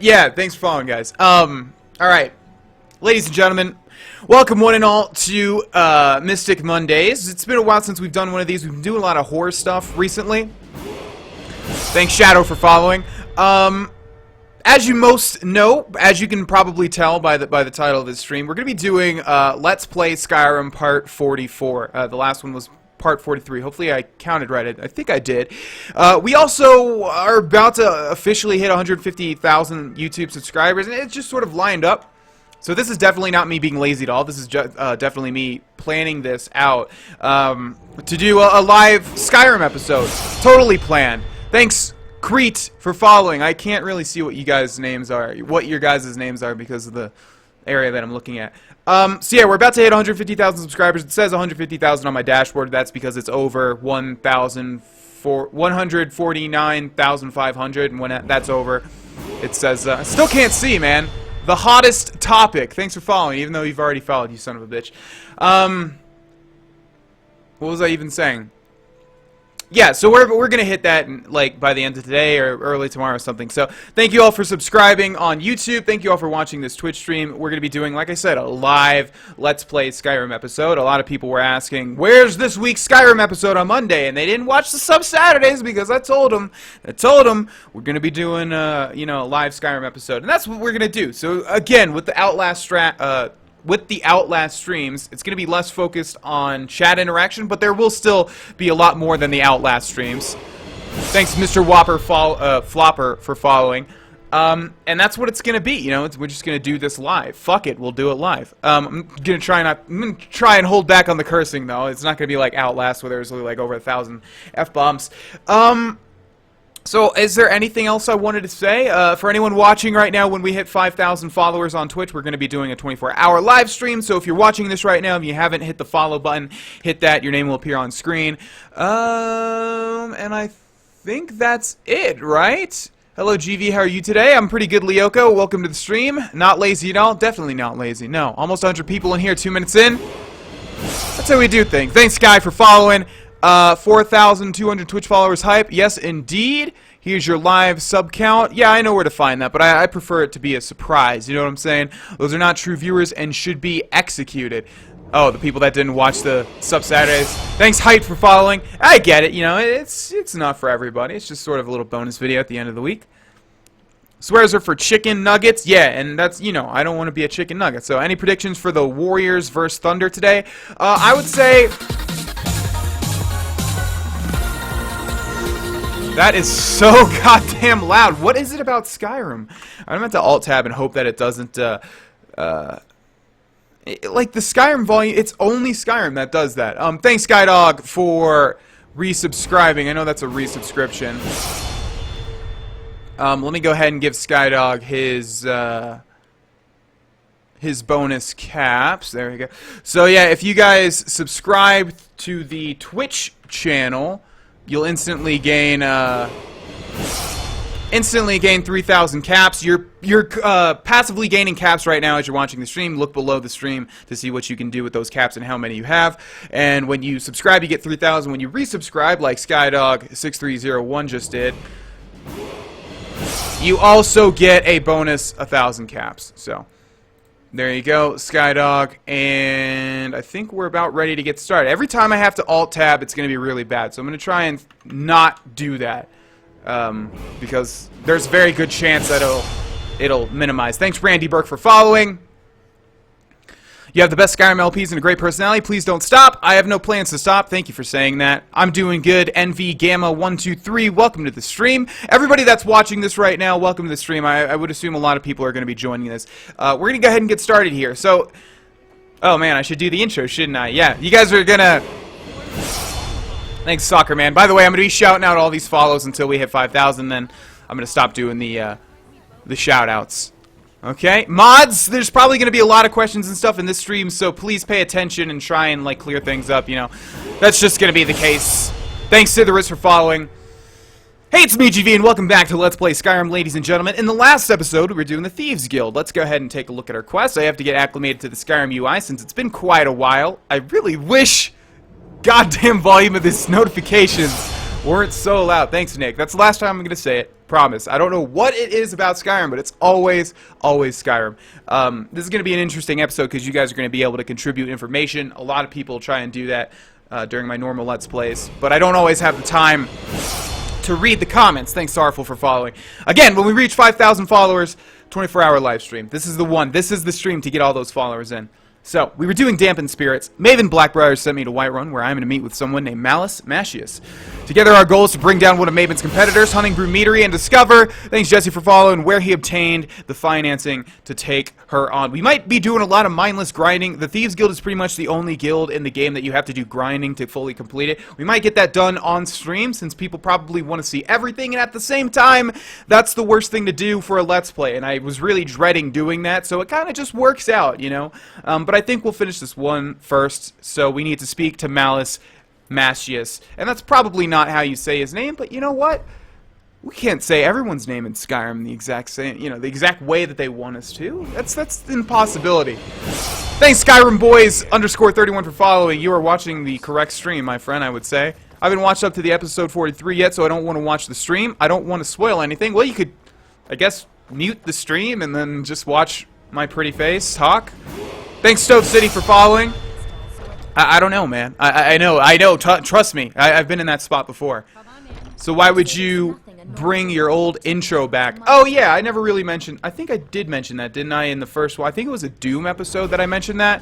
Yeah, thanks for following, guys. Alright. Ladies and gentlemen, welcome one and all to, Mystic Mondays. It's been a while since we've done one of these. We've been doing a lot of horror stuff recently. Thanks, Shadow, for following. As you most know, as you can probably tell by the title of this stream, we're gonna be doing, Let's Play Skyrim Part 44. The last one was Part 43. Hopefully I counted right. I think I did. We also are about to officially hit 150,000 YouTube subscribers, and it's just sort of lined up. So this is definitely not me being lazy at all. This is definitely me planning this out to do a live Skyrim episode. Totally planned. Thanks, Crete, for following. I can't really see what you guys' names are, because of the area that I'm looking at. So yeah, we're about to hit 150,000 subscribers. It says 150,000 on my dashboard. That's because it's over 149,500, and when that's over, it says, I still can't see, man. The hottest topic. Thanks for following, even though you've already followed, you son of a bitch. What was I even saying? Yeah, so we're gonna hit that like by the end of today or early tomorrow or something. So thank you all for subscribing on YouTube. Thank you all for watching this Twitch stream. We're gonna be doing, like I said, a live Let's Play Skyrim episode. A lot of people were asking, "Where's this week's Skyrim episode on Monday?" And they didn't watch the sub Saturdays because I told them we're gonna be doing you know, a live Skyrim episode, and that's what we're gonna do. So again, with the Outlast streams, it's going to be less focused on chat interaction, but there will still be a lot more than the Outlast streams. Thanks, Mr. Flopper, for following. And that's what it's going to be, you know, we're just going to do this live. Fuck it, we'll do it live. I'm going to try and hold back on the cursing, though. It's not going to be like Outlast, where there's like over 1,000 F-bombs. So, is there anything else I wanted to say? For anyone watching right now, when we hit 5,000 followers on Twitch, we're going to be doing a 24-hour live stream. So, if you're watching this right now, if you haven't hit the follow button, hit that. Your name will appear on screen. And I think that's it, right? Hello, GV. How are you today? I'm pretty good, Lyoko. Welcome to the stream. Not lazy at all? Definitely not lazy. No. Almost 100 people in here, 2 minutes in. That's how we do things. Thanks, Sky, for following. 4,200 Twitch followers hype. Yes, indeed. Here's your live sub count. Yeah, I know where to find that, but I prefer it to be a surprise. You know what I'm saying? Those are not true viewers and should be executed. Oh, the people that didn't watch the sub Saturdays. Thanks, Hype, for following. I get it. You know, it's not for everybody. It's just sort of a little bonus video at the end of the week. Swears are for chicken nuggets. Yeah, and that's, you know, I don't want to be a chicken nugget. So, any predictions for the Warriors versus Thunder today? I would say... That is so goddamn loud. What is it about Skyrim? I'm going to alt-tab and hope that it doesn't, like, the Skyrim volume, it's only Skyrim that does that. Thanks, Skydog, for resubscribing. I know that's a resubscription. Let me go ahead and give Skydog his bonus caps. There we go. So, yeah, if you guys subscribe to the Twitch channel... You'll instantly gain 3,000 caps. You're passively gaining caps right now as you're watching the stream. Look below the stream to see what you can do with those caps and how many you have. And when you subscribe, you get 3,000. When you resubscribe, like Skydog6301 just did, you also get a bonus 1,000 caps. So there you go, Skydog, and I think we're about ready to get started. Every time I have to alt-tab, it's going to be really bad, so I'm going to try and not do that, because there's a very good chance that it'll minimize. Thanks, Randy Burke, for following. You have the best Skyrim LPs and a great personality. Please don't stop. I have no plans to stop. Thank you for saying that. I'm doing good. NV Gamma 123. Welcome to the stream. Everybody that's watching this right now, welcome to the stream. I would assume a lot of people are going to be joining this. We're going to go ahead and get started here. So, oh man, I should do the intro, shouldn't I? Yeah, you guys are going to... Thanks, Soccer Man. By the way, I'm going to be shouting out all these follows until we hit 5,000. Then I'm going to stop doing the shout-outs. Okay, mods, there's probably going to be a lot of questions and stuff in this stream, so please pay attention and try and, like, clear things up, you know. That's just going to be the case. Thanks, Sitherus, for following. Hey, it's me, GV, and welcome back to Let's Play Skyrim, ladies and gentlemen. In the last episode, we were doing the Thieves Guild. Let's go ahead and take a look at our quest. I have to get acclimated to the Skyrim UI since it's been quite a while. I really wish goddamn volume of this notifications weren't so loud. Thanks, Nick. That's the last time I'm going to say it. Promise. I don't know what it is about Skyrim, but it's always Skyrim. This is going to be an interesting episode because you guys are going to be able to contribute information. A lot of people try and do that during my normal Let's Plays, but I don't always have the time to read the comments. Thanks, Sorrowful, for following. Again, when we reach 5,000 followers, 24-hour live stream. This is the one. This is the stream to get all those followers in. So, we were doing Dampened Spirits. Maven Blackbriar sent me to Whiterun, where I'm going to meet with someone named Malice Mascius. Together, our goal is to bring down one of Maven's competitors, Hunting Brew Meadery, and discover, thanks Jesse for following, where he obtained the financing to take her on. We might be doing a lot of mindless grinding. The Thieves Guild is pretty much the only guild in the game that you have to do grinding to fully complete it. We might get that done on stream, since people probably want to see everything, and at the same time, that's the worst thing to do for a Let's Play, and I was really dreading doing that, so it kind of just works out, you know? But I think we'll finish this one first, so we need to speak to Malice Mascius, and that's probably not how you say his name, but you know what? We can't say everyone's name in Skyrim the exact same, you know, the exact way that they want us to. That's an impossibility. Thanks, Skyrim Boys _31 for following. You are watching the correct stream, my friend, I would say. I haven't watched up to the episode 43 yet, so I don't want to watch the stream. I don't want to spoil anything. Well, you could, I guess, mute the stream and then just watch my pretty face talk. Thanks, Stove City, for following. I don't know, man. I know. Trust me. I've been in that spot before. So why would you bring your old intro back? Oh, yeah, I never really mentioned... I think I did mention that, didn't I, in the first one? I think it was a Doom episode that I mentioned that.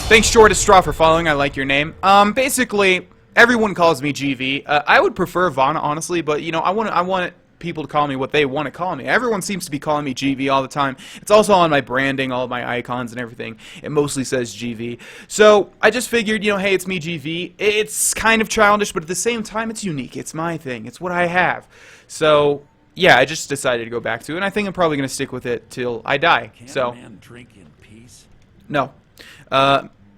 Thanks, Short Straw, for following. I like your name. Basically, everyone calls me GV. I would prefer Vana, honestly, but, you know, I want people to call me what they want to call me. Everyone seems to be calling me GV all the time. It's also on my branding, all of my icons and everything. It mostly says GV. So I just figured, you know, hey, it's me, GV. It's kind of childish, but at the same time, it's unique. It's my thing. It's what I have. So yeah, I just decided to go back to it, and I think I'm probably going to stick with it till I die. So man drink in peace? No.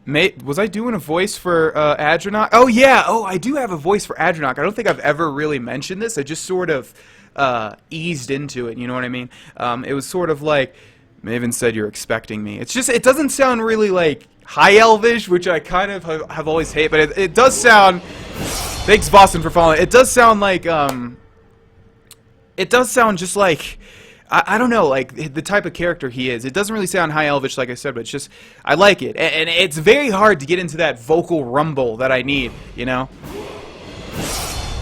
Mate, was I doing a voice for Adronach? Oh yeah. Oh, I do have a voice for Adronach. I don't think I've ever really mentioned this. I just sort of eased into it, you know what I mean? It was sort of like, Maven said you're expecting me. It's just, it doesn't sound really like high elvish, which I kind of have always hated, but it does sound, thanks Boston for following, it does sound like, it does sound just like, I don't know, like the type of character he is. It doesn't really sound high elvish, like I said, but it's just, I like it. And it's very hard to get into that vocal rumble that I need, you know?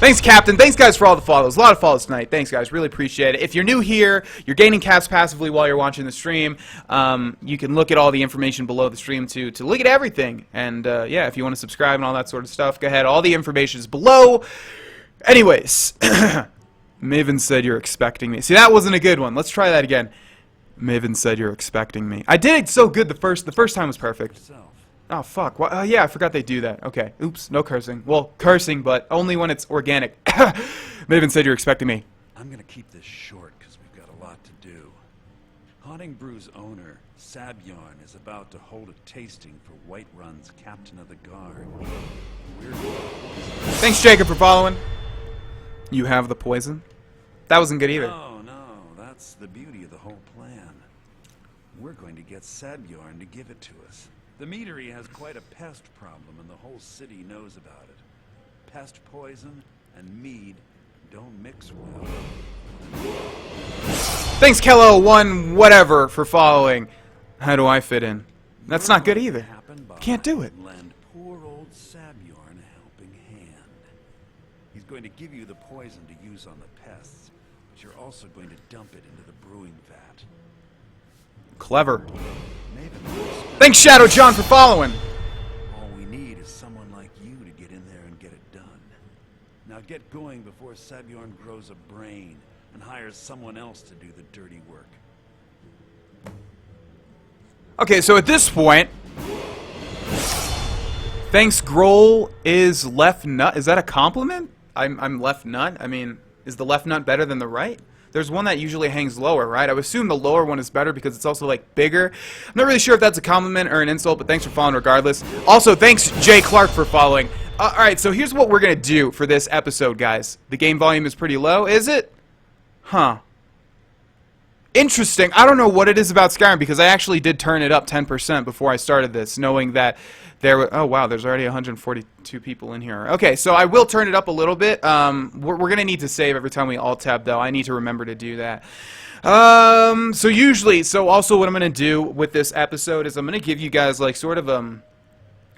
Thanks, Captain. Thanks, guys, for all the follows. A lot of follows tonight. Thanks, guys. Really appreciate it. If you're new here, you're gaining caps passively while you're watching the stream. You can look at all the information below the stream to look at everything. And, yeah, if you want to subscribe and all that sort of stuff, go ahead. All the information is below. Anyways, Maven said you're expecting me. See, that wasn't a good one. Let's try that again. Maven said you're expecting me. I did it so good the first time was perfect. Oh, fuck. Well, yeah, I forgot they do that. Okay. Oops. No cursing. Well, cursing, but only when it's organic. Maven said you're expecting me. I'm going to keep this short because we've got a lot to do. Haunting Brew's owner, Sabyarn, is about to hold a tasting for Whiterun's Captain of the Guard. Thanks, Jacob, for following. You have the poison? That wasn't good either. No, that's the beauty of the whole plan. We're going to get Sabyarn to give it to us. The meadery has quite a pest problem, and the whole city knows about it. Pest poison and mead don't mix well. Thanks, Kello1 whatever for following. How do I fit in? That's not good either. Can't do it. Lend poor old Sabyarn a helping hand. He's going to give you the poison to use on the pests, but you're also going to dump it into the brewing vat. Clever. Thanks, Shadow John, for following. All we need is someone like you to get in there and get it done. Now get going before Sabyarn grows a brain and hires someone else to do the dirty work. Okay, so at this point, thanks Grohl is left nut. Is that a compliment? I'm left nut? I mean, is the left nut better than the right? There's one that usually hangs lower, right? I would assume the lower one is better because it's also, like, bigger. I'm not really sure if that's a compliment or an insult, but thanks for following regardless. Also, thanks, Jay Clark, for following. Alright, so here's what we're going to do for this episode, guys. The game volume is pretty low, is it? Huh. interesting. I don't know what it is about Skyrim, because I actually did turn it up 10% before I started this, knowing that there were... Oh, wow, there's already 142 people in here. Okay, so I will turn it up a little bit. We're going to need to save every time we alt-tab, though. I need to remember to do that. So also what I'm going to do with this episode is I'm going to give you guys, like, sort of,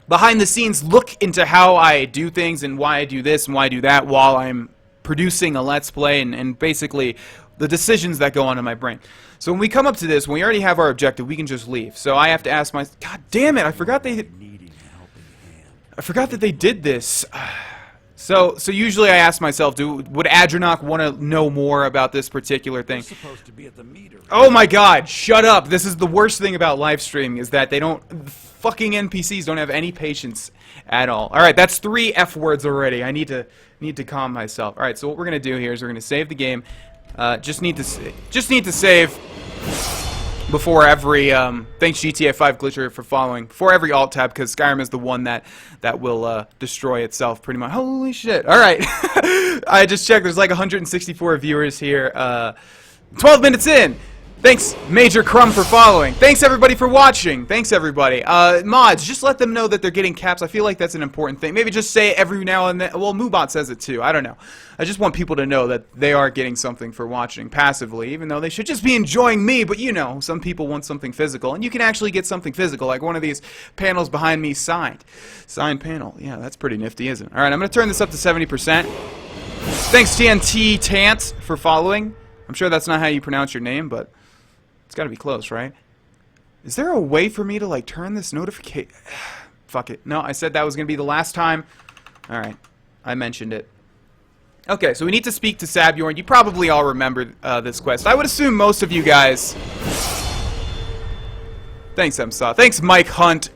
behind-the-scenes look into how I do things and why I do this and why I do that while I'm producing a Let's Play and basically the decisions that go on in my brain. So when we come up to this, when we already have our objective, we can just leave. So I have to ask my... God damn it, I forgot that they did this. So usually I ask myself, would Adronach want to know more about this particular thing? Supposed to be at the meadery. Oh my god, shut up. This is the worst thing about live streaming, is that they don't... Fucking NPCs don't have any patience at all. Alright, that's 3 F words already. I need to calm myself. Alright, so what we're going to do here is we're going to save the game. Just need to save before every, thanks GTA 5 Glitcher for following, before every alt tab, because Skyrim is the one that will destroy itself pretty much. Holy shit. Alright. I just checked, there's like 164 viewers here. 12 minutes in. Thanks, Major Crumb, for following. Thanks, everybody, for watching. Thanks, everybody. Mods, just let them know that they're getting caps. I feel like that's an important thing. Maybe just say it every now and then. Well, Moobot says it, too. I don't know. I just want people to know that they are getting something for watching passively, even though they should just be enjoying me. But, you know, some people want something physical. And you can actually get something physical, like one of these panels behind me signed. Signed panel. Yeah, that's pretty nifty, isn't it? All right, I'm going to turn this up to 70%. Thanks, TNT Tant, for following. I'm sure that's not how you pronounce your name, but... It's gotta be close, right? Is there a way for me to, like, turn this notification? Fuck it. No, I said that was gonna be the last time. Alright. I mentioned it. Okay, so we need to speak to Sabjorn. You probably all remember this quest. I would assume most of you guys... Thanks, Emsaw. Thanks, Mike Hunt.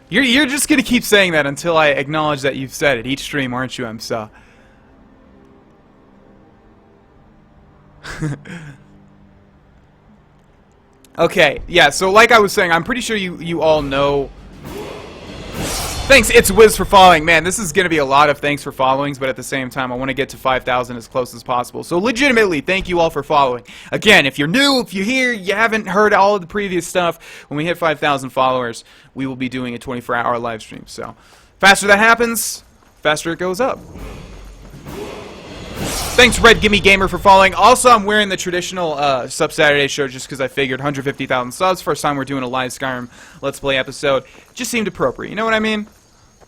You're just gonna keep saying that until I acknowledge that you've said it each stream, aren't you, Emsaw? Okay, yeah, so like I was saying, I'm pretty sure you all know... Thanks, It's Wiz, for following. Man, this is going to be a lot of thanks for followings, but at the same time, I want to get to 5,000 as close as possible. So legitimately, thank you all for following. Again, if you're new, if you're here, you haven't heard all of the previous stuff, when we hit 5,000 followers, we will be doing a 24-hour live stream. So, faster that happens, faster it goes up. Thanks, Red Gimme Gamer, for following. Also, I'm wearing the traditional Sub Saturday show just because I figured 150,000 subs. First time we're doing a live Skyrim Let's Play episode. Just seemed appropriate. You know what I mean?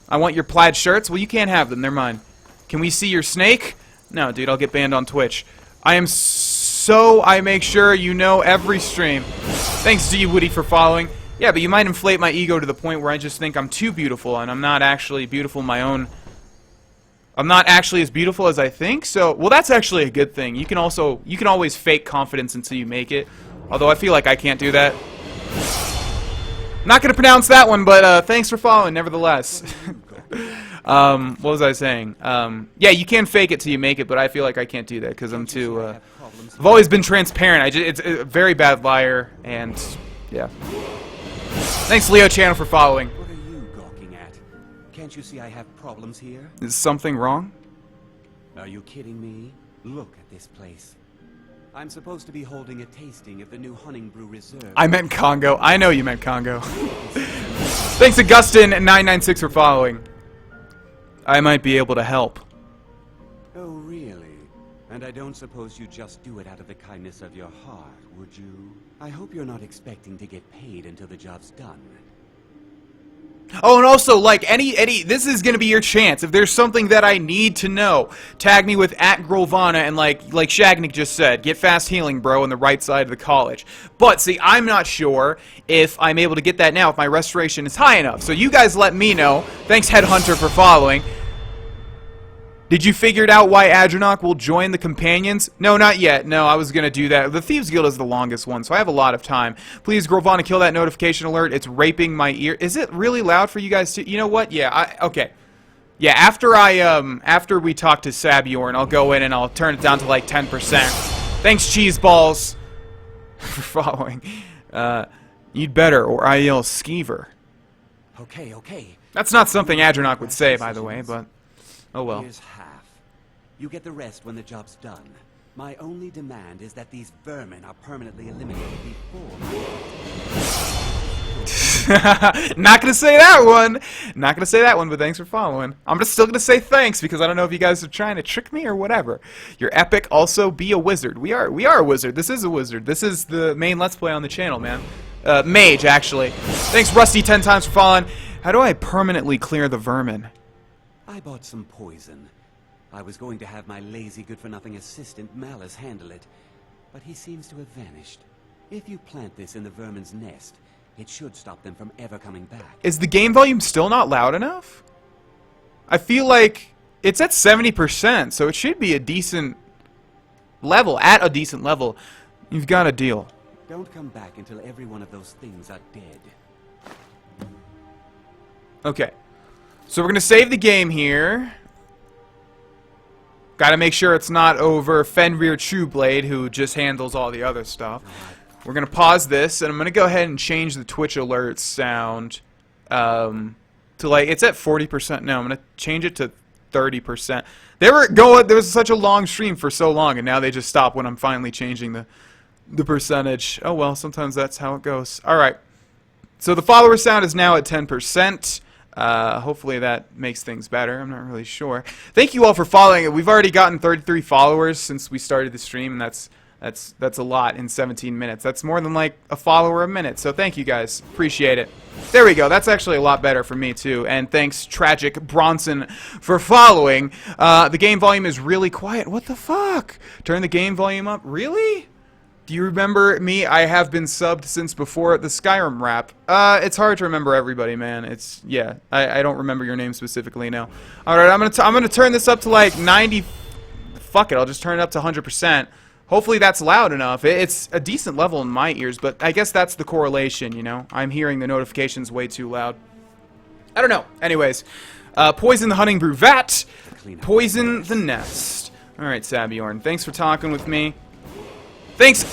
I want your plaid shirts. Well, you can't have them. They're mine. Can we see your snake? No, dude, I'll get banned on Twitch. I make sure you know every stream. Thanks to you, Woody, for following. Yeah, but you might inflate my ego to the point where I just think I'm too beautiful, and I'm not actually beautiful in my own... I'm not actually as beautiful as I think, so... Well, that's actually a good thing. You can always fake confidence until you make it. Although I feel like I can't do that. Not gonna pronounce that one, but thanks for following, nevertheless. What was I saying? Yeah, you can fake it till you make it, but I feel like I can't do that, because I'm too... I've always been transparent. It's a very bad liar, and... Yeah. Thanks, Leo Channel, for following. Can't you see I have problems here? Is something wrong? Are you kidding me? Look at this place. I'm supposed to be holding a tasting of the new Honningbrew Reserve. I meant Congo. I know you meant Congo. Thanks, Augustin996, for following. I might be able to help. Oh, really? And I don't suppose you just do it out of the kindness of your heart, would you? I hope you're not expecting to get paid until the job's done. Oh, and also, like, this is gonna be your chance. If there's something that I need to know, tag me with @Grohlvana, and like Shagnik just said, get fast healing, bro, on the right side of the college. But, see, I'm not sure if I'm able to get that now, if my restoration is high enough. So you guys let me know. Thanks, Headhunter, for following. Did you figure out why Adronach will join the companions? No, not yet. No, I was going to do that. The Thieves Guild is the longest one, so I have a lot of time. Please, Grohlvana, kill that notification alert. It's raping my ear. Is it really loud for you guys to... You know what? Yeah, okay. Yeah, after we talk to Sabjorn, I'll go in and I'll turn it down to like 10%. Thanks, Cheeseballs, for following. You'd better, or I yell skeever. Okay. That's not something Adronach would say, by the way, but... Oh well. Here's half. You get the rest when the job's done. My only demand is that these vermin are permanently eliminated before my Not gonna say that one. Not gonna say that one, but thanks for following. I'm just still gonna say thanks because I don't know if you guys are trying to trick me or whatever. You're epic. Also, be a wizard. We are a wizard. This is a wizard. This is the main Let's Play on the channel, man. Mage, actually. Thanks, Rusty, 10 times for following. How do I permanently clear the vermin? I bought some poison. I was going to have my lazy, good-for-nothing assistant, Malice, handle it. But he seems to have vanished. If you plant this in the vermin's nest, it should stop them from ever coming back. Is the game volume still not loud enough? I feel like it's at 70%, so it should be a decent level. At a decent level. You've got a deal. Don't come back until every one of those things are dead. Okay. So we're going to save the game here. Gotta make sure it's not over Fenrir Trueblade, who just handles all the other stuff. We're gonna pause this, and I'm gonna go ahead and change the Twitch alerts sound to like, it's at 40% now. I'm gonna change it to 30%. There was such a long stream for so long, and now they just stop when I'm finally changing the percentage. Oh well, sometimes that's how it goes. Alright. So the follower sound is now at 10%. Hopefully that makes things better. I'm not really sure. Thank you all for following. We've already gotten 33 followers since we started the stream, and that's a lot in 17 minutes. That's more than like a follower a minute. So thank you guys. Appreciate it. There we go. That's actually a lot better for me too. And thanks Tragic Bronson for following. The game volume is really quiet. What the fuck? Turn the game volume up. Really? Do you remember me? I have been subbed since before the Skyrim rap. It's hard to remember everybody, man. It's, yeah, I don't remember your name specifically now. Alright, I'm gonna turn this up to like 90, fuck it, I'll just turn it up to 100%. Hopefully that's loud enough. It's a decent level in my ears, but I guess that's the correlation, you know? I'm hearing the notifications way too loud. I don't know. Anyways, poison the hunting brew vat, poison the nest. Alright, Sabjorn, thanks for talking with me. Thanks,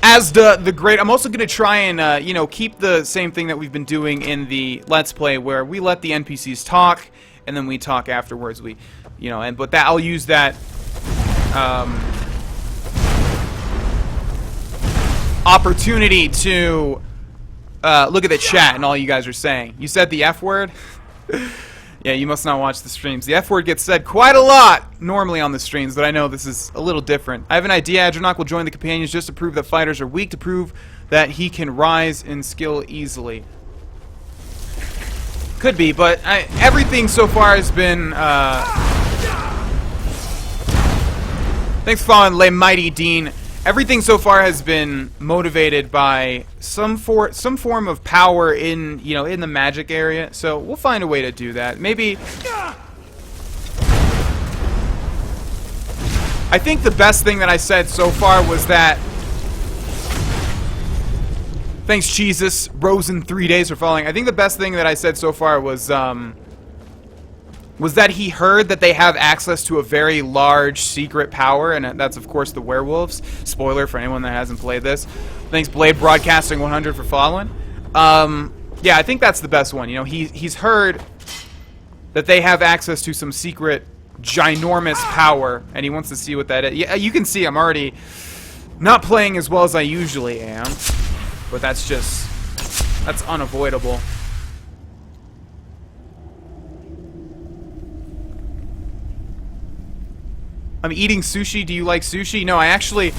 Asda the Great. I'm also going to try and, you know, keep the same thing that we've been doing in the Let's Play, where we let the NPCs talk, and then we talk afterwards. We, you know, but I'll use that, opportunity to, look at the chat and all you guys are saying. You said the F word? Yeah, you must not watch the streams. The F word gets said quite a lot normally on the streams, but I know this is a little different. I have an idea. Adronach will join the companions just to prove that fighters are weak, to prove that he can rise in skill easily. Could be, but everything so far has been, thanks for following Le Mighty Dean. Everything so far has been motivated by some form of power in, you know, in the magic area. So we'll find a way to do that. Maybe. I think the best thing that I said so far was that. Thanks, Jesus. Rose in 3 days for following. I think the best thing that I said so far was that he heard that they have access to a very large secret power, and that's of course the werewolves. Spoiler for anyone that hasn't played this. Thanks Blade Broadcasting 100 for following. Yeah, I think that's the best one. You know, he's heard that they have access to some secret ginormous power, and he wants to see what that is. Yeah, you can see I'm already not playing as well as I usually am, but that's unavoidable. I'm eating sushi. Do you like sushi? No, I actually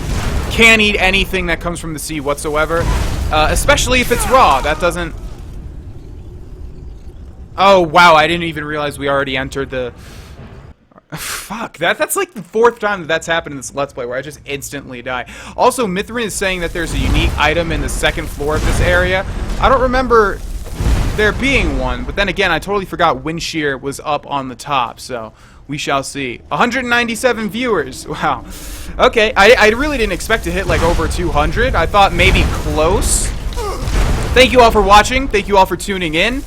can't eat anything that comes from the sea whatsoever. Especially if it's raw. That doesn't... Oh, wow. I didn't even realize we already entered the... Fuck. That's like the 4th time that's happened in this Let's Play, where I just instantly die. Also, Mithrin is saying that there's a unique item in the 2nd floor of this area. I don't remember there being one, but then again, I totally forgot Windshear was up on the top, so... We shall see. 197 viewers. Wow. Okay, I really didn't expect to hit like over 200. I thought maybe close. Thank you all for watching. Thank you all for tuning in.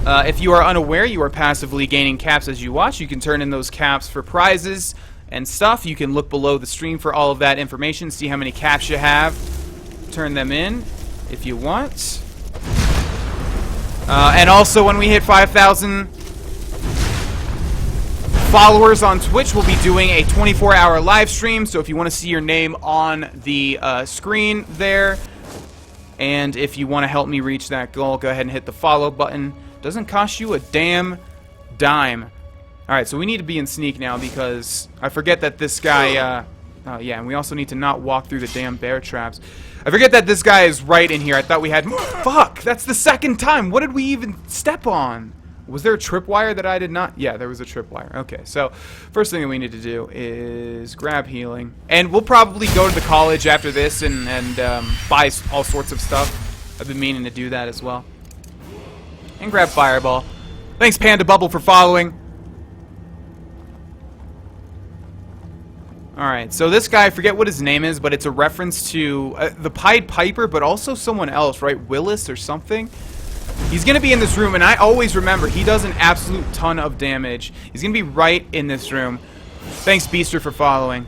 If you are unaware, you are passively gaining caps as you watch. You can turn in those caps for prizes and stuff. You can look below the stream for all of that information. See how many caps you have. Turn them in if you want. And also when we hit 5,000... followers on Twitch, we'll be doing a 24-hour live stream. So if you want to see your name on the screen there, and if you want to help me reach that goal, go ahead and hit the follow button. Doesn't cost you a damn dime. Alright, so we need to be in sneak now because I forget that this guy, oh yeah, and we also need to not walk through the damn bear traps. I forget that this guy is right in here. I thought we had... Fuck! That's the second time! What did we even step on? Was there a tripwire that I did not... Yeah, there was a tripwire. Okay, so first thing that we need to do is grab healing. And we'll probably go to the college after this and buy all sorts of stuff. I've been meaning to do that as well. And grab Fireball. Thanks, Panda Bubble, for following. Alright, so this guy, I forget what his name is, but it's a reference to the Pied Piper, but also someone else, right? Willis or something? He's going to be in this room, and I always remember he does an absolute ton of damage. He's going to be right in this room. Thanks, Beaster, for following.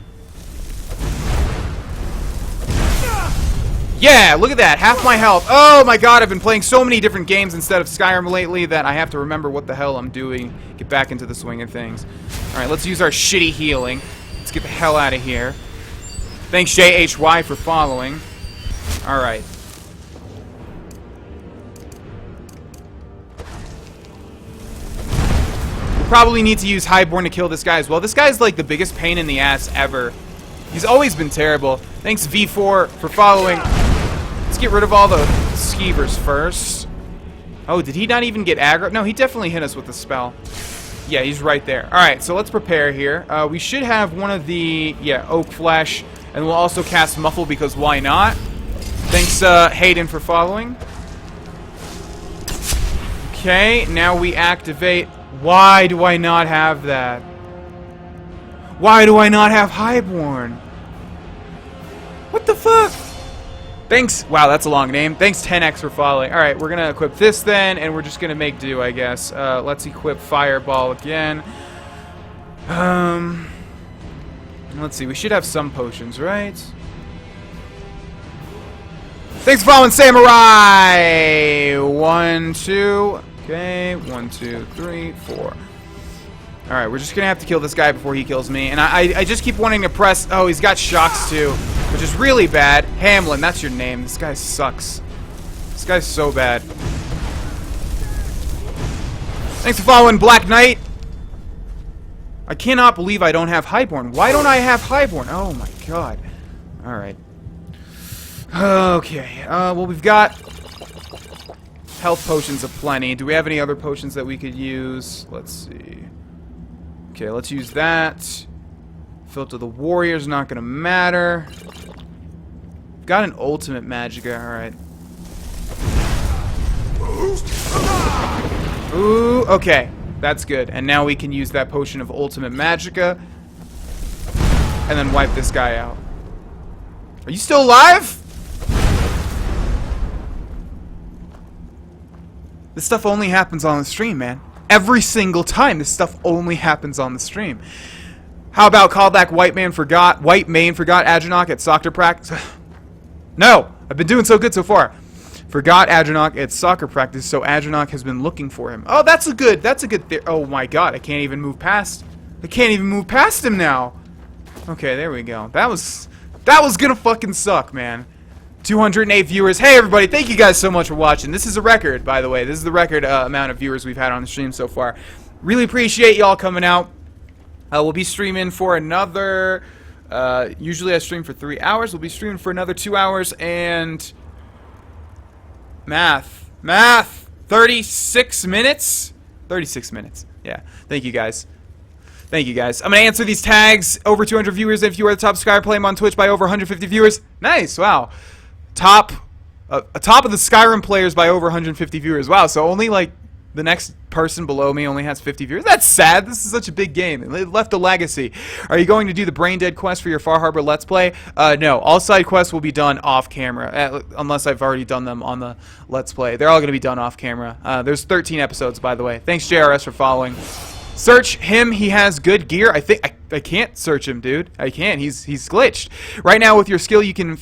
Yeah, look at that. Half my health. Oh my god, I've been playing so many different games instead of Skyrim lately that I have to remember what the hell I'm doing. Get back into the swing of things. Alright, let's use our shitty healing. Let's get the hell out of here. Thanks, JHY, for following. Alright. We'll probably need to use Highborn to kill this guy as well. This guy's like the biggest pain in the ass ever. He's always been terrible. Thanks, V4, for following. Let's get rid of all the skeevers first. Oh, did he not even get aggro? No, he definitely hit us with a spell. Yeah, he's right there. Alright, so let's prepare here. We should have one of the, Oak Flesh. And we'll also cast Muffle because why not? Thanks, Hayden, for following. Okay, now we activate. Why do I not have that? Why do I not have Highborn? What the fuck? Thanks. Wow, that's a long name. Thanks, 10x, for following. Alright, we're going to equip this then, and we're just going to make do, I guess. Let's equip Fireball again. Let's see. We should have some potions, right? Thanks for following, Samurai! 1, 2. Okay, 1, 2, 3, 4. Alright, we're just going to have to kill this guy before he kills me. And I just keep wanting to press... Oh, he's got shocks too, which is really bad. Hamlin, that's your name. This guy sucks. This guy's so bad. Thanks for following, Black Knight. I cannot believe I don't have Highborn. Why don't I have Highborn? Oh my god. Alright. Okay. Well, we've got health potions aplenty. Do we have any other potions that we could use? Let's see. Okay, let's use that. Filter the Warrior's not gonna matter. Got an ultimate magicka, alright. Ooh, okay. That's good. And now we can use that potion of ultimate magicka. And then wipe this guy out. Are you still alive? This stuff only happens on the stream, man. Every single time, this stuff only happens on the stream. How about callback White Mane forgot Adrenok at soccer practice? No! I've been doing so good so far. Forgot Adrenok at soccer practice, so Adrenok has been looking for him. Oh, that's a good theory. Oh my god, I can't even move past him now. Okay, there we go. That was gonna fucking suck, man. 208 viewers. Hey everybody, thank you guys so much for watching. This is a record, by the way. This is the record amount of viewers we've had on the stream so far. Really appreciate y'all coming out. We'll be streaming for another... usually I stream for 3 hours. We'll be streaming for another 2 hours and... Math. 36 minutes? 36 minutes. Yeah. Thank you guys. Thank you guys. I'm going to answer these tags. Over 200 viewers. If you are the top subscriber, play them on Twitch by over 150 viewers. Nice. Wow. Top of the Skyrim players by over 150 viewers. Wow, so only like the next person below me only has 50 viewers. That's sad. This is such a big game. It left a legacy. Are you going to do the Brain Dead quest for your Far Harbor Let's Play? No, all side quests will be done off camera, unless I've already done them on the Let's Play. They're all going to be done off camera. There's 13 episodes, by the way. Thanks, JRS, for following. Search him. He has good gear. I think I can't search him, dude. I can't. He's glitched. Right now, with your skill, you can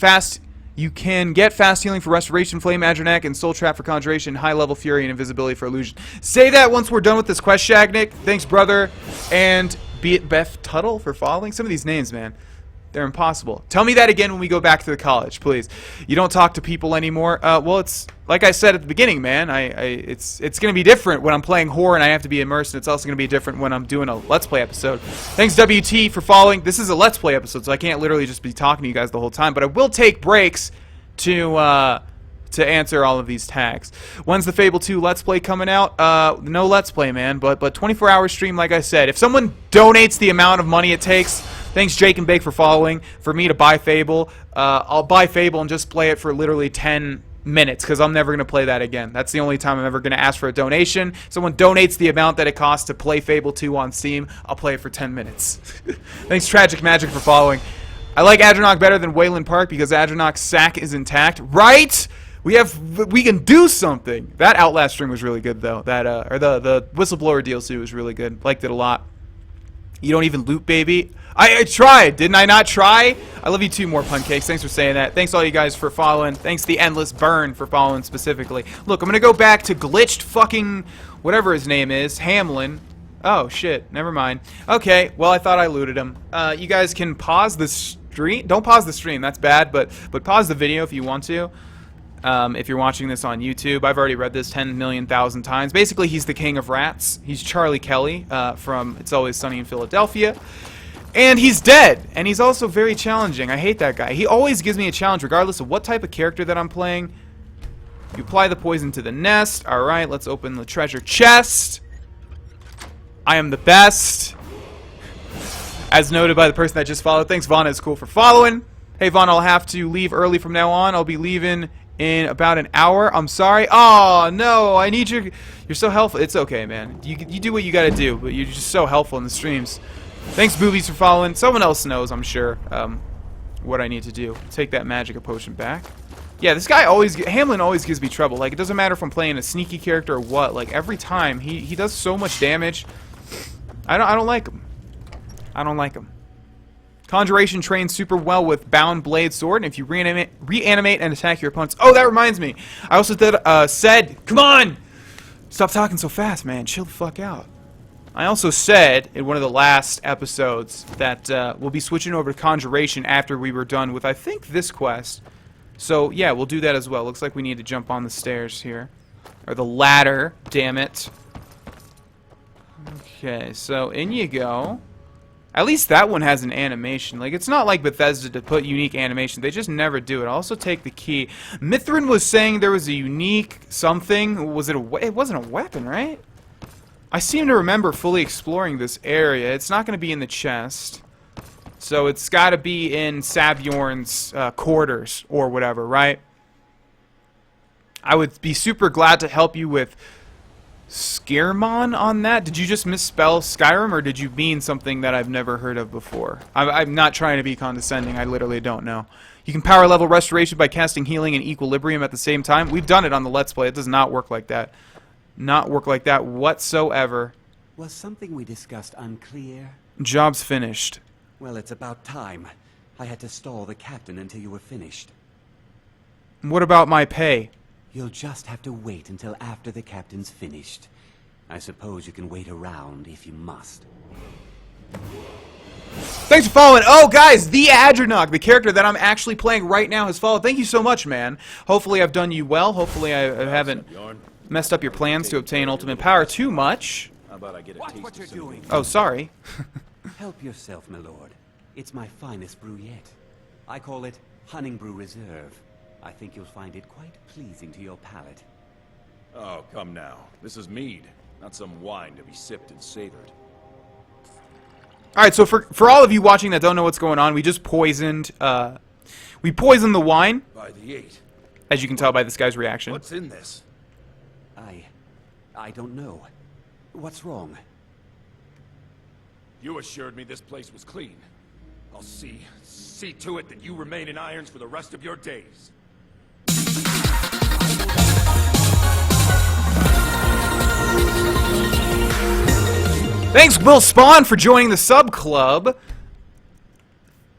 get fast healing for restoration, flame Adrenac, and soul trap for conjuration, high level fury, and invisibility for illusion. Say that once we're done with this quest, Shagnik. Thanks, brother. And Be it Beth Tuttle for following. Some of these names, man, they're impossible. Tell me that again when we go back to the college, please. You don't talk to people anymore. Well, it's like I said at the beginning, man. It's gonna be different when I'm playing horror and I have to be immersed. And it's also gonna be different when I'm doing a Let's Play episode. Thanks WT for following. This is a Let's Play episode, so I can't literally just be talking to you guys the whole time. But I will take breaks to answer all of these tags. When's the Fable 2 Let's Play coming out? No Let's Play, man, but 24-hour stream, like I said. If someone donates the amount of money it takes, thanks Jake and Bake for following, for me to buy Fable, I'll buy Fable and just play it for literally 10 minutes, because I'm never going to play that again. That's the only time I'm ever going to ask for a donation. Someone donates the amount that it costs to play Fable 2 on Steam, I'll play it for 10 minutes. Thanks Tragic Magic for following. I like Adrenok better than Wayland Park because Adrenok's sack is intact. Right? We can do something. That Outlast stream was really good though. That or the Whistleblower DLC was really good. Liked it a lot. You don't even loot, baby. I tried. Didn't I not try? I love you too, more Pancakes. Thanks for saying that. Thanks all you guys for following. Thanks the Endless Burn for following specifically. Look, I'm gonna go back to glitched fucking whatever his name is, Hamlin. Oh shit, never mind. Okay, well I thought I looted him. You guys can pause the stream. Don't pause the stream. That's bad. But pause the video if you want to. If you're watching this on YouTube, I've already read this 10 million thousand times. Basically, he's the king of rats. He's Charlie Kelly from It's Always Sunny in Philadelphia. And he's dead. And he's also very challenging. I hate that guy. He always gives me a challenge regardless of what type of character that I'm playing. You apply the poison to the nest. Alright, let's open the treasure chest. I am the best. As noted by the person that just followed. Thanks, Vana is cool for following. Hey, Vana, I'll have to leave early from now on. I'll be leaving in about an hour. I'm sorry. Oh no, I need your. You're so helpful. It's okay, man. You do what you gotta do, but you're just so helpful in the streams. Thanks, Boobies, for following. Someone else knows, I'm sure, what I need to do. Take that magic potion back. Yeah, this guy Hamlin always gives me trouble. Like, it doesn't matter if I'm playing a sneaky character or what. Like, every time he does so much damage. I don't like him. I don't like him. Conjuration trains super well with Bound Blade Sword, and if you reanimate and attack your opponents... Oh, that reminds me. I also said... Come on! Stop talking so fast, man. Chill the fuck out. I also said in one of the last episodes that we'll be switching over to Conjuration after we were done with, I think, this quest. So, yeah, we'll do that as well. Looks like we need to jump on the stairs here. Or the ladder, damn it. Okay, so in you go. At least that one has an animation. Like, it's not like Bethesda to put unique animation. They just never do it. I'll also take the key. Mithrin was saying there was a unique something. Was it it wasn't a weapon, right? I seem to remember fully exploring this area. It's not going to be in the chest. So it's got to be in Sabjorn's quarters or whatever, right? I would be super glad to help you with Skirmon on that. Did you just misspell Skyrim, or did you mean something that I've never heard of before? I'm not trying to be condescending. I literally don't know. You can power level restoration by casting healing and equilibrium at the same time. We've done it on the Let's Play. It does not work like that. Not work like that whatsoever. Was something we discussed unclear? Job's finished. Well, it's about time. I had to stall the captain until you were finished. What about my pay? You'll just have to wait until after the captain's finished. I suppose you can wait around if you must. Thanks for following. Oh, guys, the Adrenok, the character that I'm actually playing right now, has followed. Thank you so much, man. Hopefully I've done you well. Hopefully I haven't messed up your plans to obtain ultimate power too much. Watch what you're doing. Oh, sorry. Help yourself, my lord. It's my finest brew yet. I call it Honningbrew Reserve. I think you'll find it quite pleasing to your palate. Oh, come now. This is mead, not some wine to be sipped and savored. Alright, so for all of you watching that don't know what's going on, we just poisoned, we poisoned the wine. By the 8. As you can tell by this guy's reaction. What's in this? I don't know. What's wrong? You assured me this place was clean. I'll see to it that you remain in irons for the rest of your days. Thanks, Will Spawn, for joining the sub club.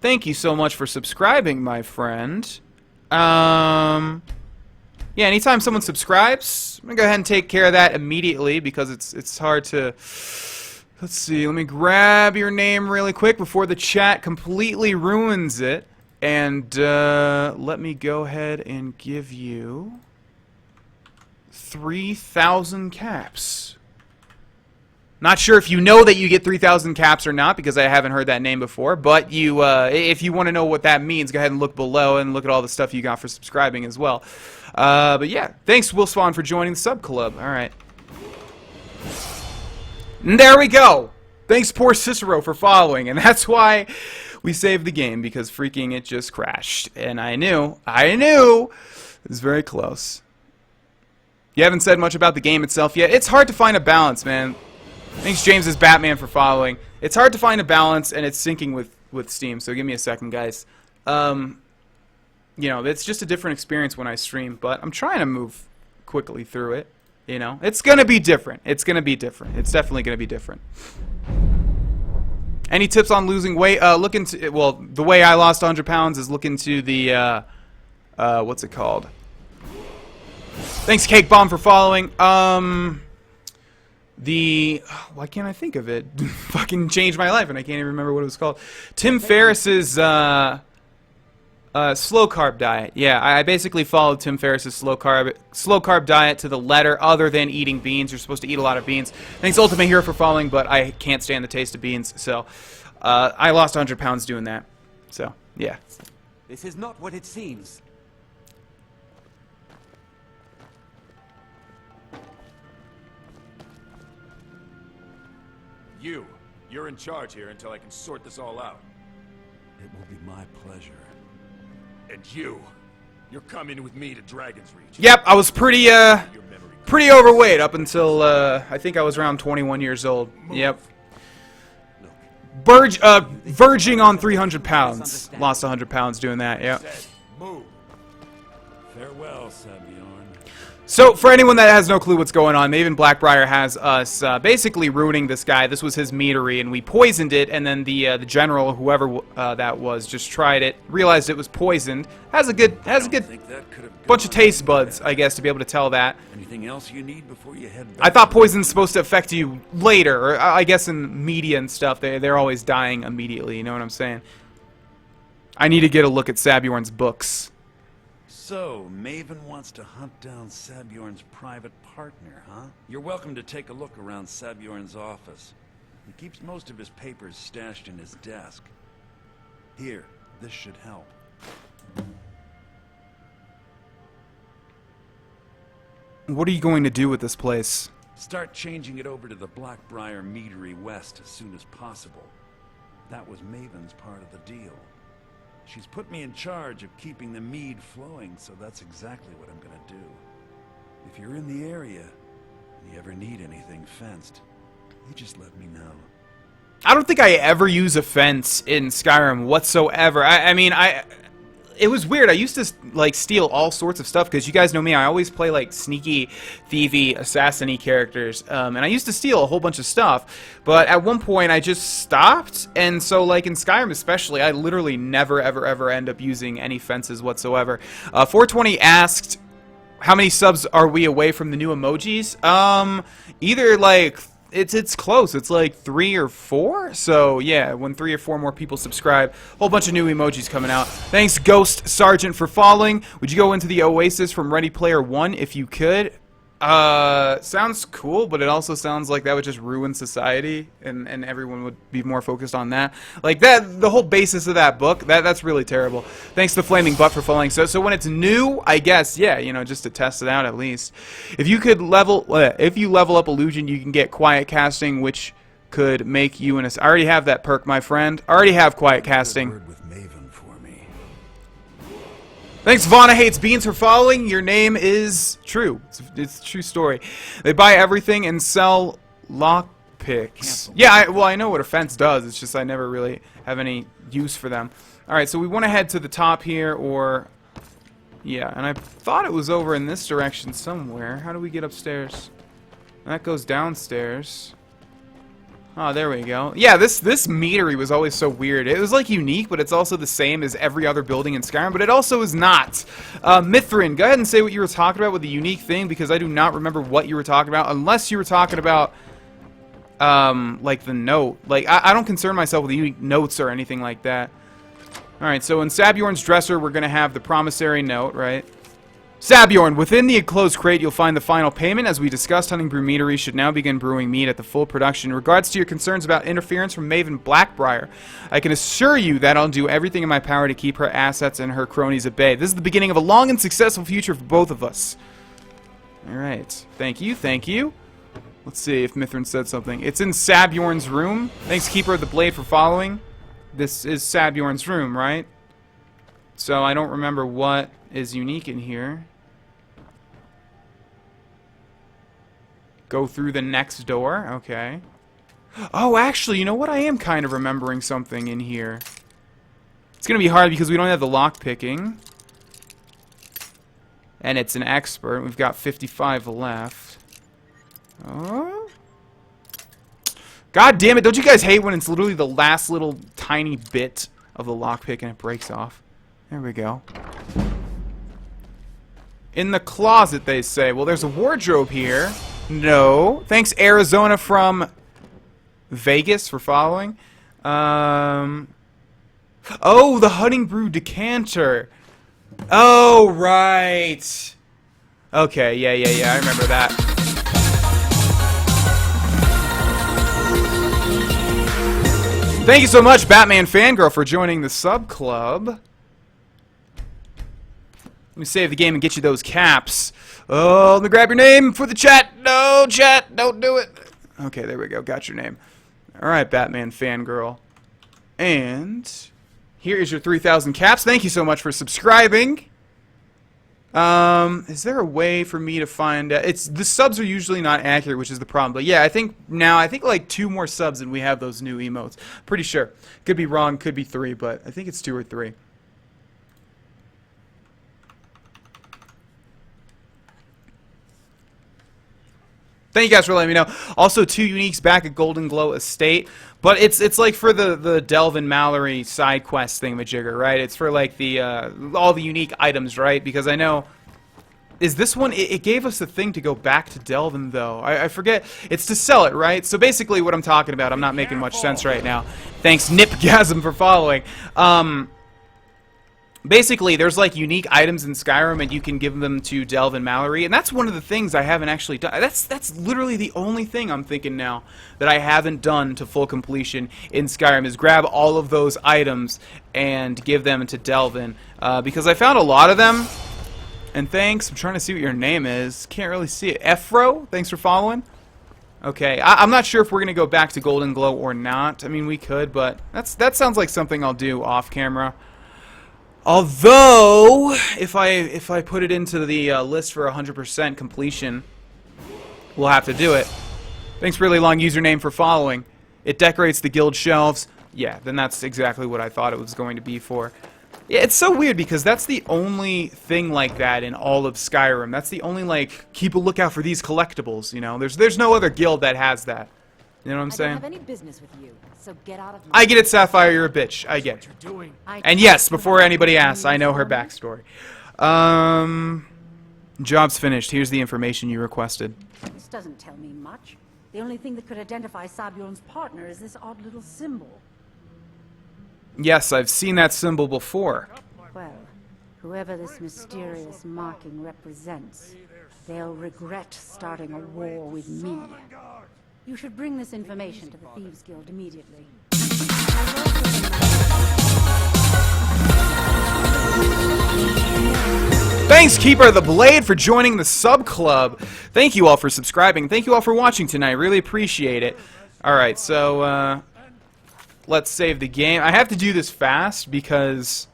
Thank you so much for subscribing, my friend. Yeah, anytime someone subscribes, I'm gonna go ahead and take care of that immediately because it's hard to Let's see, let me grab your name really quick before the chat completely ruins it. And let me go ahead and give you 3,000 caps. Not sure if you know that you get 3,000 caps or not, because I haven't heard that name before. But you, if you want to know what that means, go ahead and look below and look at all the stuff you got for subscribing as well. But yeah, thanks Will Spawn for joining the sub club. All right. And there we go. Thanks poor Cicero for following, and that's why we saved the game, because freaking it just crashed. And I knew, it was very close. You haven't said much about the game itself yet. It's hard to find a balance, man. Thanks James as Batman for following. It's hard to find a balance, and it's syncing with Steam, so give me a second, guys. You know, it's just a different experience when I stream, but I'm trying to move quickly through it. You know, it's gonna be different. It's gonna be different. It's definitely gonna be different. Any tips on losing weight? Look into, well, the way I lost 100 pounds is look into the, what's it called? Thanks, Cake Bomb, for following. Why can't I think of it? Fucking changed my life, and I can't even remember what it was called. Tim Ferriss's, slow carb diet. Yeah, I basically followed Tim Ferriss's slow carb diet to the letter, other than eating beans. You're supposed to eat a lot of beans. Thanks, Ultimate Hero, for following, but I can't stand the taste of beans, so I lost 100 pounds doing that. So, yeah. This is not what it seems. You're in charge here until I can sort this all out. It will be my pleasure. And you're coming with me to Dragon's Reach. Yep, I was pretty overweight up until, I think I was around 21 years old. Yep. Verging on 300 pounds. Lost 100 pounds doing that, yep. Move. Farewell, Sabjorn. So, for anyone that has no clue what's going on, Maven Blackbriar has us basically ruining this guy. This was his meadery, and we poisoned it, and then the general, whoever that was, just tried it, realized it was poisoned. Has a good bunch of taste buds, I guess, to be able to tell that. Anything else you need before you head back? I thought poison's supposed to affect you later, or I guess in media and stuff, they're always dying immediately, you know what I'm saying? I need to get a look at Sabjorn's books. So, Maven wants to hunt down Sabjorn's private partner, huh? You're welcome to take a look around Sabjorn's office. He keeps most of his papers stashed in his desk. Here, this should help. What are you going to do with this place? Start changing it over to the Blackbriar Meadery West as soon as possible. That was Maven's part of the deal. She's put me in charge of keeping the mead flowing, so that's exactly what I'm gonna do. If you're in the area, and you ever need anything fenced, you just let me know. I don't think I ever use a fence in Skyrim whatsoever. I mean, it was weird. I used to, like, steal all sorts of stuff, because you guys know me, I always play, like, sneaky, thievy, assassin-y characters, and I used to steal a whole bunch of stuff, but at one point I just stopped, and so, like, in Skyrim especially, I literally never, ever end up using any fences whatsoever. 420 asked, how many subs are we away from the new emojis? Either, like, it's close. It's like 3 or 4. So yeah, when 3 or 4 more people subscribe, a whole bunch of new emojis coming out. Thanks, Ghost Sergeant, for following. Would you go into the Oasis from Ready Player One if you could? Sounds cool, but it also sounds like that would just ruin society, and everyone would be more focused on that. Like that, the whole basis of that book, that's really terrible. Thanks to Flaming Butt for following. So when it's new, I guess, yeah, you know, just to test it out at least. If you level up Illusion, you can get Quiet Casting, which could make you I already have that perk, my friend. I already have Quiet Casting. Thanks, Vana Hates Beans, for following. Your name is true. It's a true story. They buy everything and sell lockpicks. Yeah, well, I know what a fence does. It's just I never really have any use for them. Alright, so we want to head to the top here, or... Yeah, and I thought it was over in this direction somewhere. How do we get upstairs? That goes downstairs. Oh, there we go. Yeah, this meadery was always so weird. It was, like, unique, but it's also the same as every other building in Skyrim, but it also is not. Mithrin, go ahead and say what you were talking about with the unique thing, because I do not remember what you were talking about, unless you were talking about like the note. Like, I don't concern myself with unique notes or anything like that. Alright, so in Sabjorn's dresser, we're gonna have the promissory note, right? Sabjorn, within the enclosed crate, you'll find the final payment. As we discussed, Hunting Brew Meadery should now begin brewing mead at the full production. In regards to your concerns about interference from Maven Blackbriar, I can assure you that I'll do everything in my power to keep her assets and her cronies at bay. This is the beginning of a long and successful future for both of us. Alright, thank you, thank you. Let's see if Mithrin said something. It's in Sabjorn's room. Thanks, Keeper of the Blade, for following. This is Sabjorn's room, right? So I don't remember what is unique in here. Go through the next door. Okay. Oh, actually, you know what? I am kind of remembering something in here. It's going to be hard because we don't have the lock picking. And it's an expert. We've got 55 left. Oh. God damn it. Don't you guys hate when it's literally the last little tiny bit of the lockpick and it breaks off? There we go. In the closet, they say. Well, there's a wardrobe here. No. Thanks, Arizona from Vegas, for following. Oh, the Hunting Brew decanter. Oh, right. Okay, yeah. I remember that. Thank you so much, Batman Fangirl, for joining the sub club. Let me save the game and get you those caps. Oh, let me grab your name for the chat. No, chat, don't do it. Okay, there we go. Got your name. All right, Batman Fangirl. And here is your 3,000 caps. Thank you so much for subscribing. Is there a way for me to find... the subs are usually not accurate, which is the problem. But yeah, I think like 2 more subs and we have those new emotes. Pretty sure. Could be wrong, could be 3, but I think it's 2 or 3. Thank you guys for letting me know. Also, 2 uniques back at Golden Glow Estate. But it's like for the Delvin Mallory side quest thingamajigger, right? It's for like the all the unique items, right? Because I know... Is this one... It gave us a thing to go back to Delvin, though. I forget. It's to sell it, right? So basically what I'm talking about, I'm not making much sense right now. Thanks, Nipgasm, for following. Basically, there's like unique items in Skyrim, and you can give them to Delvin Mallory, and that's one of the things I haven't actually done. That's literally the only thing I'm thinking now that I haven't done to full completion in Skyrim is grab all of those items and give them to Delvin, because I found a lot of them. And thanks. I'm trying to see what your name is. Can't really see it. Efro, thanks for following. Okay, I'm not sure if we're gonna go back to Golden Glow or not. I mean, we could, but that sounds like something I'll do off camera. Although, if I put it into the list for 100% completion, we'll have to do it. Thanks, Really Long Username, for following. It decorates the guild shelves. Yeah, then that's exactly what I thought it was going to be for. Yeah, it's so weird because that's the only thing like that in all of Skyrim. That's the only, like, keep a lookout for these collectibles, you know? There's no other guild that has that. You know what I'm saying? I don't have any business with you, so get out of my... I get it, Sapphire, you're a bitch. I get it. And yes, before anybody asks, I know her backstory. Job's finished. Here's the information you requested. This doesn't tell me much. The only thing that could identify Sabjorn's partner is this odd little symbol. Yes, I've seen that symbol before. Well, whoever this mysterious marking represents, they'll regret starting a war with me. You should bring this information to the Thieves Guild immediately. Thanks, Keeper of the Blade, for joining the sub club. Thank you all for subscribing. Thank you all for watching tonight. Really appreciate it. Alright, so, let's save the game. I have to do this fast because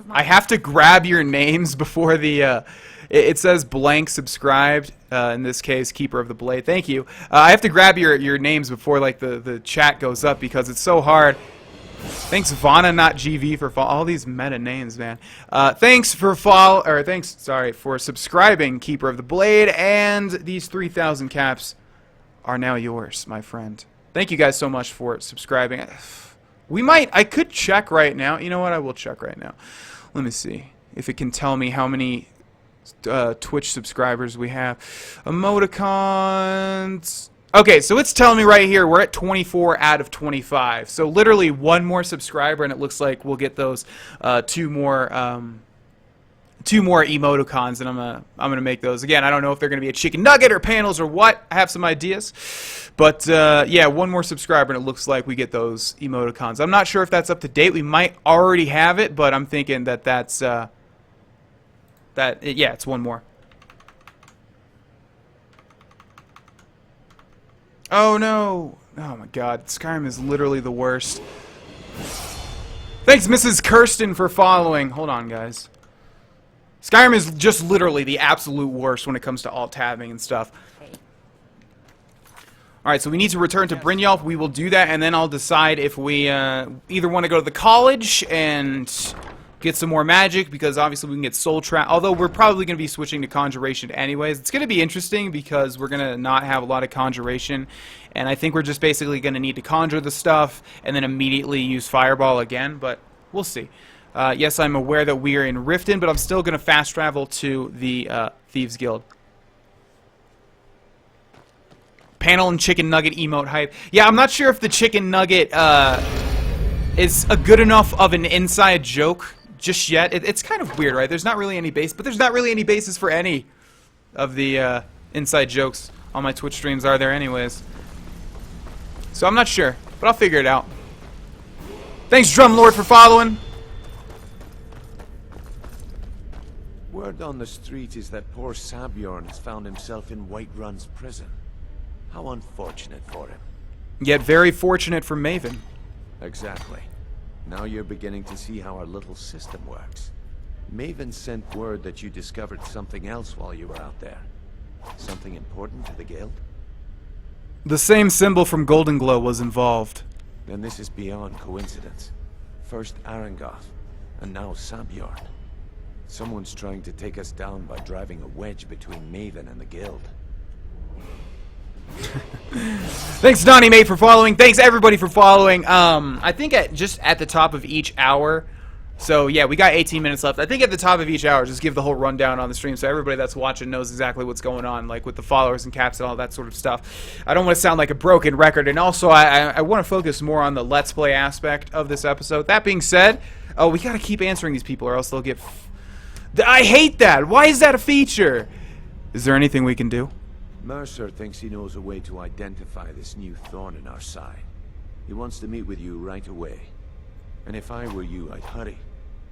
I have to grab your names before the, it says blank subscribed, in this case, Keeper of the Blade. Thank you. I have to grab your names before, like, the chat goes up because it's so hard. Thanks, Vana, not GV, for all these meta names, man. Thanks for for subscribing, Keeper of the Blade, and these 3,000 caps are now yours, my friend. Thank you guys so much for subscribing. I could check right now. You know what? I will check right now. Let me see if it can tell me how many Twitch subscribers we have. Emoticons. Okay, so it's telling me right here we're at 24 out of 25. So literally one more subscriber, and it looks like we'll get those two more emoticons, and I'm gonna make those. Again, I don't know if they're gonna be a chicken nugget or panels or what. I have some ideas, but yeah, one more subscriber, and it looks like we get those emoticons. I'm not sure if that's up to date. We might already have it, but I'm thinking that that's yeah, it's one more. Oh no! Oh my god, Skyrim is literally the worst. Thanks, Mrs. Kirsten, for following. Hold on, guys. Skyrim is just literally the absolute worst when it comes to alt-tabbing and stuff. Alright, so we need to return to Brynjolf. We will do that, and then I'll decide if we either want to go to the college and get some more magic, because obviously we can get soul trap. Although we're probably going to be switching to conjuration anyways. It's going to be interesting because we're going to not have a lot of conjuration, and I think we're just basically going to need to conjure the stuff and then immediately use fireball again, but we'll see. Yes, I'm aware that we are in Riften, but I'm still going to fast travel to the Thieves Guild. Panel and chicken nugget emote hype. Yeah, I'm not sure if the chicken nugget is a good enough of an inside joke just yet. It's kind of weird, right? There's not really any base, but there's not really any basis for any of the inside jokes on my Twitch streams, are there anyways? So I'm not sure, but I'll figure it out. Thanks, Drumlord, for following. Word on the street is that poor Sabjorn has found himself in Whiterun's prison. How unfortunate for him. Yet very fortunate for Maven. Exactly. Now you're beginning to see how our little system works. Maven sent word that you discovered something else while you were out there. Something important to the guild? The same symbol from Golden Glow was involved. Then this is beyond coincidence. First Arangoth, and now Sabjorn. Someone's trying to take us down by driving a wedge between Maven and the guild. Thanks, Donnie Mate, for following. Thanks, everybody, for following. I think just at the top of each hour. So, yeah, we got 18 minutes left. I think at the top of each hour, just give the whole rundown on the stream so everybody that's watching knows exactly what's going on, like with the followers and caps and all that sort of stuff. I don't want to sound like a broken record, and also I want to focus more on the Let's Play aspect of this episode. That being said, oh, we got to keep answering these people or else they'll get... I hate that! Why is that a feature? Is there anything we can do? Mercer thinks he knows a way to identify this new thorn in our side. He wants to meet with you right away. And if I were you, I'd hurry.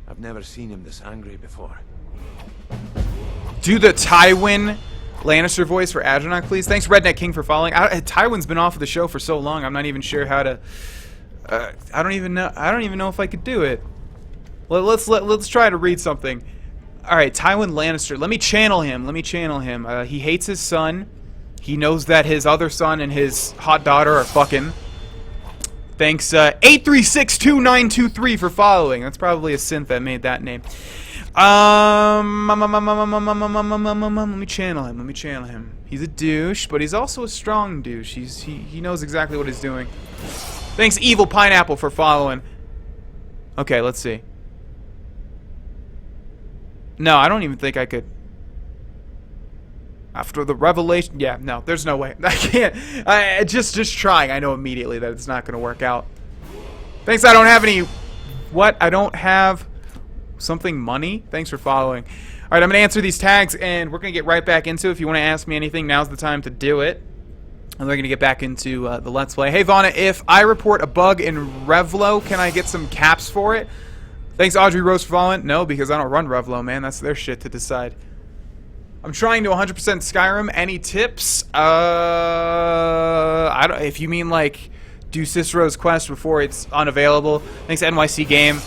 I've never seen him this angry before. Do the Tywin Lannister voice for Adronak, please. Thanks, Redneck King, for following. Tywin's been off of the show for so long. I'm not even sure how to. I don't even know if I could do it. Let's try to read something. All right, Tywin Lannister. Let me channel him. He hates his son. He knows that his other son and his hot daughter are fucking. Thanks, 8362923 for following. That's probably a synth that made that name. Let me channel him. He's a douche, but he's also a strong douche. He knows exactly what he's doing. Thanks, Evil Pineapple, for following. Okay, let's see. No, I don't even think I could. After the revelation, yeah, no, there's no way. I can't. Just trying. I know immediately that it's not going to work out. Thanks. I don't have any. What? I don't have something money. Thanks for following. All right, I'm going to answer these tags, and we're going to get right back into it. If you want to ask me anything, now's the time to do it. And we're going to get back into the Let's Play. Hey, Vana, if I report a bug in Revlo, can I get some caps for it? Thanks, Audrey Rose, for following. No, because I don't run Revlo, man. That's their shit to decide. I'm trying to 100% Skyrim. Any tips? I don't. If you mean like do Cicero's quest before it's unavailable. Thanks, NYC Game.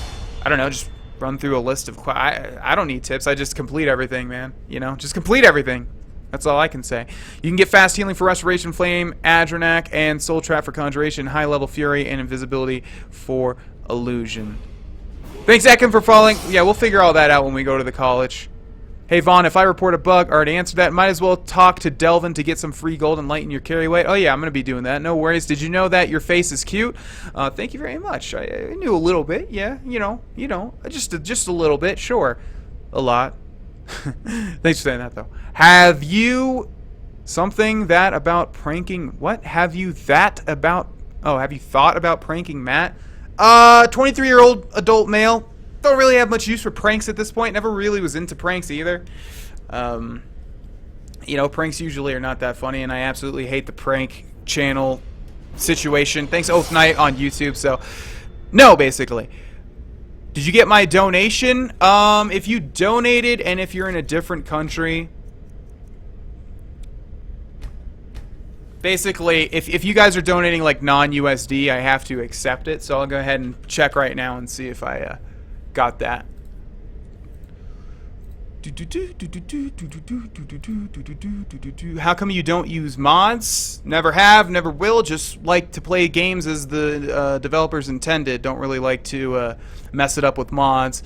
I don't know. Just run through a list of. I don't need tips. I just complete everything, man. You know, just complete everything. That's all I can say. You can get fast healing for Restoration Flame, Adronak, and Soul Trap for Conjuration, High Level Fury, and Invisibility for Illusion. Thanks, Ekin, for following. Yeah, we'll figure all that out when we go to the college. Hey, Vaughn, if I report a bug, already answered that. Might as well talk to Delvin to get some free gold and lighten your carry weight. Oh, yeah, I'm going to be doing that. No worries. Did you know that your face is cute? Thank you very much. I knew a little bit. Yeah, you know, just a little bit. Sure. A lot. Thanks for saying that, though. Have you Something that about pranking... What? Have you that about... Oh, have you thought about pranking Matt? 23-year-old adult male. Don't really have much use for pranks at this point. Never really was into pranks either. You know, pranks usually are not that funny, and I absolutely hate the prank channel situation. Thanks, Oath Knight on YouTube. So, no, basically. Did you get my donation? If you donated, and if you're in a different country... Basically, if you guys are donating like non-USD, I have to accept it. So I'll go ahead and check right now and see if I got that. How come you don't use mods? Never have, never will. Just like to play games as the developers intended. Don't really like to mess it up with mods.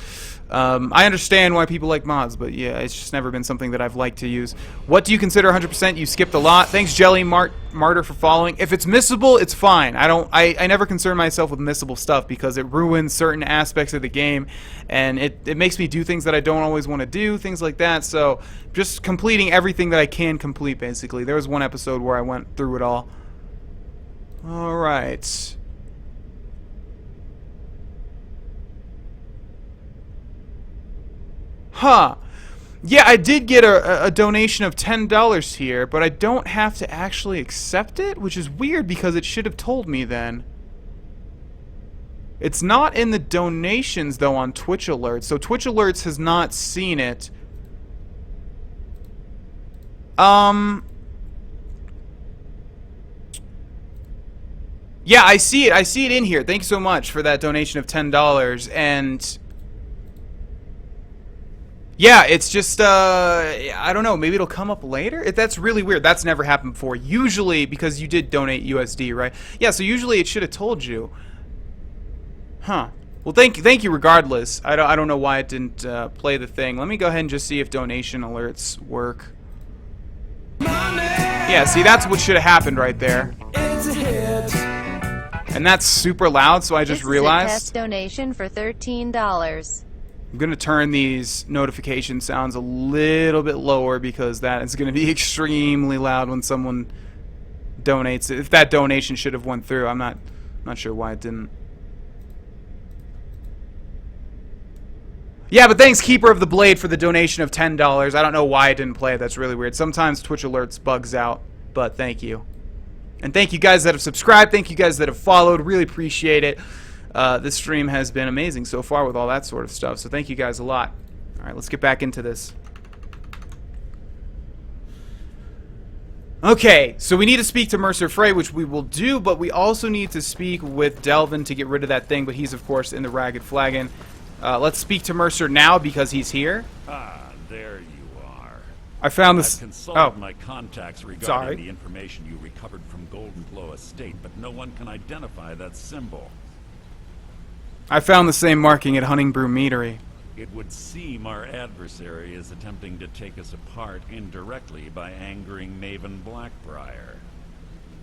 I understand why people like mods, but yeah, it's just never been something that I've liked to use. What do you consider 100%? You skipped a lot. Thanks, Jelly Martyr, for following. If it's missable, it's fine. I never concern myself with missable stuff because it ruins certain aspects of the game, and it makes me do things that I don't always want to do, things like that. So just completing everything that I can complete, basically. There was one episode where I went through it all. All right. Huh. Yeah, I did get a donation of $10 here, but I don't have to actually accept it, which is weird because it should have told me then. It's not in the donations, though, on Twitch Alerts, so Twitch Alerts has not seen it. Yeah, I see it. I see it in here. Thank you so much for that donation of $10, and... Yeah, it's just, I don't know, maybe it'll come up later? That's really weird. That's never happened before. Usually, because you did donate USD, right? Yeah, so usually it should have told you. Huh. Well, thank you regardless. I don't know why it didn't play the thing. Let me go ahead and just see if donation alerts work. Yeah, see, that's what should have happened right there. And that's super loud, so I just realized. This is a test donation for $13. I'm going to turn these notification sounds a little bit lower because that is going to be extremely loud when someone donates. If that donation should have went through, I'm not sure why it didn't. Yeah, but thanks, Keeper of the Blade, for the donation of $10. I don't know why it didn't play. That's really weird. Sometimes Twitch Alerts bugs out, but thank you. And thank you guys that have subscribed. Thank you guys that have followed. Really appreciate it. This stream has been amazing so far with all that sort of stuff, so thank you guys a lot. Alright, let's get back into this. Okay, so we need to speak to Mercer Frey, which we will do, but we also need to speak with Delvin to get rid of that thing, but he's, of course, in the Ragged Flagon. Let's speak to Mercer now because he's here. Ah, there you are. I found this... I've consulted my contacts regarding Sorry. the information you recovered from Golden Glow Estate, but no one can identify that symbol. I found the same marking at Huntingbrew Meadery. It would seem our adversary is attempting to take us apart indirectly by angering Maven Blackbriar.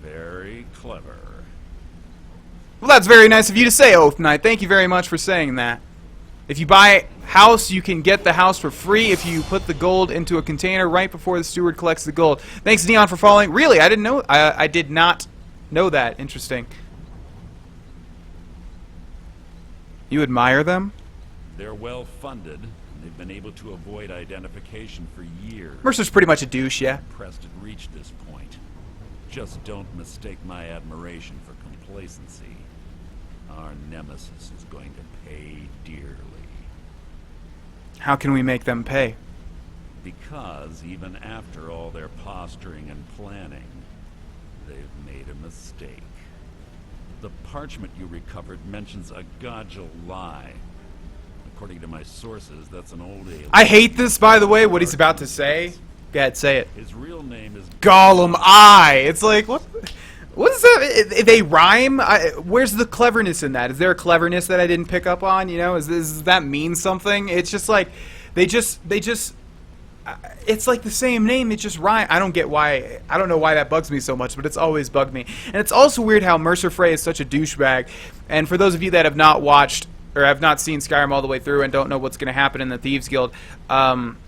Very clever. Well, that's very nice of you to say, Oath Knight. Thank you very much for saying that. If you buy a house, you can get the house for free if you put the gold into a container right before the steward collects the gold. Thanks, Neon, for following. Really? I didn't know. I did not know that. Interesting. You admire them? They're well funded, and they've been able to avoid identification for years. Mercer's pretty much a douche, yeah. Pressed and reached this point. Just don't mistake my admiration for complacency. Our nemesis is going to pay dearly. How can we make them pay? Because even after all their posturing and planning, they've made a mistake. The parchment you recovered mentions a Godjal lie. According to my sources, that's an old alien. I hate this, by the way, what he's about to say. Go ahead, say it. His real name is Gulum-Ei. It's like, what is that? They rhyme? Where's the cleverness in that? Is there a cleverness that I didn't pick up on? You know, does that mean something? It's just like, they just, it's like the same name, it just rhymes. I don't know why that bugs me so much, but it's always bugged me. And it's also weird how Mercer Frey is such a douchebag. And for those of you that have not watched, or have not seen Skyrim all the way through and don't know what's going to happen in the Thieves Guild, I'm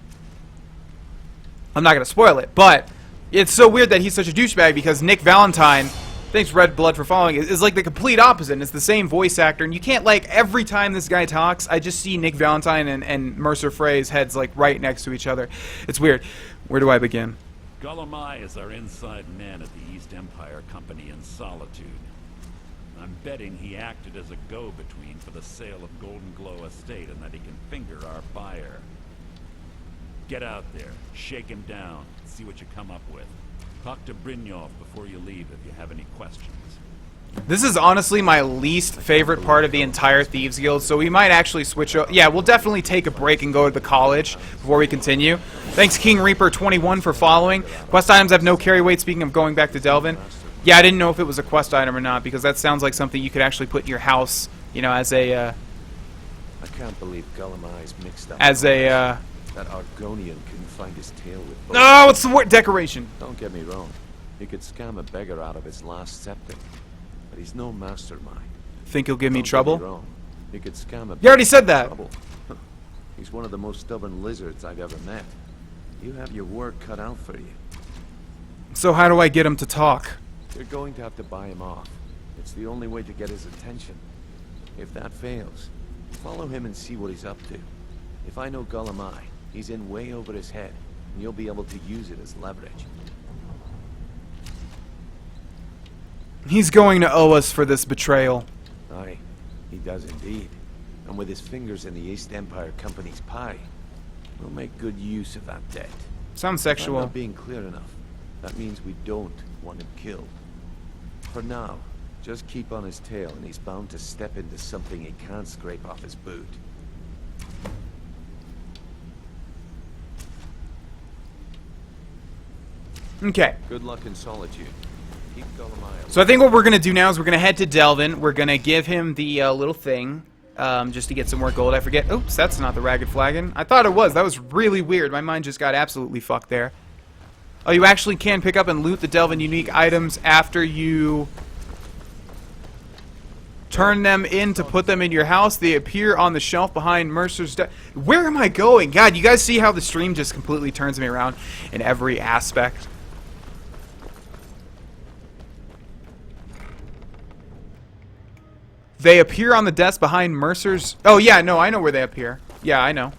not going to spoil it, but It's so weird that he's such a douchebag because Nick Valentine, thanks Red Blood for following, is like the complete opposite. And it's the same voice actor, and you can't, like, every time this guy talks, I just see Nick Valentine and Mercer Frey's heads, like, right next to each other. It's weird. Where do I begin? Gulum-Ei is our inside man at the East Empire Company in Solitude. I'm betting he acted as a go-between for the sale of Golden Glow Estate and that he can finger our buyer. Get out there, shake him down, see what you come up with. Talk to Brynjolf before you leave if you have any questions. This is honestly my least favorite part of the entire Thieves Guild, so we might actually switch over. Yeah, we'll definitely take a break and go to the college before we continue. Thanks King Reaper 21 for following. Quest items have no carry weight, speaking of going back to Delvin. Yeah, I didn't know if it was a quest item or not, because that sounds like something you could actually put in your house, you know, as a, I can't believe Gulum-Ei's mixed up. as a, That Argonian couldn't find his tail with both. No, it's the word decoration. Don't get me wrong. He could scam a beggar out of his last septic. But he's no mastermind. Think he'll give me Don't get trouble? wrong. He could scam a You already said that. trouble. He's one of the most stubborn lizards I've ever met. You have your work cut out for you. So how do I get him to talk? You're going to have to buy him off. It's the only way to get his attention. If that fails, follow him and see what he's up to. If I know Gulum-Ei, he's in way over his head, and you'll be able to use it as leverage. He's going to owe us for this betrayal. Aye, he does indeed. And with his fingers in the East Empire Company's pie, we'll make good use of that debt. Sounds If I'm sexual. not being clear enough, that means we don't want him killed. For now, just keep on his tail and he's bound to step into something he can't scrape off his boot. Okay. Good luck in Solitude. Keep Gulum-Ei. So I think what we're going to do now is we're going to head to Delvin. We're going to give him the little thing just to get some more gold. I forget. Oops, that's not the Ragged Flagon. I thought it was. That was really weird. My mind just got absolutely fucked there. Oh, you actually can pick up and loot the Delvin unique items after you turn them in to put them in your house. They appear on the shelf behind Mercer's desk. Where am I going? God, you guys see how the stream just completely turns me around in every aspect? They appear on the desk behind Mercer's... Oh, yeah, no, I know where they appear. Yeah, I know.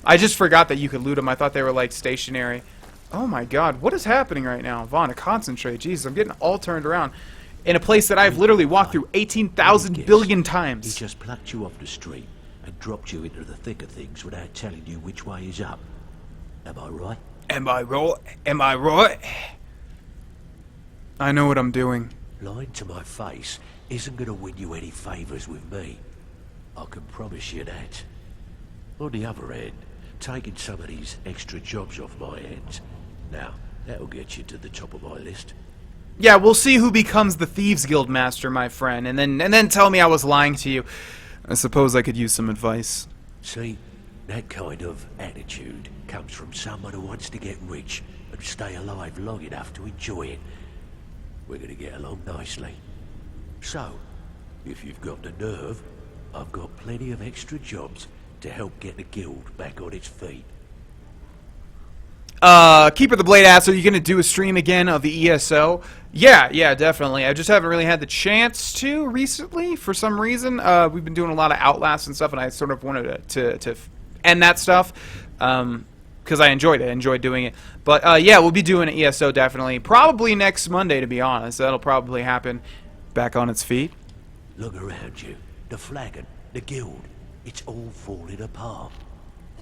I just forgot that you could loot them. I thought they were, like, stationary. Oh, my God. What is happening right now? Vana, concentrate. Jesus, I'm getting all turned around. In a place that I've literally walked through 18,000 billion He times. just plucked you off the street and dropped you into the thick of things without telling you which way is up. Am I right? Am I right? Am I right? I know what I'm doing. Lying to my face isn't going to win you any favours with me. I can promise you that. On the other hand, taking some of these extra jobs off my hands, now, that'll get you to the top of my list. Yeah, we'll see who becomes the Thieves Guild Master, my friend, and then tell me I was lying to you. I suppose I could use some advice. See, that kind of attitude comes from someone who wants to get rich and stay alive long enough to enjoy it. We're going to get along nicely. So, if you've got the nerve, I've got plenty of extra jobs to help get the guild back on its feet. Keeper the Blade asks, are you going to do a stream again of the ESO? Yeah, definitely. I just haven't really had the chance to recently, for some reason. We've been doing a lot of Outlast and stuff, and I sort of wanted to end that stuff, because I enjoyed it. I enjoyed doing it. But, yeah, we'll be doing an ESO, definitely. Probably next Monday, to be honest. That'll probably happen. Back on its feet. Look around you. The flagon, the guild, it's all falling apart.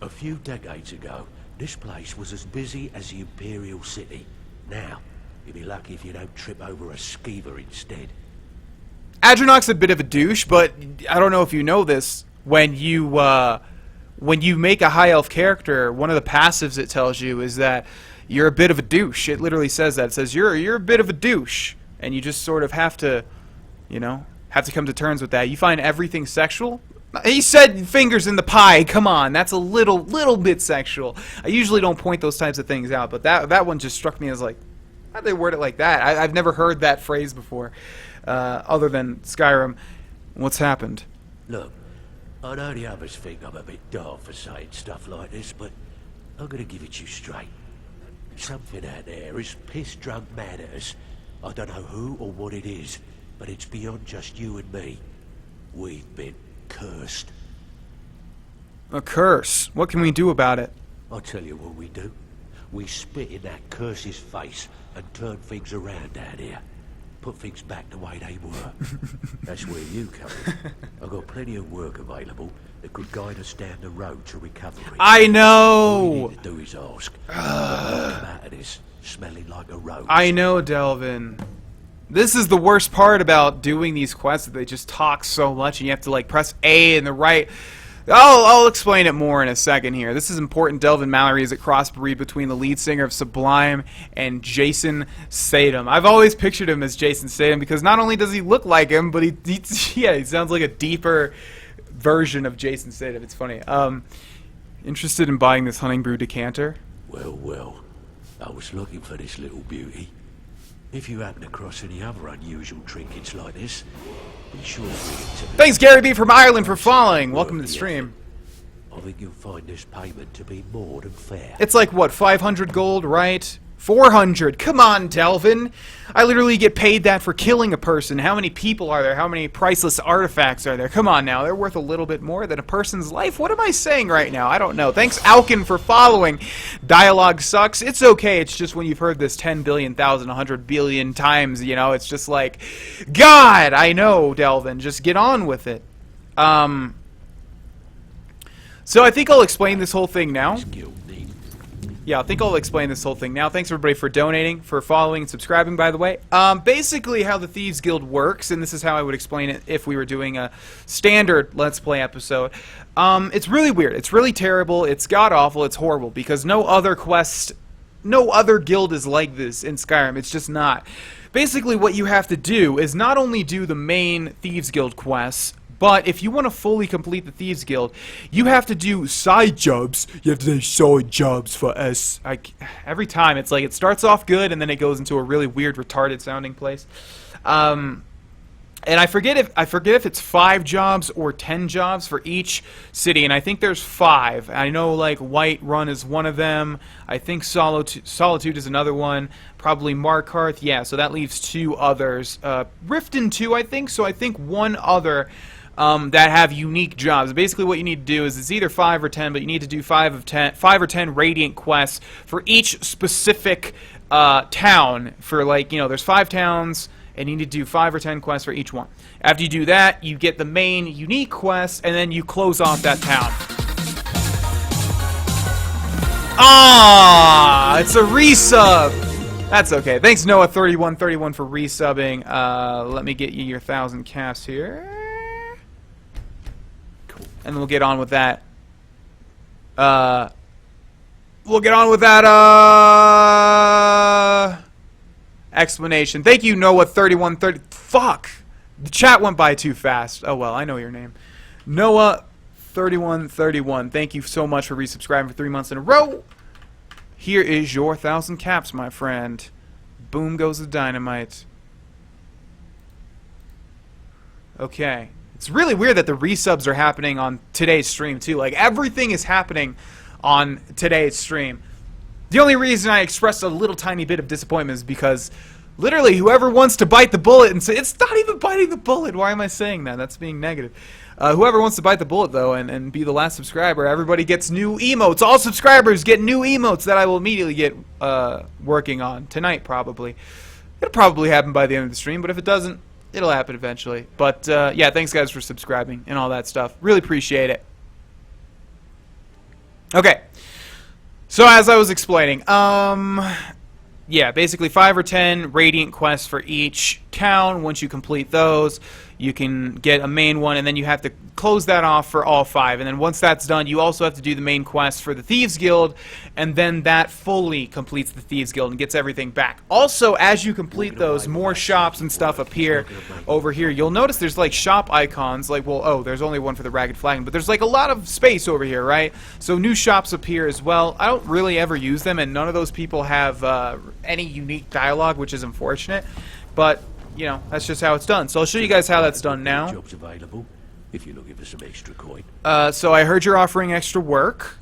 A few decades ago, this place was as busy as the Imperial City. Now, you'll be lucky if you don't trip over a skeever instead. Adronach's a bit of a douche, but I don't know if you know this. When you make a high elf character, one of the passives it tells you is that you're a bit of a douche. It literally says that. It says you're a bit of a douche, and you just sort of have to, you know, come to terms with that. You find everything sexual. He said fingers in the pie. Come on, that's a little bit sexual. I usually don't point those types of things out, but that one just struck me as like, how'd they word it like that? I've never heard that phrase before, other than Skyrim. What's happened? Look, I know the others think I'm a bit daft for saying stuff like this, but I'm gonna give it you straight. Something out there is piss-drunk mad at us. I don't know who or what it is, but it's beyond just you and me. We've been cursed. A curse. What can we do about it? I'll tell you what we do. We spit in that curse's face and turn things around down here. Put things back the way they were. That's where you come in. I've got plenty of work available that could guide us down the road to recovery. I All you know! need to do is ask. I'll come out of this smelling like a rose. I know, Delvin. This is the worst part about doing these quests, that they just talk so much and you have to like press A in the right. I'll explain it more in a second here. This is important. Delvin Mallory is a crossbreed between the lead singer of Sublime and Jason Statham. I've always pictured him as Jason Statham because not only does he look like him, but he sounds like a deeper version of Jason Statham. It's funny. Interested in buying this Hunting Brew decanter? Well, I was looking for this little beauty. If you happen across any other unusual trinkets like this, be sure to bring it to me. Thanks, Gary B. from Ireland, for following. Welcome to the stream. I think you'll find this payment to be more than fair. It's like, what, 500 gold, right? 400. Come on, Delvin. I literally get paid that for killing a person. How many people are there? How many priceless artifacts are there? Come on now. They're worth a little bit more than a person's life. What am I saying right now? I don't know. Thanks, Alkin, for following. Dialogue sucks. It's okay. It's just when you've heard this 10 billion, 100 billion times, you know, it's just like, God, I know, Delvin. Just get on with it. So I think I'll explain this whole thing now. Yeah, I think I'll explain this whole thing now. Thanks everybody for donating, for following and subscribing, by the way. Basically how the Thieves Guild works, and this is how I would explain it if we were doing a standard Let's Play episode. It's really weird. It's really terrible. It's god-awful. It's horrible, because no other quest, no other guild is like this in Skyrim. It's just not. Basically what you have to do is not only do the main Thieves Guild quests, but if you want to fully complete the Thieves Guild, you have to do side jobs. You have to do side jobs for us. Every time, it's like it starts off good, and then it goes into a really weird, retarded-sounding place. And I forget if it's 5 jobs or 10 jobs for each city, and I think there's 5. I know, like, White Run is one of them. I think Solitude is another one. Probably Markarth. Yeah, so that leaves 2 others. Riften 2, I think. So I think 1 other that have unique jobs. Basically what you need to do is it's either 5 or 10, but you need to do 5 or 10 Radiant quests for each specific town. For, like, you know, there's 5 towns, and you need to do 5 or 10 quests for each one. After you do that, you get the main unique quest, and then you close off that town. Ah, it's a resub. That's okay. Thanks, Noah3131 for resubbing. Let me get you your 1,000 caps here. And we'll get on with that. Explanation. Thank you, Noah3130. Fuck! The chat went by too fast. Oh well, I know your name. Noah3131. Thank you so much for resubscribing for 3 months in a row. Here is your 1,000 caps, my friend. Boom goes the dynamite. Okay. It's really weird that the resubs are happening on today's stream, too. Like, everything is happening on today's stream. The only reason I expressed a little tiny bit of disappointment is because, literally, whoever wants to bite the bullet and say, it's not even biting the bullet. Why am I saying that? That's being negative. Whoever wants to bite the bullet, though, and be the last subscriber, everybody gets new emotes. All subscribers get new emotes that I will immediately get working on. Tonight, probably. It'll probably happen by the end of the stream, but if it doesn't, it'll happen eventually. But, yeah, thanks, guys, for subscribing and all that stuff. Really appreciate it. Okay. So, as I was explaining, yeah, basically 5 or 10 Radiant quests for each town. Once you complete those, you can get a main one, and then you have to close that off for all 5. And then once that's done, you also have to do the main quest for the Thieves Guild, and then that fully completes the Thieves Guild and gets everything back. Also, as you complete those, more shops and stuff appear over here. You'll notice there's, like, shop icons, like, well, oh, there's only one for the Ragged Flagon, but there's, like, a lot of space over here, right? So new shops appear as well. I don't really ever use them, and none of those people have any unique dialogue, which is unfortunate, but you know, that's just how it's done. So I'll show you guys how that's done now. Jobs available if you're looking for some extra coin. So I heard you're offering extra work.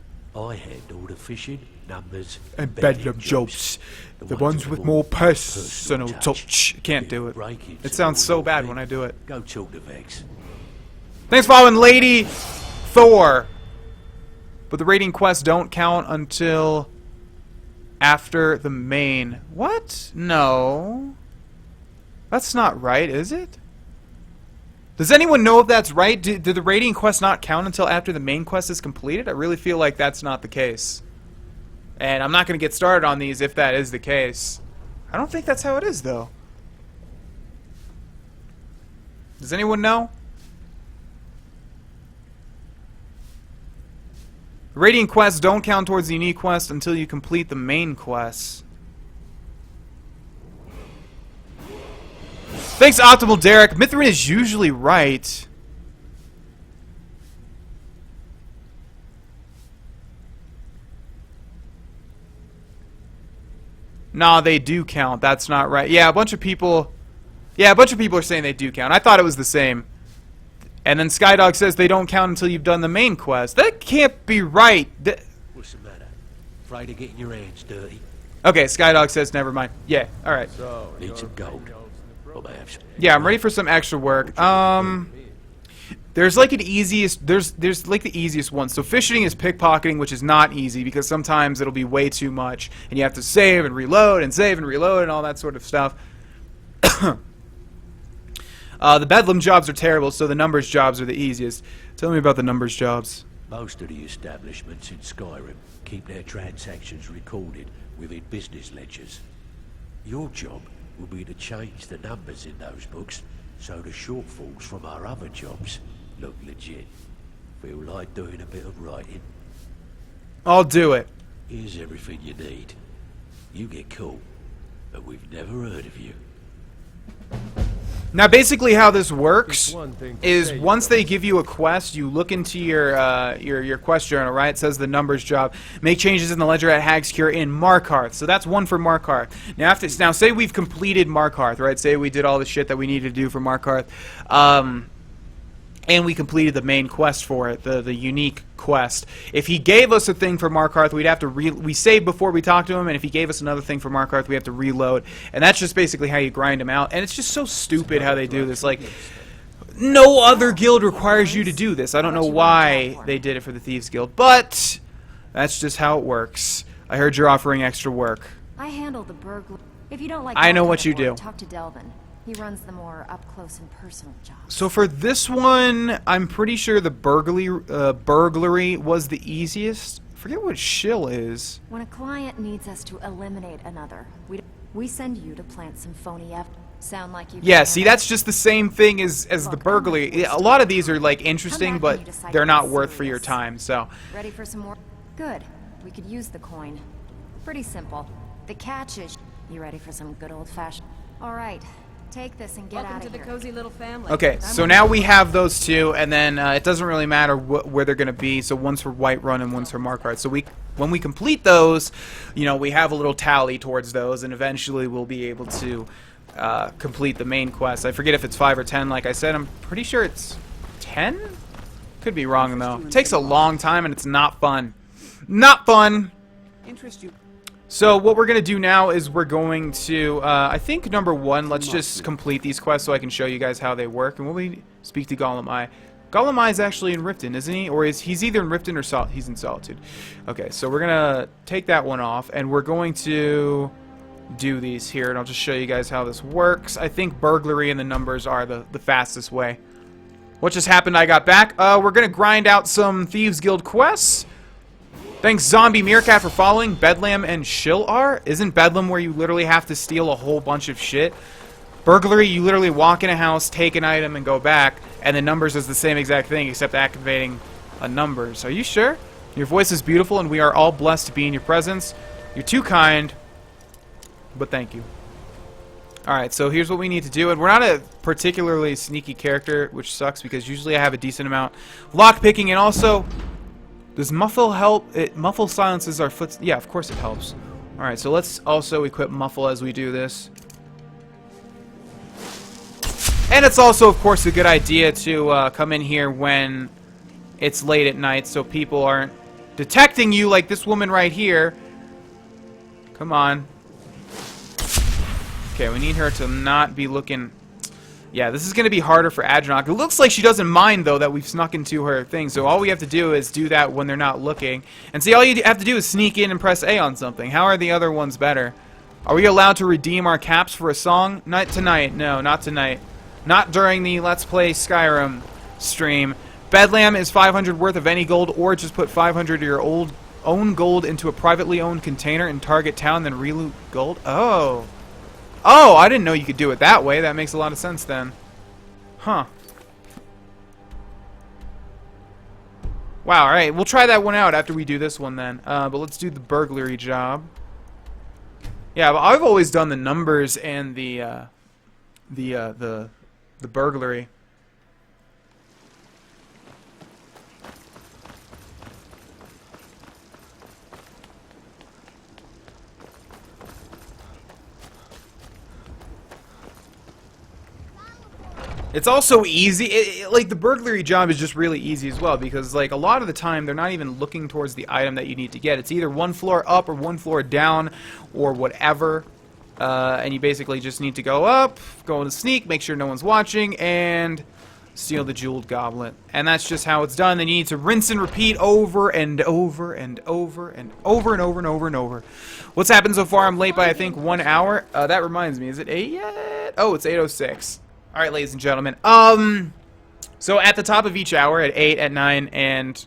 I handle the fishing, numbers, And bedlam jobs. The ones with more personal touch. Can't do it. It sounds so bad when I do it. Go talk to Vex. Thanks for following Lady Thor. But the raiding quests don't count until after the main. What? No. That's not right, is it? Does anyone know if that's right? Did the raiding quest not count until after the main quest is completed? I really feel like that's not the case. And I'm not going to get started on these if that is the case. I don't think that's how it is, though. Does anyone know? Raiding quests don't count towards the unique quest until you complete the main quests. Thanks, Optimal Derek. Mithrin is usually right. Nah, they do count. That's not right. Yeah, a bunch of people... Yeah, a bunch of people are saying they do count. I thought it was the same. And then Skydog says they don't count until you've done the main quest. That can't be right. What's the matter? Afraid of getting your hands dirty? Okay, Skydog says never mind. Yeah, alright. Need some gold. Or perhaps. Yeah, I'm ready for some extra work. There's like an easiest... There's like the easiest one. So fishing is pickpocketing, which is not easy because sometimes it'll be way too much. And you have to save and reload and all that sort of stuff. The bedlam jobs are terrible, so the numbers jobs are the easiest. Tell me about the numbers jobs. Most of the establishments in Skyrim keep their transactions recorded within business ledgers. Your job will be to change the numbers in those books so the shortfalls from our other jobs look legit. Feel like doing a bit of writing? I'll do it. Here's everything you need. You get caught, but we've never heard of you. Now, basically how this works is once they give you a quest, you look into your quest journal, right? It says the numbers job. Make changes in the ledger at Hagscure in Markarth. So that's one for Markarth. Now, say we've completed Markarth, right? Say we did all the shit that we needed to do for Markarth. And we completed the main quest for it, the unique quest. If he gave us a thing for Markarth, we'd have to we save before we talk to him, and if he gave us another thing for Markarth, we have to reload. And that's just basically how you grind him out. And it's just so stupid how they do this. Like, no other guild requires you to do this. I don't know why they did it for the Thieves Guild, but that's just how it works. I heard you're offering extra work. I handle the burglar. If you don't like I know what you do. Talk to Delvin. He runs the more up-close and personal jobs. So for this one, I'm pretty sure the burglary was the easiest. Forget what shill is. When a client needs us to eliminate another, we send you to plant some phony evidence. Sound like you? Yeah, see, that's just the same thing as the burglary. A lot of these are like interesting, but they're not worth for your time. So. Ready for some more? Good. We could use the coin. Pretty simple. The catch is, you ready for some good old-fashioned? All right. Take this and get out of here. Welcome to the cozy little family. Okay, so now we have those two, and then it doesn't really matter where they're going to be. So one's for Whiterun and one's for Markarth. So when we complete those, you know, we have a little tally towards those, and eventually we'll be able to complete the main quest. I forget if it's 5 or 10. Like I said, I'm pretty sure it's 10. Could be wrong though. It takes a long time, and it's not fun. Not fun. Interest you. So what we're going to do now is we're going to, I think number 1, let's just complete these quests so I can show you guys how they work. And we'll speak to Gulum-Ei. Gulum-Ei is actually in Riften, isn't he? Or he's either in Riften or he's in Solitude. Okay, so we're going to take that one off. And we're going to do these here. And I'll just show you guys how this works. I think burglary and the numbers are the fastest way. What just happened? I got back. We're going to grind out some Thieves Guild quests. Thanks, Zombie Meerkat, for following. Bedlam and Shill are? Isn't Bedlam where you literally have to steal a whole bunch of shit? Burglary, you literally walk in a house, take an item, and go back. And the numbers is the same exact thing, except activating a numbers. Are you sure? Your voice is beautiful, and we are all blessed to be in your presence. You're too kind, but thank you. Alright, so here's what we need to do. And we're not a particularly sneaky character, which sucks, because usually I have a decent amount lockpicking, and also... Does muffle help? Muffle silences our foot. Yeah, of course it helps. Alright, so let's also equip muffle as we do this. And it's also, of course, a good idea to come in here when it's late at night so people aren't detecting you like this woman right here. Come on. Okay, we need her to not be looking... Yeah, this is going to be harder for Adronach. It looks like she doesn't mind, though, that we've snuck into her thing. So all we have to do is do that when they're not looking. And see, all you have to do is sneak in and press A on something. How are the other ones better? Are we allowed to redeem our caps for a song? Not tonight. No, not tonight. Not during the Let's Play Skyrim stream. Bedlam is 500 worth of any gold, or just put 500 of your own gold into a privately owned container in Target Town, then reloot gold. Oh. Oh, I didn't know you could do it that way. That makes a lot of sense then. Huh. Wow, alright. We'll try that one out after we do this one then. But let's do the burglary job. Yeah, but I've always done the numbers and the burglary. It's also easy, like the burglary job is just really easy as well, because like a lot of the time they're not even looking towards the item that you need to get. It's either one floor up or one floor down or whatever, and you basically just need to go up, go in a sneak, make sure no one's watching, and steal the jeweled goblet. And that's just how it's done. Then you need to rinse and repeat over and over and over and over and over and over and over. What's happened so far? I'm late by I think 1 hour. That reminds me, is it 8 yet? Oh, it's 8:06. Alright, ladies and gentlemen. So at the top of each hour, at 8, at 9, and,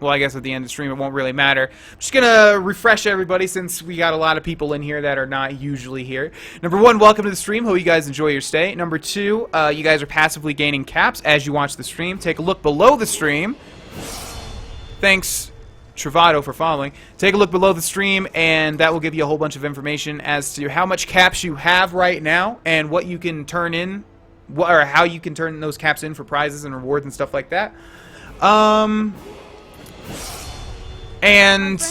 well, I guess at the end of the stream, it won't really matter. I'm just gonna refresh everybody since we got a lot of people in here that are not usually here. Number 1, welcome to the stream. Hope you guys enjoy your stay. Number 2, you guys are passively gaining caps as you watch the stream. Take a look below the stream. Thanks, Travado, for following. Take a look below the stream, and that will give you a whole bunch of information as to how much caps you have right now and what you can turn in. Or how you can turn those caps in for prizes and rewards and stuff like that. And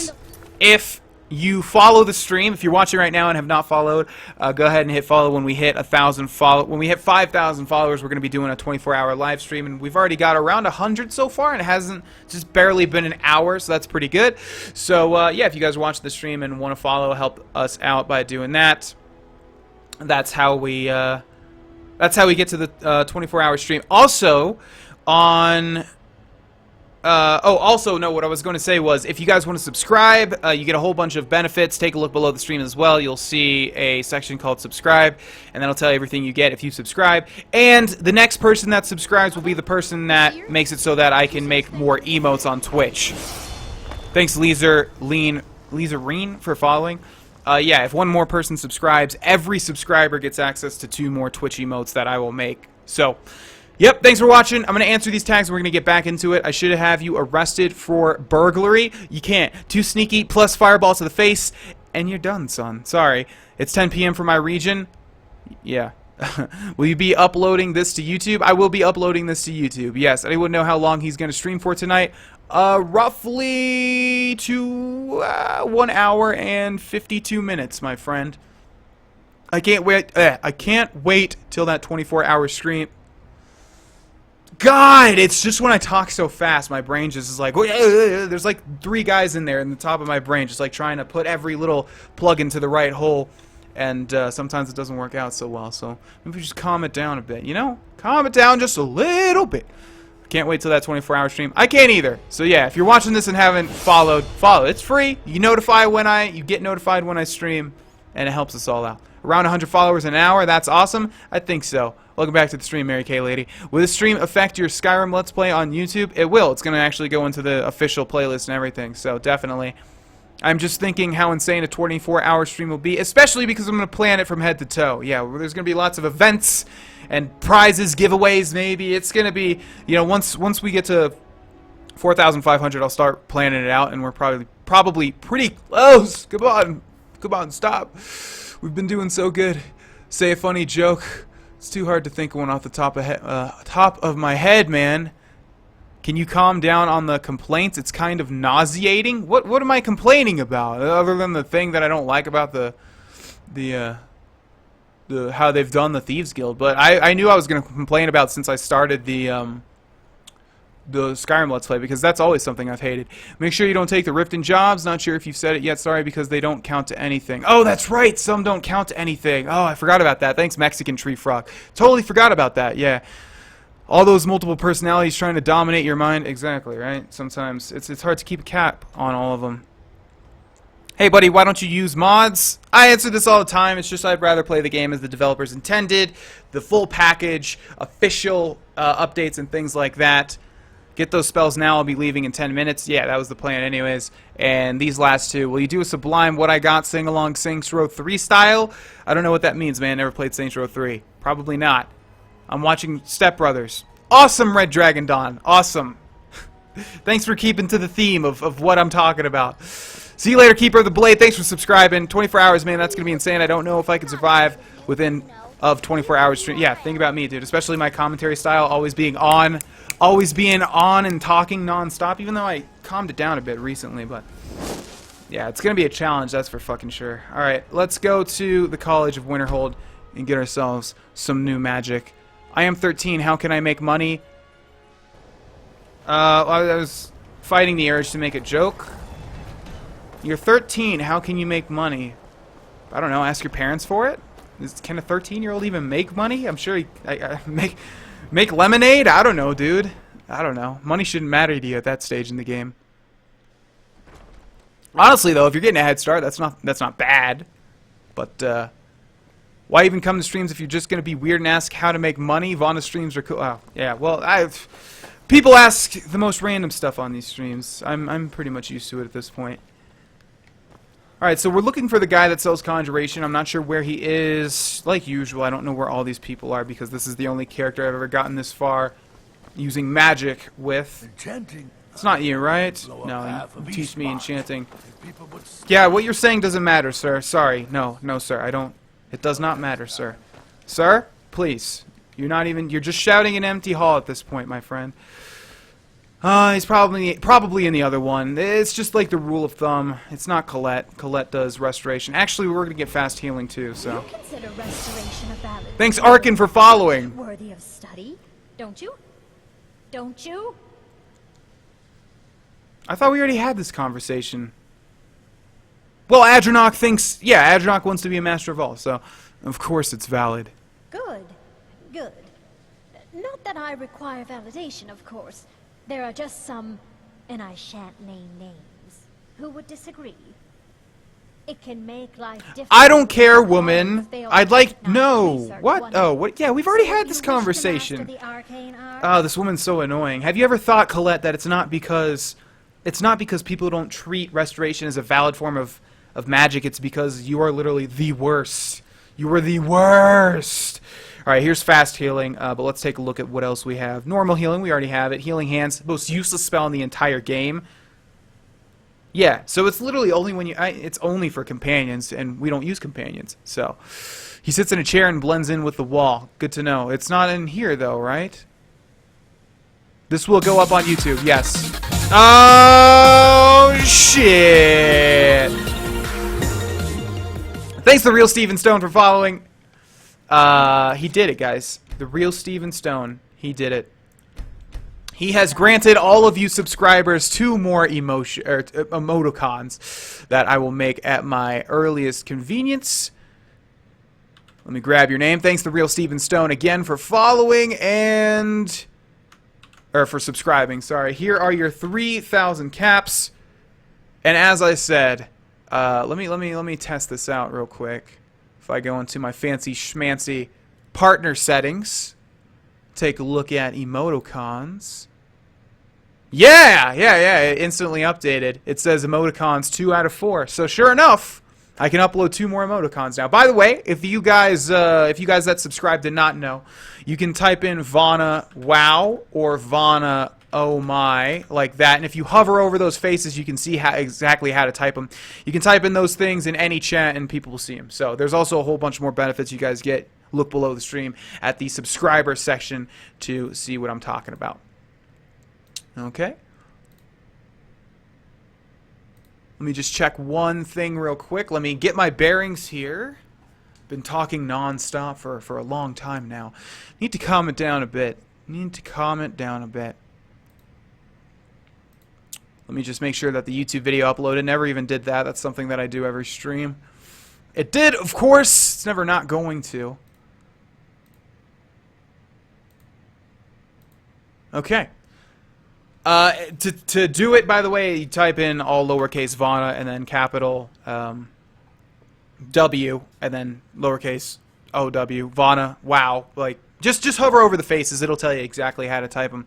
if you follow the stream, if you're watching right now and have not followed, go ahead and hit follow. When we hit 1,000 when we hit 5,000 followers, we're going to be doing a 24-hour live stream, and we've already got around 100 so far, and it hasn't just barely been an hour, so that's pretty good. So yeah, if you guys are watching the stream and want to follow, help us out by doing that. That's how we get to the 24-hour stream. Also, on... also, no, what I was going to say was, if you guys want to subscribe, you get a whole bunch of benefits. Take a look below the stream as well. You'll see a section called subscribe, and that'll tell you everything you get if you subscribe. And the next person that subscribes will be the person that makes it so that I can make more emotes on Twitch. Thanks, Lizarine, for following. Yeah, if one more person subscribes, every subscriber gets access to 2 more Twitch emotes that I will make. So, yep, thanks for watching. I'm going to answer these tags and we're going to get back into it. I should have you arrested for burglary. You can't. 2 sneaky plus fireballs to the face, and you're done, son. Sorry. It's 10 p.m. for my region. Yeah. Will you be uploading this to YouTube? I will be uploading this to YouTube. Yes, anyone know how long he's going to stream for tonight? Roughly to 1 hour and 52 minutes, my friend. I can't wait. I can't wait till that 24-hour stream. God, it's just when I talk so fast, my brain just is like, there's like 3 guys in there in the top of my brain, just like trying to put every little plug into the right hole. And sometimes it doesn't work out so well, so maybe just calm it down a bit, you know? Calm it down just a little bit. Can't wait till that 24-hour stream. I can't either. So yeah, if you're watching this and haven't followed, follow. It's free. You get notified when I stream, and it helps us all out. Around 100 followers an hour, that's awesome. I think so. Welcome back to the stream, Mary Kay Lady. Will this stream affect your Skyrim Let's Play on YouTube? It will. It's going to actually go into the official playlist and everything, so definitely. I'm just thinking how insane a 24-hour stream will be, especially because I'm going to plan it from head to toe. Yeah, there's going to be lots of events and prizes, giveaways maybe. It's going to be, you know, once we get to 4,500, I'll start planning it out, and we're probably pretty close. Come on, stop. We've been doing so good. Say a funny joke. It's too hard to think of one off the top of my head, man. Can you calm down on the complaints? It's kind of nauseating. What am I complaining about? Other than the thing that I don't like about the how they've done the Thieves Guild. But I knew I was going to complain about since I started the the Skyrim Let's Play, because that's always something I've hated. Make sure you don't take the Riften jobs. Not sure if you've said it yet. Sorry, because they don't count to anything. Oh, that's right. Some don't count to anything. Oh, I forgot about that. Thanks, Mexican Tree Frog. Totally forgot about that. Yeah. All those multiple personalities trying to dominate your mind. Exactly, right? Sometimes it's hard to keep a cap on all of them. Hey, buddy, why don't you use mods? I answer this all the time. It's just I'd rather play the game as the developers intended. The full package, official updates and things like that. Get those spells now. I'll be leaving in 10 minutes. Yeah, that was the plan anyways. And these last two. Will you do a Sublime What I Got sing-along Saints Row 3 style? I don't know what that means, man. Never played Saints Row 3. Probably not. I'm watching Step Brothers. Awesome, Red Dragon Dawn. Awesome. Thanks for keeping to the theme of what I'm talking about. See you later, Keeper of the Blade. Thanks for subscribing. 24 hours, man. That's going to be insane. I don't know if I can survive within of 24 hours stream. Yeah, think about me, dude. Especially my commentary style, always being on and talking non-stop, even though I calmed it down a bit recently, but yeah, it's going to be a challenge, that's for fucking sure. Alright, let's go to the College of Winterhold and get ourselves some new magic. I am 13. How can I make money? I was fighting the urge to make a joke. You're 13. How can you make money? I don't know. Ask your parents for it. Can a 13-year-old even make money? I'm sure I make lemonade. I don't know, dude. I don't know. Money shouldn't matter to you at that stage in the game. Honestly, though, if you're getting a head start, that's not bad. But why even come to streams if you're just gonna be weird and ask how to make money? Vana streams are cool. Oh, yeah. Well, people ask the most random stuff on these streams. I'm pretty much used to it at this point. Alright, so we're looking for the guy that sells Conjuration. I'm not sure where he is. Like usual, I don't know where all these people are because this is the only character I've ever gotten this far using magic with. Enchanting. It's not you, right? No, you teach me enchanting. Yeah, what you're saying doesn't matter, sir. Sorry. No, sir. I don't. It does not matter, sir. Sir, please. You're just shouting an empty hall at this point, my friend. He's probably in the other one. It's just like the rule of thumb. It's not Colette. Colette does restoration. Actually, we're gonna get fast healing too. So. You consider restoration a valid. Thanks, Arkin, for following. Worthy of study, don't you? Don't you? I thought we already had this conversation. Well, Adronach thinks. Yeah, Adronach wants to be a master of all. So, of course, it's valid. Good. Good. Not that I require validation, of course. There are just some, and I shan't name names, who would disagree. It can make life difficult. I don't care, woman. I'd like no. What? Oh, what? Yeah, we've already had this conversation. Oh, this woman's so annoying. Have you ever thought, Colette, that it's not because people don't treat restoration as a valid form of magic. It's because you are literally the worst. You are the worst. Alright, here's fast healing, but let's take a look at what else we have. Normal healing, we already have it. Healing Hands, most useless spell in the entire game. Yeah, so it's literally only when it's only for companions, and we don't use companions. So, he sits in a chair and blends in with the wall. Good to know. It's not in here, though, right? This will go up on YouTube, yes. Oh, shit! Thanks, The Real Steven Stone, for following. He did it, guys. The Real Steven Stone. He did it. He has granted all of you subscribers 2 more emoticons that I will make at my earliest convenience. Let me grab your name. Thanks, The Real Steven Stone, again for following or for subscribing. Sorry. Here are your 3,000 caps. And as I said, let me test this out real quick. If I go into my fancy schmancy partner settings, take a look at emoticons. Yeah, it instantly updated. It says emoticons 2 out of 4. So sure enough, I can upload 2 more emoticons now. By the way, if you guys that subscribe did not know, you can type in Vana Wow or Vana Oh My, like that, and if you hover over those faces, you can see exactly how to type them. You can type in those things in any chat, and people will see them. So there's also a whole bunch more benefits you guys get. Look below the stream at the subscriber section to see what I'm talking about. Okay. Let me just check one thing real quick. Let me get my bearings here. Been talking non-stop for a long time now. Need to calm it down a bit. Let me just make sure that the YouTube video uploaded. Never even did that. That's something that I do every stream. It did, of course. It's never not going to. Okay. To do it, by the way, you type in all lowercase Vana and then capital W and then lowercase OW. Vana. Wow. Like, just hover over the faces. It'll tell you exactly how to type them.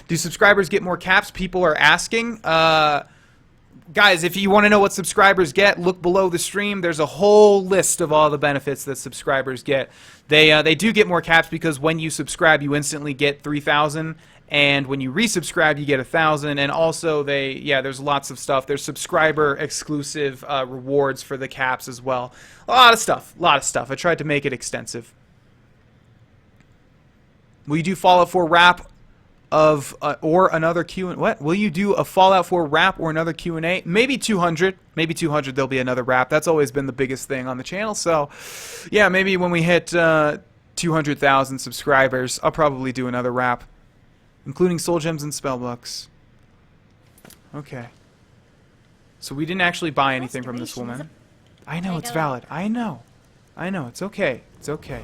Do subscribers get more caps? People are asking. Guys, if you want to know what subscribers get, look below the stream. There's a whole list of all the benefits that subscribers get. They do get more caps because when you subscribe, you instantly get 3,000. And when you resubscribe, you get 1,000. And also, there's lots of stuff. There's subscriber exclusive rewards for the caps as well. A lot of stuff. I tried to make it extensive. Will you do Fallout 4 rap of or another Q&A? What? Will you do a Fallout 4 rap or another Q&A? Maybe 200. Maybe 200 there'll be another rap. That's always been the biggest thing on the channel. So, yeah, maybe when we hit 200,000 subscribers, I'll probably do another rap. Including soul gems and spellbooks. Okay. So we didn't actually buy anything from this woman. I know it's valid. I know. It's okay. It's okay.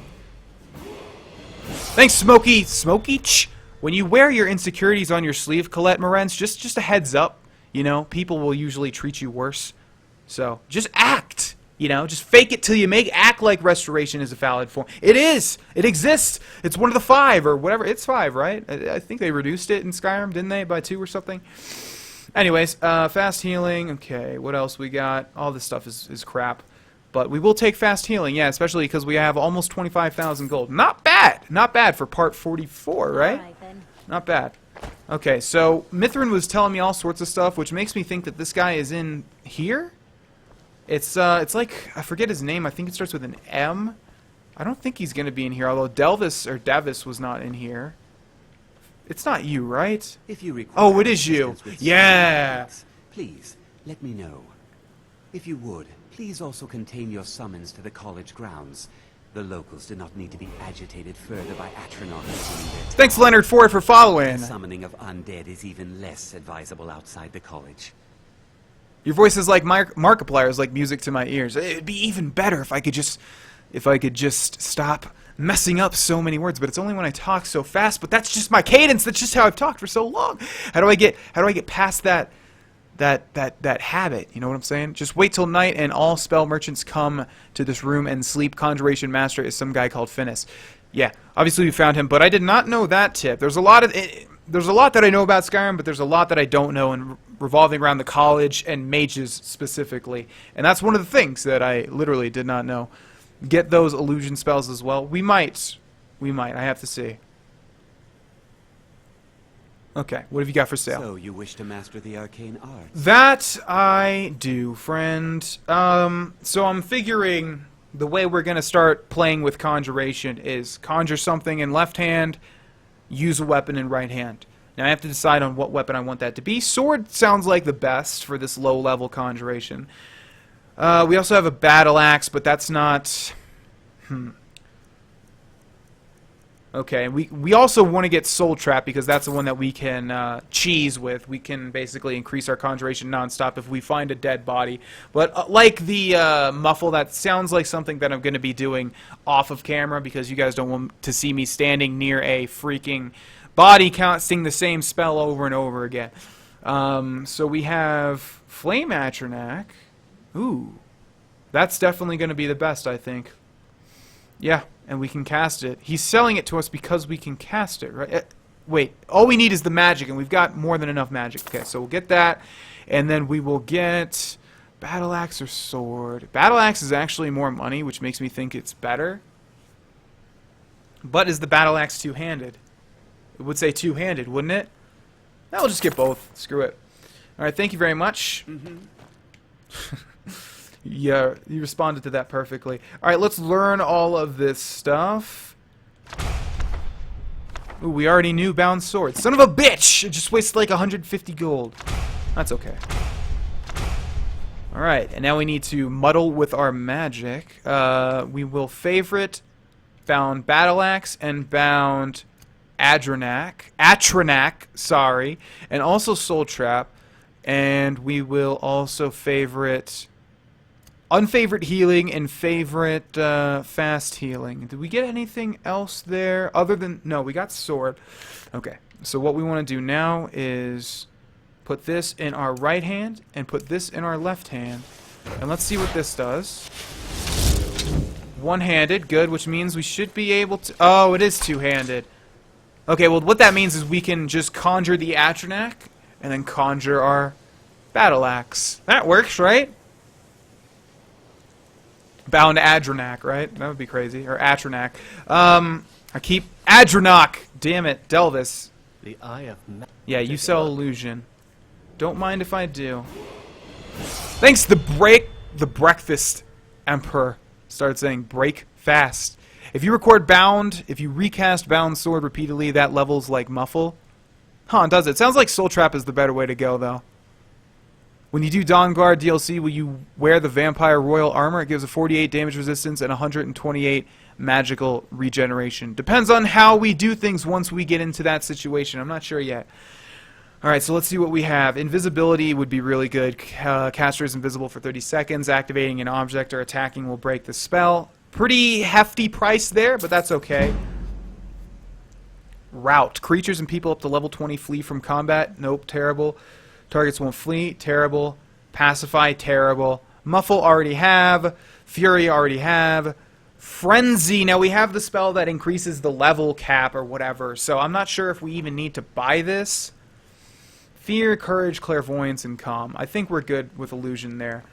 Thanks, Smokey. Smokey? When you wear your insecurities on your sleeve, Colette Morenz, just a heads up. You know, people will usually treat you worse. So just act. You know, just fake it till you make. Act like restoration is a valid form. It is. It exists. It's one of the 5 or whatever. It's 5, right? I think they reduced it in Skyrim, didn't they, by 2 or something? Anyways, fast healing. Okay, what else we got? All this stuff is crap. But we will take fast healing, yeah, especially because we have almost 25,000 gold. Not bad. Not bad for part 44, right? All right, then. Not bad. Okay, so Mithrin was telling me all sorts of stuff, which makes me think that this guy is in here? It's like, I forget his name. I think it starts with an M. I don't think he's going to be in here, although Davis was not in here. It's not you, right? If you require oh, it is you. Yeah. Please, let me know. If you would, please also contain your summons to the college grounds. The locals do not need to be agitated further by Atronach. Thanks, Leonard Ford, for following. The summoning of undead is even less advisable outside the college. Your voice is like Markiplier is like music to my ears. It'd be even better if I could just stop messing up so many words. But it's only when I talk so fast. But that's just my cadence. That's just how I've talked for so long. How do I get past that habit? You know what I'm saying? Just wait till night and all spell merchants come to this room and sleep. Conjuration master is some guy called Finis. Yeah, obviously we found him, but I did not know that tip. There's a lot that I know about Skyrim, but there's a lot that I don't know, and revolving around the college and mages specifically. And that's one of the things that I literally did not know. Get those illusion spells as well. We might. I have to see. Okay, what have you got for sale? So you wish to master the arcane arts? That I do, friend. So I'm figuring the way we're going to start playing with conjuration is conjure something in left hand, use a weapon in right hand. Now I have to decide on what weapon I want that to be. Sword sounds like the best for this low-level conjuration. We also have a battle axe, but that's not... Okay, we also want to get Soul Trap because that's the one that we can cheese with. We can basically increase our conjuration nonstop if we find a dead body. But like the muffle, that sounds like something that I'm going to be doing off of camera because you guys don't want to see me standing near a freaking body casting the same spell over and over again. So we have Flame Atronach. Ooh, that's definitely going to be the best, I think. Yeah. And we can cast it. He's selling it to us because we can cast it, right? Wait, all we need is the magic, and we've got more than enough magic. Okay, so we'll get that, and then we will get battle axe or sword. Battle axe is actually more money, which makes me think it's better. But is the battle axe two-handed? It would say two-handed, wouldn't it? No, we'll just get both. Screw it. All right, thank you very much. Yeah, you responded to that perfectly. Alright, let's learn all of this stuff. Ooh, we already knew bound sword. Son of a bitch! It just wasted like 150 gold. That's okay. Alright, and now we need to muddle with our magic. We will favorite bound battle axe and bound Atronach, sorry, and also soul trap. And we will also favorite unfavorite healing and favorite fast healing. Did we get anything else there other than... No, we got sword. Okay, so what we want to do now is put this in our right hand and put this in our left hand. And let's see what this does. One-handed, good, which means we should be able to... Oh, it is two-handed. Okay, well, what that means is we can just conjure the Atronak and then conjure our battle axe. That works, right? Bound Atronak, right? That would be crazy. Or Atronak. I keep... Adronach! Damn it, Delvis. The Eye of Yeah, you sell illusion. Don't mind if I do. Thanks, the breakfast emperor. Started saying break fast. If you record bound, if you recast bound sword repeatedly, that levels like muffle. Huh, does it? Sounds like Soul Trap is the better way to go, though. When you do Dawn Guard DLC, will you wear the Vampire Royal Armor? It gives a 48 damage resistance and 128 magical regeneration. Depends on how we do things once we get into that situation. I'm not sure yet. Alright, so let's see what we have. Invisibility would be really good. Caster is invisible for 30 seconds. Activating an object or attacking will break the spell. Pretty hefty price there, but that's okay. Rout. Creatures and people up to level 20 flee from combat. Nope, terrible. Targets won't flee. Terrible. Pacify. Terrible. Muffle already have. Fury already have. Frenzy. Now we have the spell that increases the level cap or whatever, so I'm not sure if we even need to buy this. Fear, Courage, Clairvoyance, and Calm. I think we're good with Illusion there.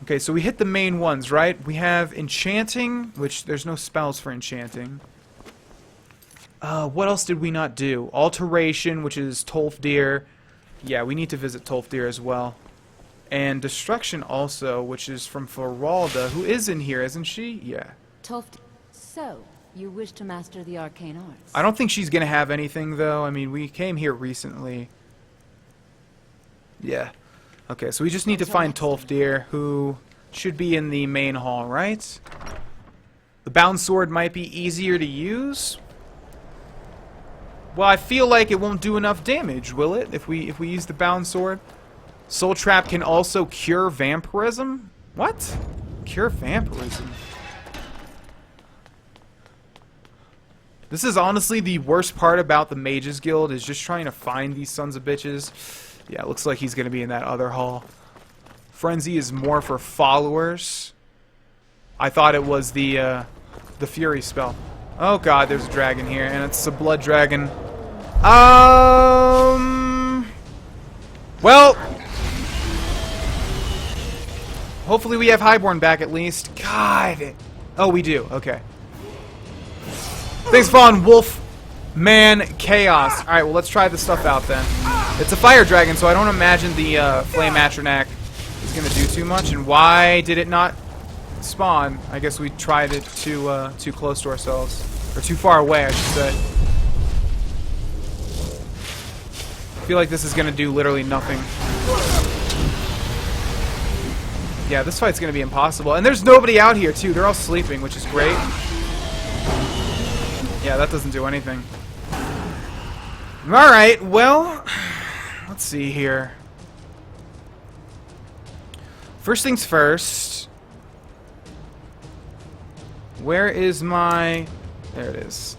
Okay, so we hit the main ones, right? We have Enchanting, which there's no spells for Enchanting. What else did we not do? Alteration, which is Tolfdir. Yeah, we need to visit Tolfdir as well. And Destruction also, which is from Feralda, who is in here, isn't she? Yeah. So, you wish to master the arcane arts? I don't think she's going to have anything, though. I mean, we came here recently. Yeah. Okay, so we just need to find Tolfdir, who should be in the main hall, right? The bound sword might be easier to use. Well, I feel like it won't do enough damage, will it? If we use the bound sword. Soul Trap can also cure vampirism? What? Cure vampirism? This is honestly the worst part about the Mages Guild, is just trying to find these sons of bitches. Yeah, it looks like he's going to be in that other hall. Frenzy is more for followers. I thought it was the Fury spell. Oh god, there's a dragon here, and it's a blood dragon. Well, hopefully we have Highborn back at least. God. Oh, we do. Okay. Thanks, Vaughn. Wolf. Man, chaos. Alright, well, let's try this stuff out then. It's a fire dragon, so I don't imagine the Flame Atronak is going to do too much. And why did it not spawn? I guess we tried it too close to ourselves. Or too far away, I should say. I feel like this is going to do literally nothing. Yeah, this fight's going to be impossible. And there's nobody out here, too. They're all sleeping, which is great. Yeah, that doesn't do anything. Alright, well, let's see here. First things first. Where is my... There it is.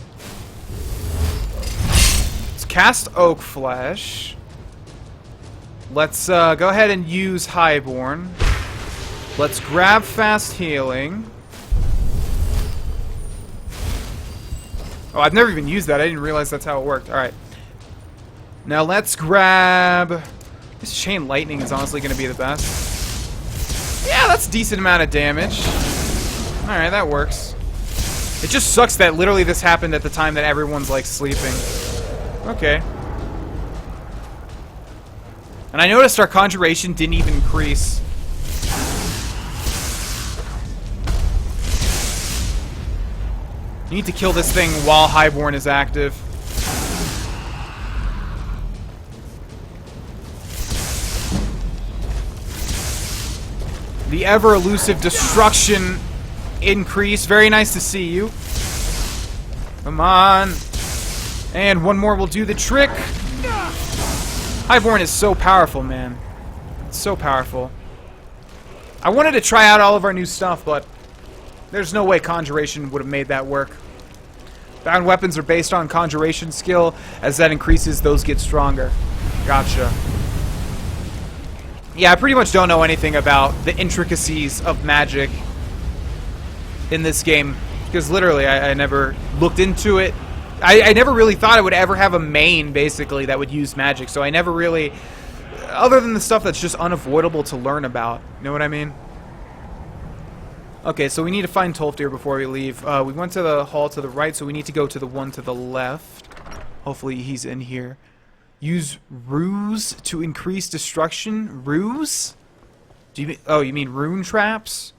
Let's cast Oak Flesh. Let's go ahead and use Highborn. Let's grab Fast Healing. Oh, I've never even used that. I didn't realize that's how it worked. Alright. Now let's grab... This Chain Lightning is honestly going to be the best. Yeah, that's a decent amount of damage. Alright, that works. It just sucks that literally this happened at the time that everyone's, like, sleeping. Okay. And I noticed our Conjuration didn't even increase. You need to kill this thing while Highborn is active. The ever-elusive destruction increase. Very nice to see you. Come on. And one more will do the trick. Highborn is so powerful, man. It's so powerful. I wanted to try out all of our new stuff, but there's no way Conjuration would have made that work. Bound weapons are based on Conjuration skill. As that increases, those get stronger. Gotcha. Yeah, I pretty much don't know anything about the intricacies of magic in this game, because literally I never looked into it. I never really thought I would ever have a main, basically, that would use magic, so I never really, other than the stuff that's just unavoidable to learn about. You know what I mean? Okay, so we need to find Tolfdir before we leave. We went to the hall to the right, so we need to go to the one to the left. Hopefully he's in here. Use ruse to increase destruction. Ruse? Do you mean, oh, you mean rune traps?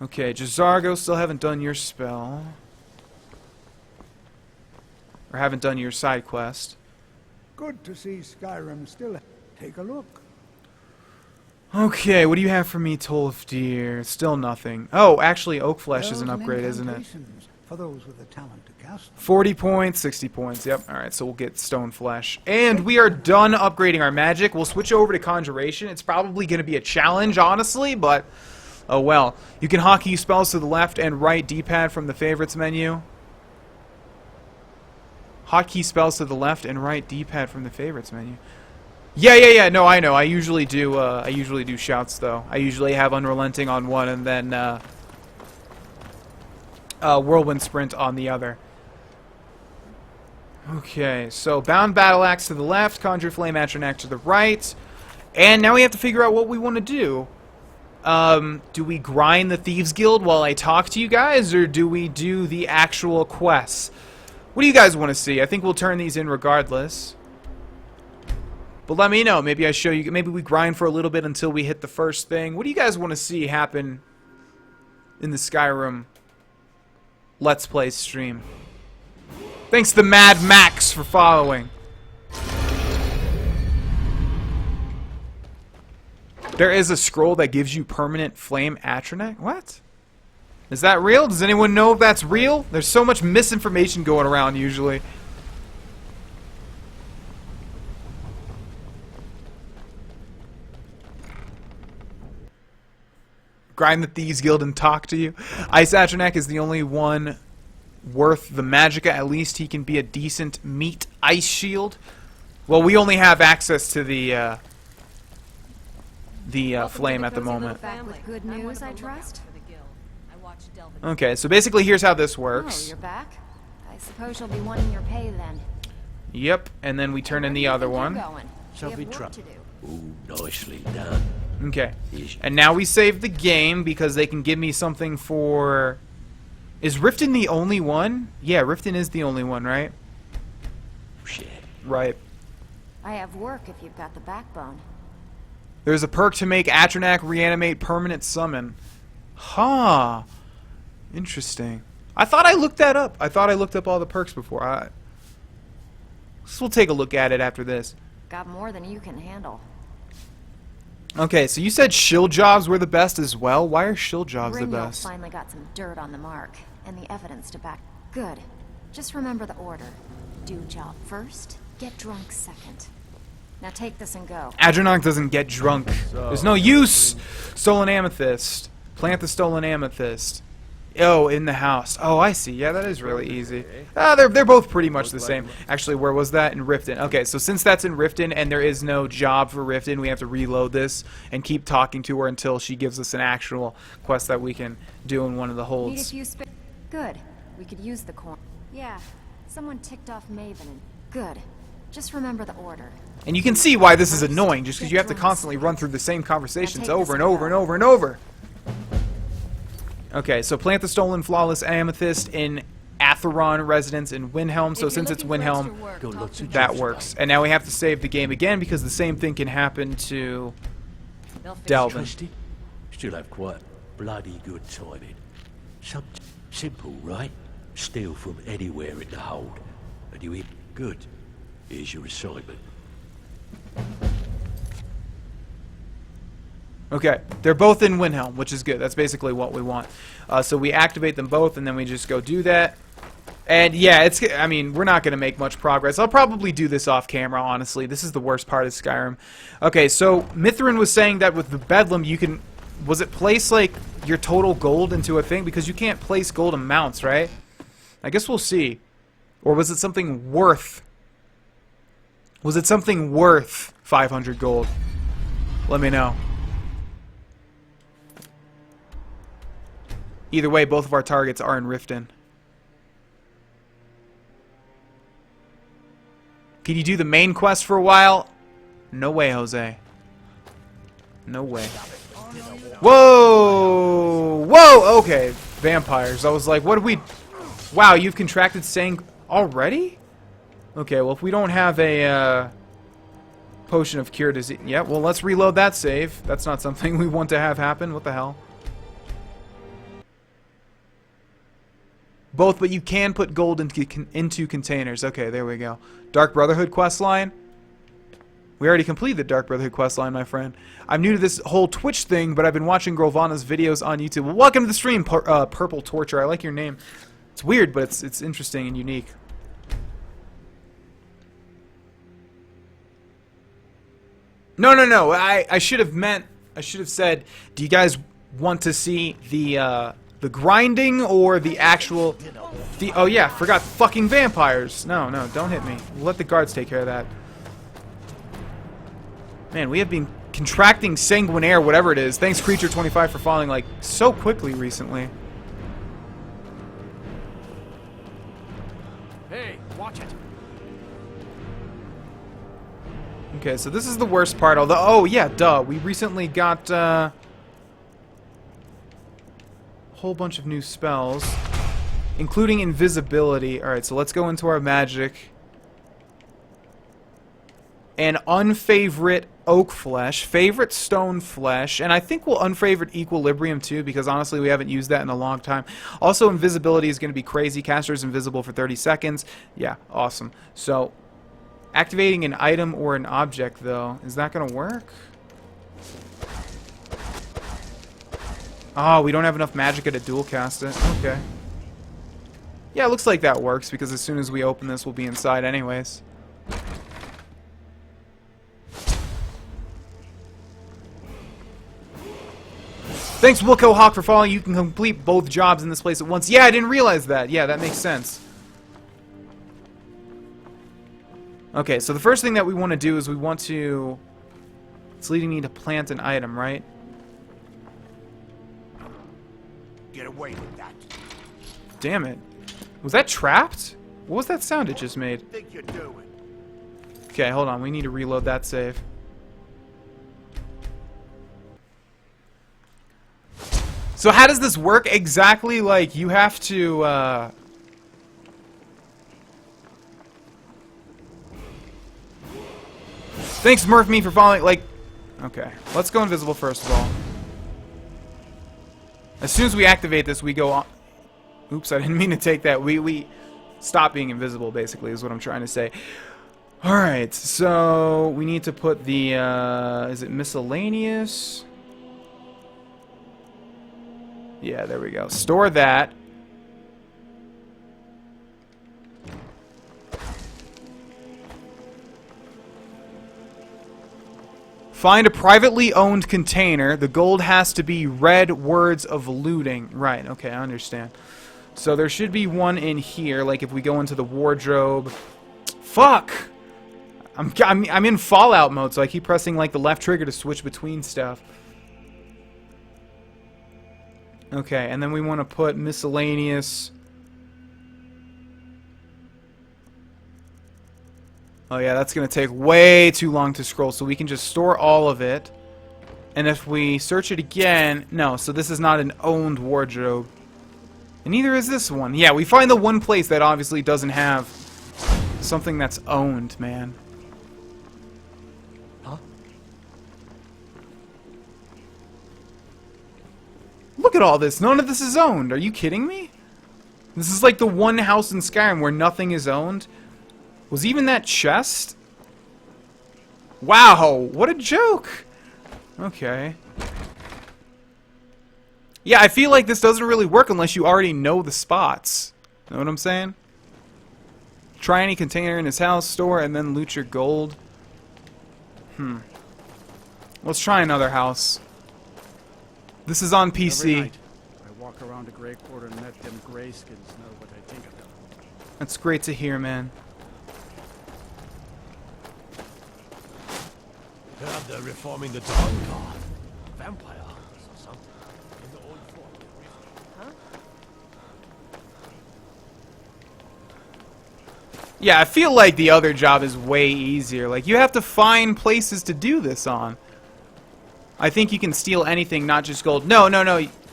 Okay, Jazargo, still haven't done your spell. Or haven't done your side quest. Good to see Skyrim still. Take a look. Okay, what do you have for me, Tolfdir? Still nothing. Oh, actually, Oak Flesh is an upgrade, isn't it? For those with the talent to cast them. 40 points, 60 points. Yep. Alright, so we'll get Stone Flesh. And we are done upgrading our magic. We'll switch over to Conjuration. It's probably going to be a challenge, honestly, but oh well. You can hotkey spells to the left and right D-pad from the favorites menu. Hotkey spells to the left and right D-pad from the favorites menu. Yeah. No, I know. I usually do shouts though. I usually have Unrelenting on one and then Whirlwind Sprint on the other. Okay, so Bound Battle Axe to the left, Conjure Flame Atronach to the right, and now we have to figure out what we want to do. Do we grind the Thieves Guild while I talk to you guys, or do we do the actual quests? What do you guys want to see? I think we'll turn these in regardless. But let me know. Maybe I show you. Maybe we grind for a little bit until we hit the first thing. What do you guys want to see happen in the Skyrim Let's Play stream? Thanks to Mad Max for following. There is a scroll that gives you permanent flame atronach. What? Is that real? Does anyone know if that's real? There's so much misinformation going around usually. Grind the Thieves Guild and talk to you. Ice Atronach is the only one worth the magicka. At least he can be a decent meat ice shield. Well, we only have access to the flame at the moment. Back with good news, I trust. Okay, so basically here's how this works. Oh, you're back? I suppose you'll be wanting your pay then. Yep, and then we turn in the other one. Shall we try? Ooh, nicely done. Okay, and now we save the game because they can give me something for... Is Riften the only one? Yeah, Riften is the only one, right? Shit. Right. I have work if you've got the backbone. There's a perk to make Atronach reanimate permanent summon. Huh. Interesting. I thought I looked that up. I thought I looked up all the perks before. So we'll take a look at it after this. Got more than you can handle. Okay, so you said shield jobs were the best as well. Why are shield jobs the best? Finally got some dirt on the mark and the evidence to back. Good. Just remember the order. Do job first, get drunk second. Now take this and go. Atronach doesn't get drunk. There's no use. Stolen amethyst. Plant the stolen amethyst. Oh, in the house. Oh, I see. Yeah, that is really easy. They're both pretty much the same. Actually, where was that? In Riften. Okay, so since that's in Riften and there is no job for Riften, we have to reload this and keep talking to her until she gives us an actual quest that we can do in one of the holds. Good. We could use the coin. Yeah. Someone ticked off Maven and... Good. Just remember the order. And you can see why this is annoying, just because you have to constantly run through the same conversations over and over and over and over. Okay, so plant the stolen flawless amethyst in Atheron residence in Windhelm. So since it's Windhelm, that works. And now we have to save the game again because the same thing can happen to Delvin. Still have quite bloody good timing. Something simple, right? Steal from anywhere in the hold. And you eat good. Here's your assignment. Okay, they're both in Windhelm, which is good. That's basically what we want. So we activate them both, and then we just go do that. And yeah, I mean, we're not going to make much progress. I'll probably do this off camera, honestly. This is the worst part of Skyrim. Okay, so Mithrin was saying that with the Bedlam, you can... Was it place, like, your total gold into a thing? Because you can't place gold amounts, right? I guess we'll see. Or was it something worth... Was it something worth 500 gold? Let me know. Either way, both of our targets are in Riften. Can you do the main quest for a while? No way, Jose. No way. Whoa! Whoa! Okay. Vampires. I was like, what did we... Wow, you've contracted saying already? Okay, well, if we don't have a potion of cure disease... Yeah, well, let's reload that save. That's not something we want to have happen. What the hell? Both, but you can put gold into containers. Okay, there we go. Dark Brotherhood questline. We already completed the Dark Brotherhood questline, my friend. I'm new to this whole Twitch thing, but I've been watching Grohlvana's videos on YouTube. Well, welcome to the stream, Purple Torture. I like your name. It's weird, but it's interesting and unique. No. I should have said, do you guys want to see the grinding or the actual... Oh yeah, forgot fucking vampires. No, don't hit me. We'll let the guards take care of that. Man, we have been contracting sanguinaire, whatever it is. Thanks, Creature25, for following, like, so quickly recently. Hey, watch it. Okay, so this is the worst part, although... Oh, yeah, duh. We recently got, a whole bunch of new spells, including invisibility. Alright, so let's go into our magic. And unfavorite oak flesh, favorite stone flesh, and I think we'll unfavorite equilibrium too, because honestly we haven't used that in a long time. Also, invisibility is going to be crazy. Caster is invisible for 30 seconds. Yeah, awesome. So, activating an item or an object, though, is that going to work? Oh, we don't have enough magicka to dual cast it. Okay. Yeah, it looks like that works, because as soon as we open this, we'll be inside anyways. Thanks, Wilco Hawk, for following. You can complete both jobs in this place at once. Yeah, I didn't realize that. Yeah, that makes sense. Okay, so the first thing that we want to do is we want to... It's leading me to plant an item, right? Get away with that. Damn it. Was that trapped? What was that sound it just made? Think you're doing? Okay, hold on. We need to reload that save. So how does this work exactly? Like, you have to, Thanks, Murph, for following, like... Okay, let's go invisible first of all. As soon as we activate this, we go on... Oops, I didn't mean to take that. We stop being invisible, basically, is what I'm trying to say. Alright, so we need to put the, is it miscellaneous? Yeah, there we go. Store that. Find a privately owned container. The gold has to be red words of looting. Right, okay, I understand. So there should be one in here, like if we go into the wardrobe. Fuck! I'm in Fallout mode, so I keep pressing like the left trigger to switch between stuff. Okay, and then we want to put miscellaneous. Oh yeah, that's going to take way too long to scroll, so we can just store all of it. And if we search it again... No, so this is not an owned wardrobe. And neither is this one. Yeah, we find the one place that obviously doesn't have something that's owned, man. Huh? Look at all this. None of this is owned. Are you kidding me? This is like the one house in Skyrim where nothing is owned. Was even that chest? Wow, what a joke. Okay. Yeah, I feel like this doesn't really work unless you already know the spots. Know what I'm saying? Try any container in his house, store, and then loot your gold. Let's try another house. This is on Every PC. night, I walk around the Grey Quarter and let them grayskins know what I think of them. That's great to hear, man. Heard they're reforming the Dawn Guard. Vampires or something. In the old fort. Huh? Yeah, I feel like the other job is way easier. Like, you have to find places to do this on. I think you can steal anything, not just gold. No.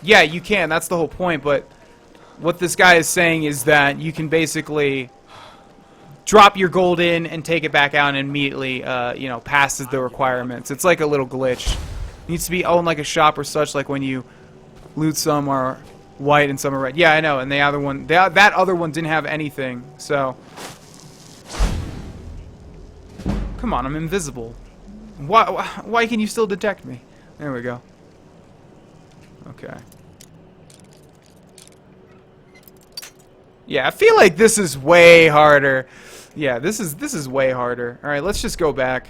Yeah, you can. That's the whole point. But what this guy is saying is that you can basically drop your gold in and take it back out and immediately, you know, passes the requirements. It's like a little glitch. It needs to be owned like a shop or such, like when you loot some are white and some are red. Yeah, I know. And the other one, that other one didn't have anything. So, come on, I'm invisible. Why can you still detect me? There we go. Okay. Yeah, I feel like this is way harder. Yeah, this is way harder. All right, let's just go back.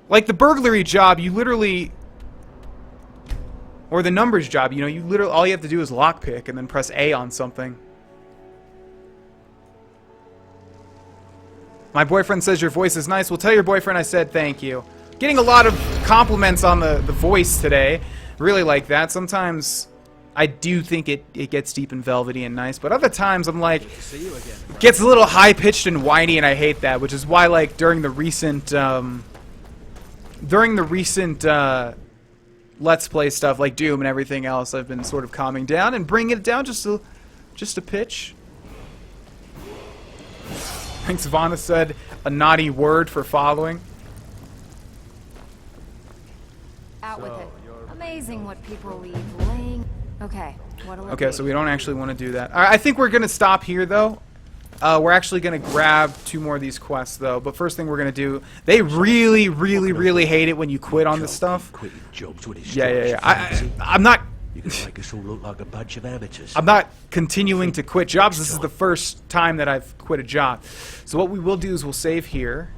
Like the burglary job, you literally, or the numbers job, you know, you literally all you have to do is lockpick and then press A on something. My boyfriend says your voice is nice. Well, tell your boyfriend I said thank you. Getting a lot of compliments on the voice today. Really like that. Sometimes I do think it gets deep and velvety and nice, but other times I'm like, gets a little high-pitched and whiny, and I hate that, which is why, like, during the recent Let's Play stuff, like Doom and everything else, I've been sort of calming down and bringing it down just a pitch. Thanks, Vana said, a naughty word for following. Out with it. Amazing what people leave laying. Okay, what'll it Okay, be? so we don't actually want to do that. I think we're going to stop here, though. We're actually going to grab 2 more of these quests, though. But first thing we're going to do... They really, really, really hate it when you quit on this stuff. Yeah. I'm not... You're gonna make us all look like a bunch of amateurs. I'm not continuing to quit jobs. This is the first time that I've quit a job. So what we will do is we'll save here.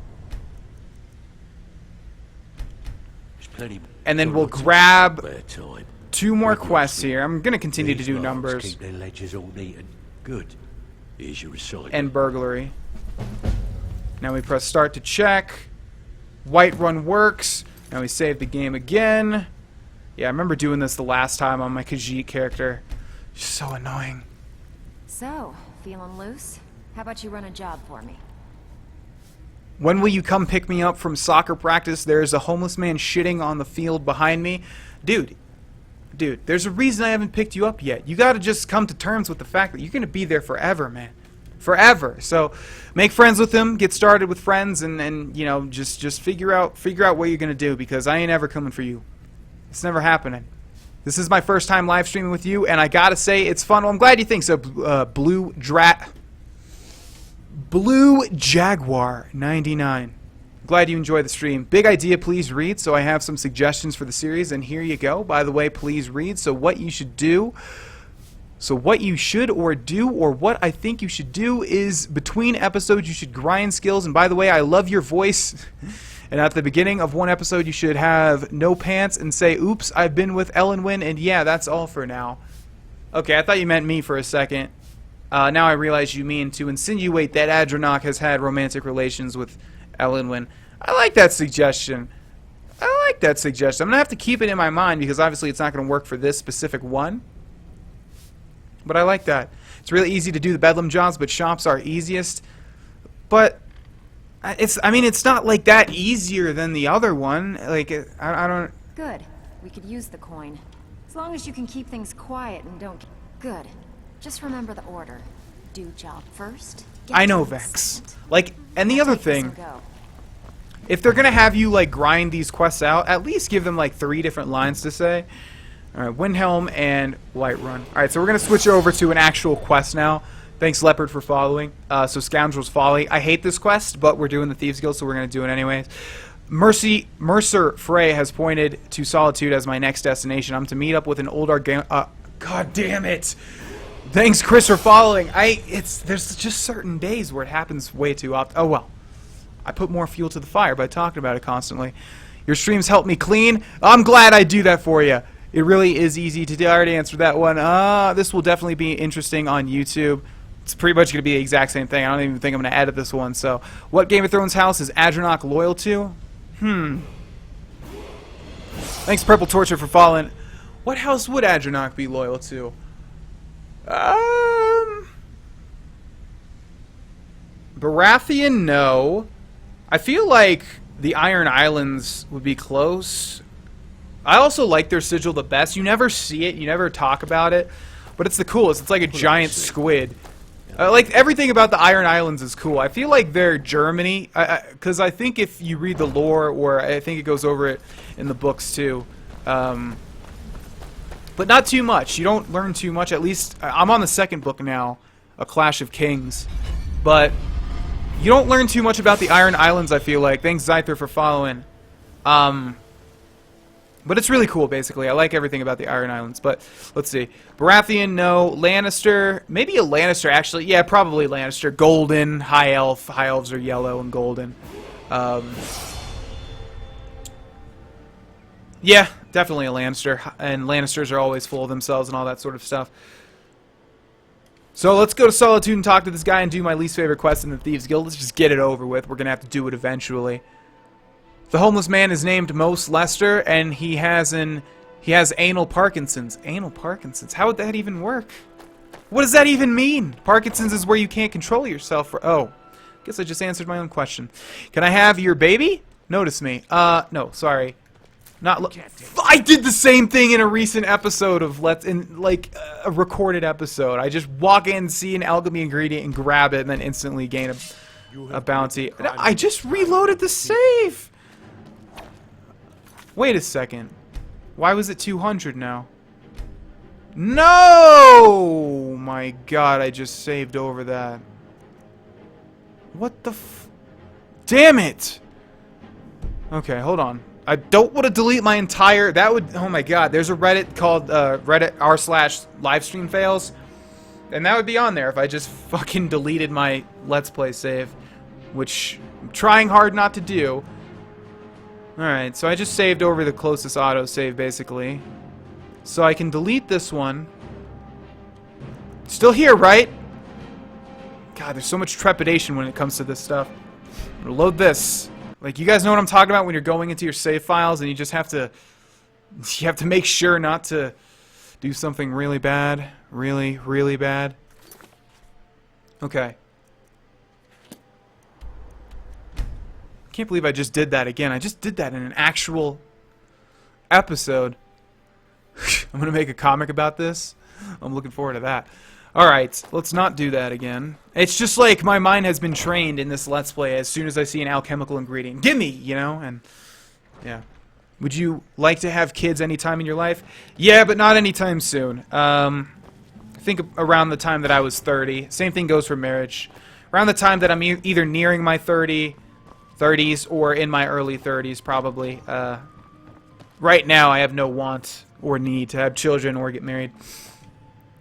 And then we'll grab 2 more quests here. I'm going to continue to do numbers. Keep their ledgers all neat and good. Here's your receipt. And burglary. Now we press start to check. Whiterun works. Now we save the game again. Yeah, I remember doing this the last time on my Khajiit character. Just so annoying. So, feeling loose? How about you run a job for me? When will you come pick me up from soccer practice? There's a homeless man shitting on the field behind me. Dude, there's a reason I haven't picked you up yet. You gotta just come to terms with the fact that you're gonna be there forever, man. Forever. So, make friends with him, get started with friends, and you know, just figure out what you're gonna do, because I ain't ever coming for you. It's never happening. This is my first time live streaming with you, and I gotta say, it's fun. Well, I'm glad you think so. Blue Jaguar 99. Glad you enjoy the stream. Big idea, please read. So I have some suggestions for the series, and here you go. By the way, please read. So what you should do. So what you should or do, or what I think you should do, is between episodes you should grind skills. And by the way, I love your voice. And at the beginning of one episode, you should have no pants and say, "Oops, I've been with Elenwyn," and yeah, that's all for now. Okay, I thought you meant me for a second. Now I realize you mean to insinuate that Adranok has had romantic relations with Elenwyn. I like that suggestion. I'm going to have to keep it in my mind, because obviously it's not going to work for this specific one. But I like that. It's really easy to do the Bedlam jobs, but shops are easiest. But... it's not like that easier than the other one. Like, I don't... Good. We could use the coin. As long as you can keep things quiet and don't... Good. Just remember the order. Do job first. I know, Vex. Like, and the other thing... If they're gonna have you, like, grind these quests out, at least give them, like, 3 different lines to say. Alright, Windhelm and Whiterun. Alright, so we're gonna switch over to an actual quest now. Thanks, Leopard, for following. So Scoundrel's Folly. I hate this quest, but we're doing the Thieves Guild, so we're going to do it anyways. Mercer Frey has pointed to Solitude as my next destination. I'm to meet up with an old God damn it! Thanks, Chris, for following. There's just certain days where it happens way too often. Oh well. I put more fuel to the fire by talking about it constantly. Your streams help me clean. I'm glad I do that for you. It really is easy to do. I already answered that one. This will definitely be interesting on YouTube. It's pretty much going to be the exact same thing. I don't even think I'm going to edit this one. So, what Game of Thrones house is Adranok loyal to? Thanks, Purple Torture, for following. What house would Adranok be loyal to? Baratheon, no. I feel like the Iron Islands would be close. I also like their sigil the best. You never see it, you never talk about it, but it's the coolest. It's like a giant squid. Like, everything about the Iron Islands is cool. I feel like they're Germany, because I think if you read the lore, or I think it goes over it in the books too, but not too much. You don't learn too much. At least, I'm on the second book now, A Clash of Kings, but you don't learn too much about the Iron Islands, I feel like. Thanks, Zyther, for following. But it's really cool, basically. I like everything about the Iron Islands. But, let's see. Baratheon, no. Lannister. Maybe a Lannister, actually. Yeah, probably Lannister. Golden, High Elf. High Elves are yellow and golden. Yeah, definitely a Lannister. And Lannisters are always full of themselves and all that sort of stuff. So let's go to Solitude and talk to this guy and do my least favorite quest in the Thieves Guild. Let's just get it over with. We're going to have to do it eventually. The homeless man is named Mos Lester, and he has anal Parkinson's. Anal Parkinson's? How would that even work? What does that even mean? Parkinson's is where you can't control yourself. Oh, guess I just answered my own question. Can I have your baby? Notice me. No, sorry. Not I did the same thing in a recent episode of a recorded episode. I just walk in, see an alchemy ingredient, and grab it, and then instantly gain a bounty. I just reloaded the save. Wait a second. Why was it 200 now? No! My God, I just saved over that. What the Damn it! Okay, hold on. I don't want to delete my entire... That would... Oh my God. There's a Reddit called Reddit r/livestream fails. And that would be on there if I just fucking deleted my Let's Play save. Which I'm trying hard not to do. Alright, so I just saved over the closest autosave, basically. So I can delete this one. Still here, right? God, there's so much trepidation when it comes to this stuff. I'm gonna load this. Like, you guys know what I'm talking about when you're going into your save files and you just have to... You have to make sure not to do something really bad. Really, really bad. Okay. I can't believe I just did that again. I just did that in an actual episode. I'm gonna make a comic about this. I'm looking forward to that. Alright, let's not do that again. It's just like my mind has been trained in this Let's Play as soon as I see an alchemical ingredient. Gimme! You know? And, yeah. Would you like to have kids anytime in your life? Yeah, but not anytime soon. I think around the time that I was 30. Same thing goes for marriage. Around the time that I'm either nearing my 30s or in my early 30s, probably. Right now, I have no want or need to have children or get married.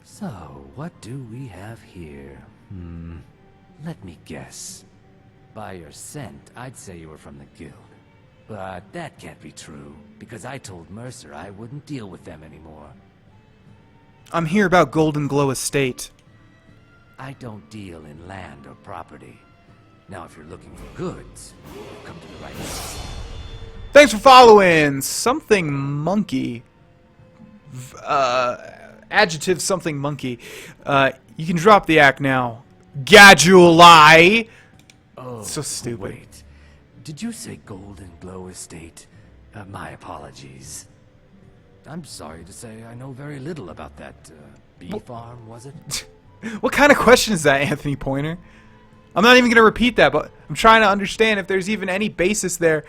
So, what do we have here? Let me guess. By your scent, I'd say you were from the guild. But that can't be true, because I told Mercer I wouldn't deal with them anymore. I'm here about Golden Glow Estate. I don't deal in land or property. Now, if you're looking for goods, you've come to the right place. Thanks for following! Something monkey. Adjective something monkey. You can drop the act now. Gadulai! Oh, so stupid. Wait. Did you say Golden Glow Estate? My apologies. I'm sorry to say I know very little about that bee farm, was it? What kind of question is that, Anthony Pointer? I'm not even going to repeat that, but I'm trying to understand if there's even any basis there.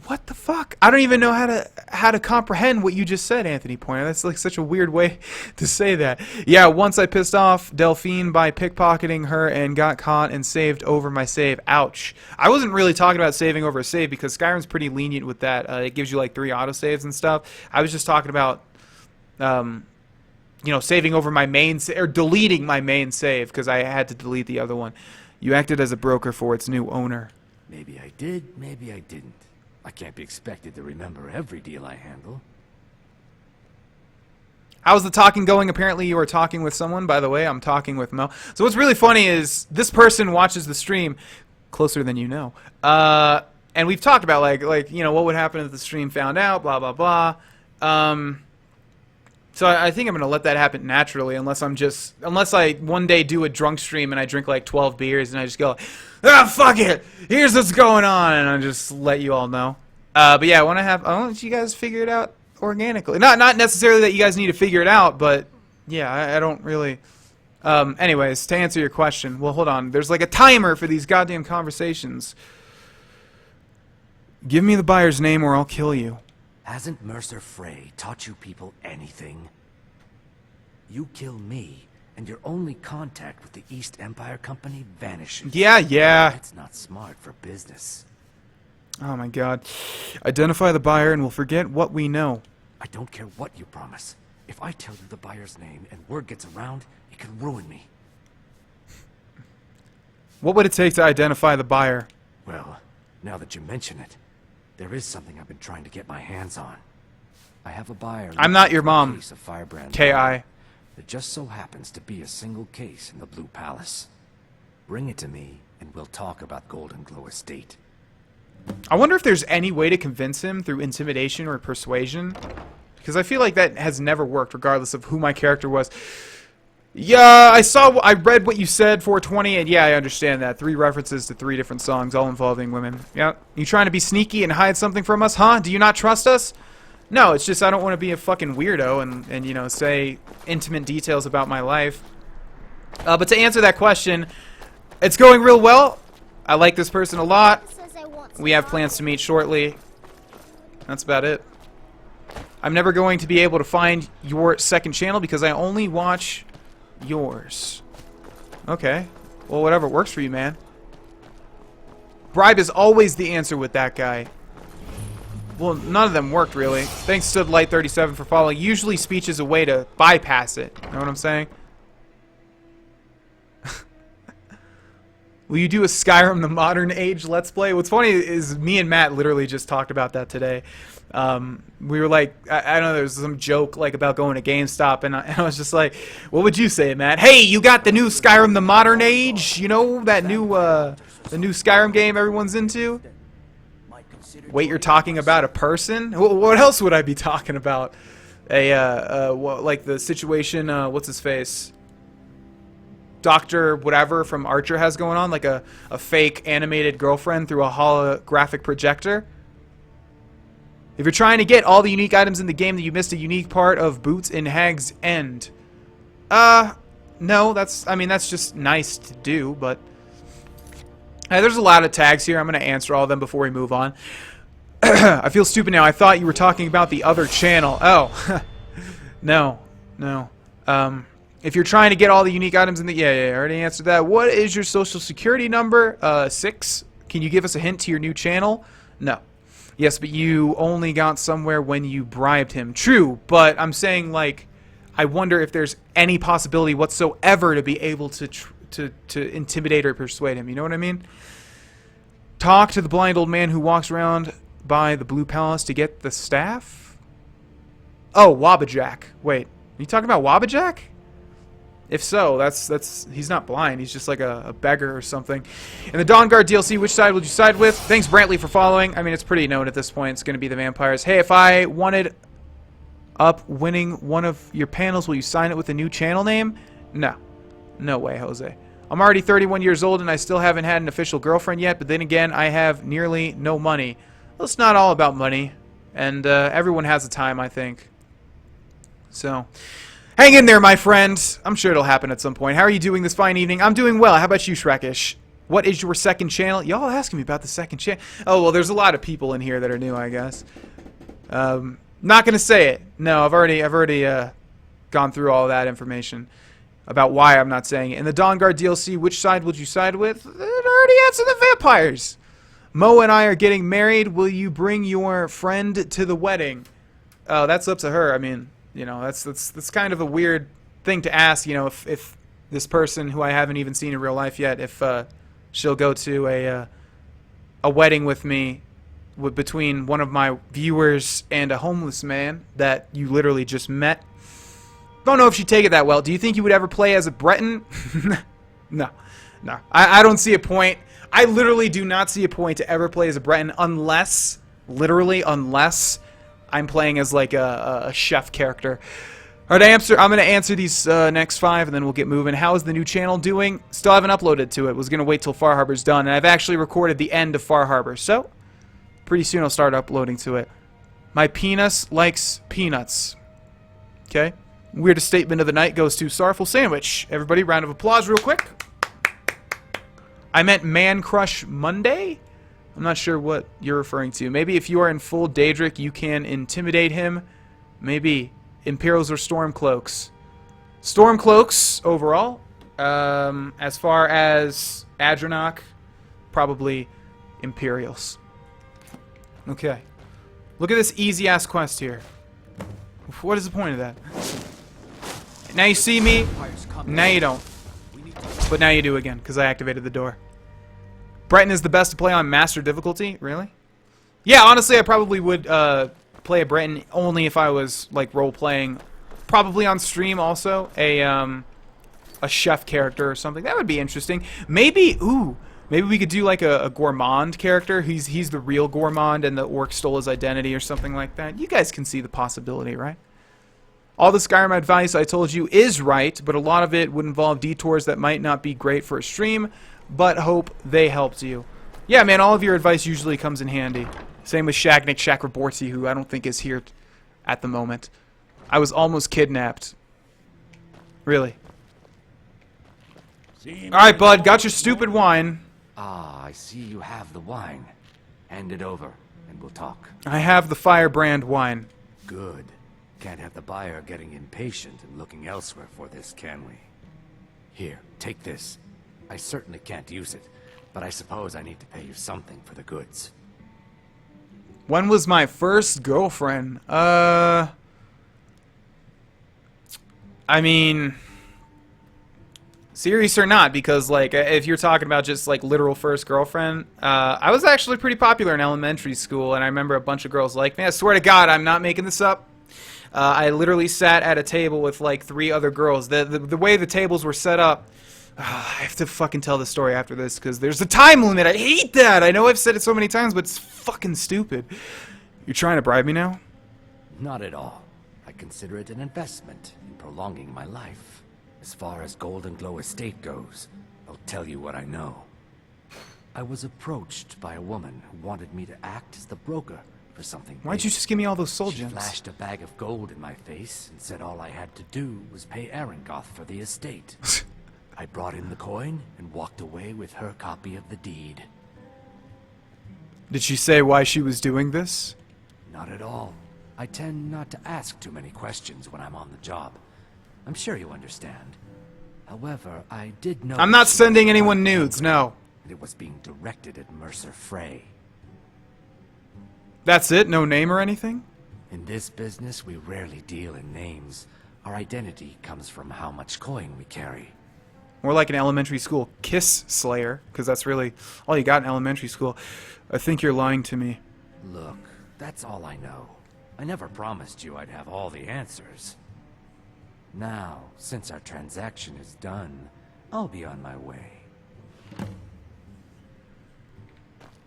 What the fuck? I don't even know how to comprehend what you just said, Anthony Pointer. That's like such a weird way to say that. Yeah, once I pissed off Delphine by pickpocketing her and got caught and saved over my save. Ouch. I wasn't really talking about saving over a save because Skyrim's pretty lenient with that. It gives you like 3 autosaves and stuff. I was just talking about, you know, saving over my main or deleting my main save because I had to delete the other one. You acted as a broker for its new owner. Maybe I did, maybe I didn't. I can't be expected to remember every deal I handle. How's the talking going? Apparently you are talking with someone. By the way, I'm talking with Mo. So what's really funny is this person watches the stream closer than you know. And we've talked about like you know, what would happen if the stream found out, blah, blah, blah. So I think I'm going to let that happen naturally unless I one day do a drunk stream and I drink like 12 beers and I just go, ah, fuck it, here's what's going on, and I'll just let you all know. But yeah, I want you guys figure it out organically. Not necessarily that you guys need to figure it out, but yeah, I don't really... anyways, to answer your question, well, hold on. There's like a timer for these goddamn conversations. Give me the buyer's name or I'll kill you. Hasn't Mercer Frey taught you people anything? You kill me, and your only contact with the East Empire Company vanishes. Yeah. That's not smart for business. Oh my god. Identify the buyer and we'll forget what we know. I don't care what you promise. If I tell you the buyer's name and word gets around, it can ruin me. What would it take to identify the buyer? Well, now that you mention it, there is something I've been trying to get my hands on. I have a buyer. I'm not your mom. Case of Firebrand K.I. There just so happens to be a single case in the Blue Palace. Bring it to me, and we'll talk about Golden Glow Estate. I wonder if there's any way to convince him through intimidation or persuasion. Because I feel like that has never worked, regardless of who my character was. Yeah, I read what you said, 420, and yeah, I understand that. 3 references to 3 different songs, all involving women. Yeah. You trying to be sneaky and hide something from us, huh? Do you not trust us? No, it's just I don't want to be a fucking weirdo and you know, say intimate details about my life. But to answer that question, it's going real well. I like this person a lot. We have plans to meet shortly. That's about it. I'm never going to be able to find your second channel because I only watch yours. Okay. Well, whatever works for you, man. Bribe is always the answer with that guy. Well, none of them worked, really. Thanks to Light37 for following. Usually speech is a way to bypass it. You know what I'm saying? Will you do a Skyrim the Modern Age Let's Play? What's funny is me and Matt literally just talked about that today. We were like, I don't know, there was some joke like about going to GameStop, and I was just like, what would you say, Matt? Hey, you got the new Skyrim the Modern Age? You know, that new, the new Skyrim game everyone's into? Wait, you're talking about a person? What else would I be talking about? Like the situation, what's his face? Dr. whatever from Archer has going on, like a fake animated girlfriend through a holographic projector. If you're trying to get all the unique items in the game, that you missed a unique part of Boots in Hag's End. No, that's just nice to do, but there's a lot of tags here. I'm going to answer all of them before we move on. I feel stupid now. I thought you were talking about the other channel. Oh. No. If you're trying to get all the unique items in the... Yeah, I already answered that. What is your social security number? 6. Can you give us a hint to your new channel? No. Yes, but you only got somewhere when you bribed him. True, but I'm saying, like, I wonder if there's any possibility whatsoever to be able to intimidate or persuade him. You know what I mean? Talk to the blind old man who walks around by the Blue Palace to get the staff? Oh, Wabbajack. Wait, are you talking about Wabbajack? If so, that's he's not blind. He's just like a beggar or something. In the Dawn Guard DLC, which side would you side with? Thanks, Brantley, for following. I mean, it's pretty known at this point. It's going to be the vampires. Hey, if I wanted up winning one of your panels, will you sign it with a new channel name? No. No way, Jose. I'm already 31 years old and I still haven't had an official girlfriend yet, but then again, I have nearly no money. Well, it's not all about money, and everyone has a time, I think. So... hang in there, my friend. I'm sure it'll happen at some point. How are you doing this fine evening? I'm doing well. How about you, Shrekish? What is your second channel? Y'all asking me about the second channel. Oh, well, there's a lot of people in here that are new, I guess. Not gonna say it. No, I've already gone through all that information about why I'm not saying it. In the Dawnguard DLC, which side would you side with? It already answered the vampires. Mo and I are getting married. Will you bring your friend to the wedding? Oh, that's up to her. I mean, you know, that's kind of a weird thing to ask. You know, if this person who I haven't even seen in real life yet, if she'll go to a wedding with me between one of my viewers and a homeless man that you literally just met. Don't know if she'd take it that well. Do you think you would ever play as a Breton? No. I don't see a point. I literally do not see a point to ever play as a Breton unless, literally, unless I'm playing as like a chef character. All right, I'm going to answer these next 5, and then we'll get moving. How is the new channel doing? Still haven't uploaded to it. Was going to wait till Far Harbor's done, and I've actually recorded the end of Far Harbor, so pretty soon I'll start uploading to it. My penis likes peanuts. Okay? Weirdest statement of the night goes to Sorrowful Sandwich. Everybody, round of applause real quick. I meant Man Crush Monday? I'm not sure what you're referring to. Maybe if you are in full Daedric, you can intimidate him. Maybe Imperials or Stormcloaks. Stormcloaks, overall. As far as Adranok, probably Imperials. Okay. Look at this easy-ass quest here. What is the point of that? Now you see me, now you don't. But now you do again, because I activated the door. Breton is the best to play on Master difficulty? Really? Yeah, honestly, I probably would play a Breton only if I was, like, role-playing. Probably on stream also, a chef character or something. That would be interesting. Maybe, maybe we could do, like, a gourmand character. He's the real gourmand and the orc stole his identity or something like that. You guys can see the possibility, right? All the Skyrim advice I told you is right, but a lot of it would involve detours that might not be great for a stream, but hope they helped you. Yeah, man, all of your advice usually comes in handy. Same with Shagnik Chakraborty, who I don't think is here at the moment. I was almost kidnapped. Really. Alright, bud, got your stupid wine. Ah, I see you have the wine. Hand it over, and we'll talk. I have the firebrand wine. Good. Can't have the buyer getting impatient and looking elsewhere for this, can we? Here, take this. I certainly can't use it, but I suppose I need to pay you something for the goods. When was my first girlfriend? I mean, serious or not, because, like, if you're talking about just, like, literal first girlfriend, I was actually pretty popular in elementary school, and I remember a bunch of girls liked me. I swear to God, I'm not making this up. I literally sat at a table with, like, 3 other girls. The way the tables were set up, I have to fucking tell the story after this, because there's a time limit. I hate that! I know I've said it so many times, but it's fucking stupid. You're trying to bribe me now? Not at all. I consider it an investment in prolonging my life. As far as Golden Glow Estate goes, I'll tell you what I know. I was approached by a woman who wanted me to act as the broker for something. Why'd you just give me all those soul gems? She flashed a bag of gold in my face and said all I had to do was pay Arangoth for the estate. I brought in the coin and walked away with her copy of the deed. Did she say why she was doing this? Not at all. I tend not to ask too many questions when I'm on the job. I'm sure you understand. However, I did know... I'm not sending anyone nudes, no. It was being directed at Mercer Frey. That's it? No name or anything? In this business, we rarely deal in names. Our identity comes from how much coin we carry. More like an elementary school kiss slayer, because that's really all you got in elementary school. I think you're lying to me. Look, that's all I know. I never promised you I'd have all the answers. Now, since our transaction is done, I'll be on my way.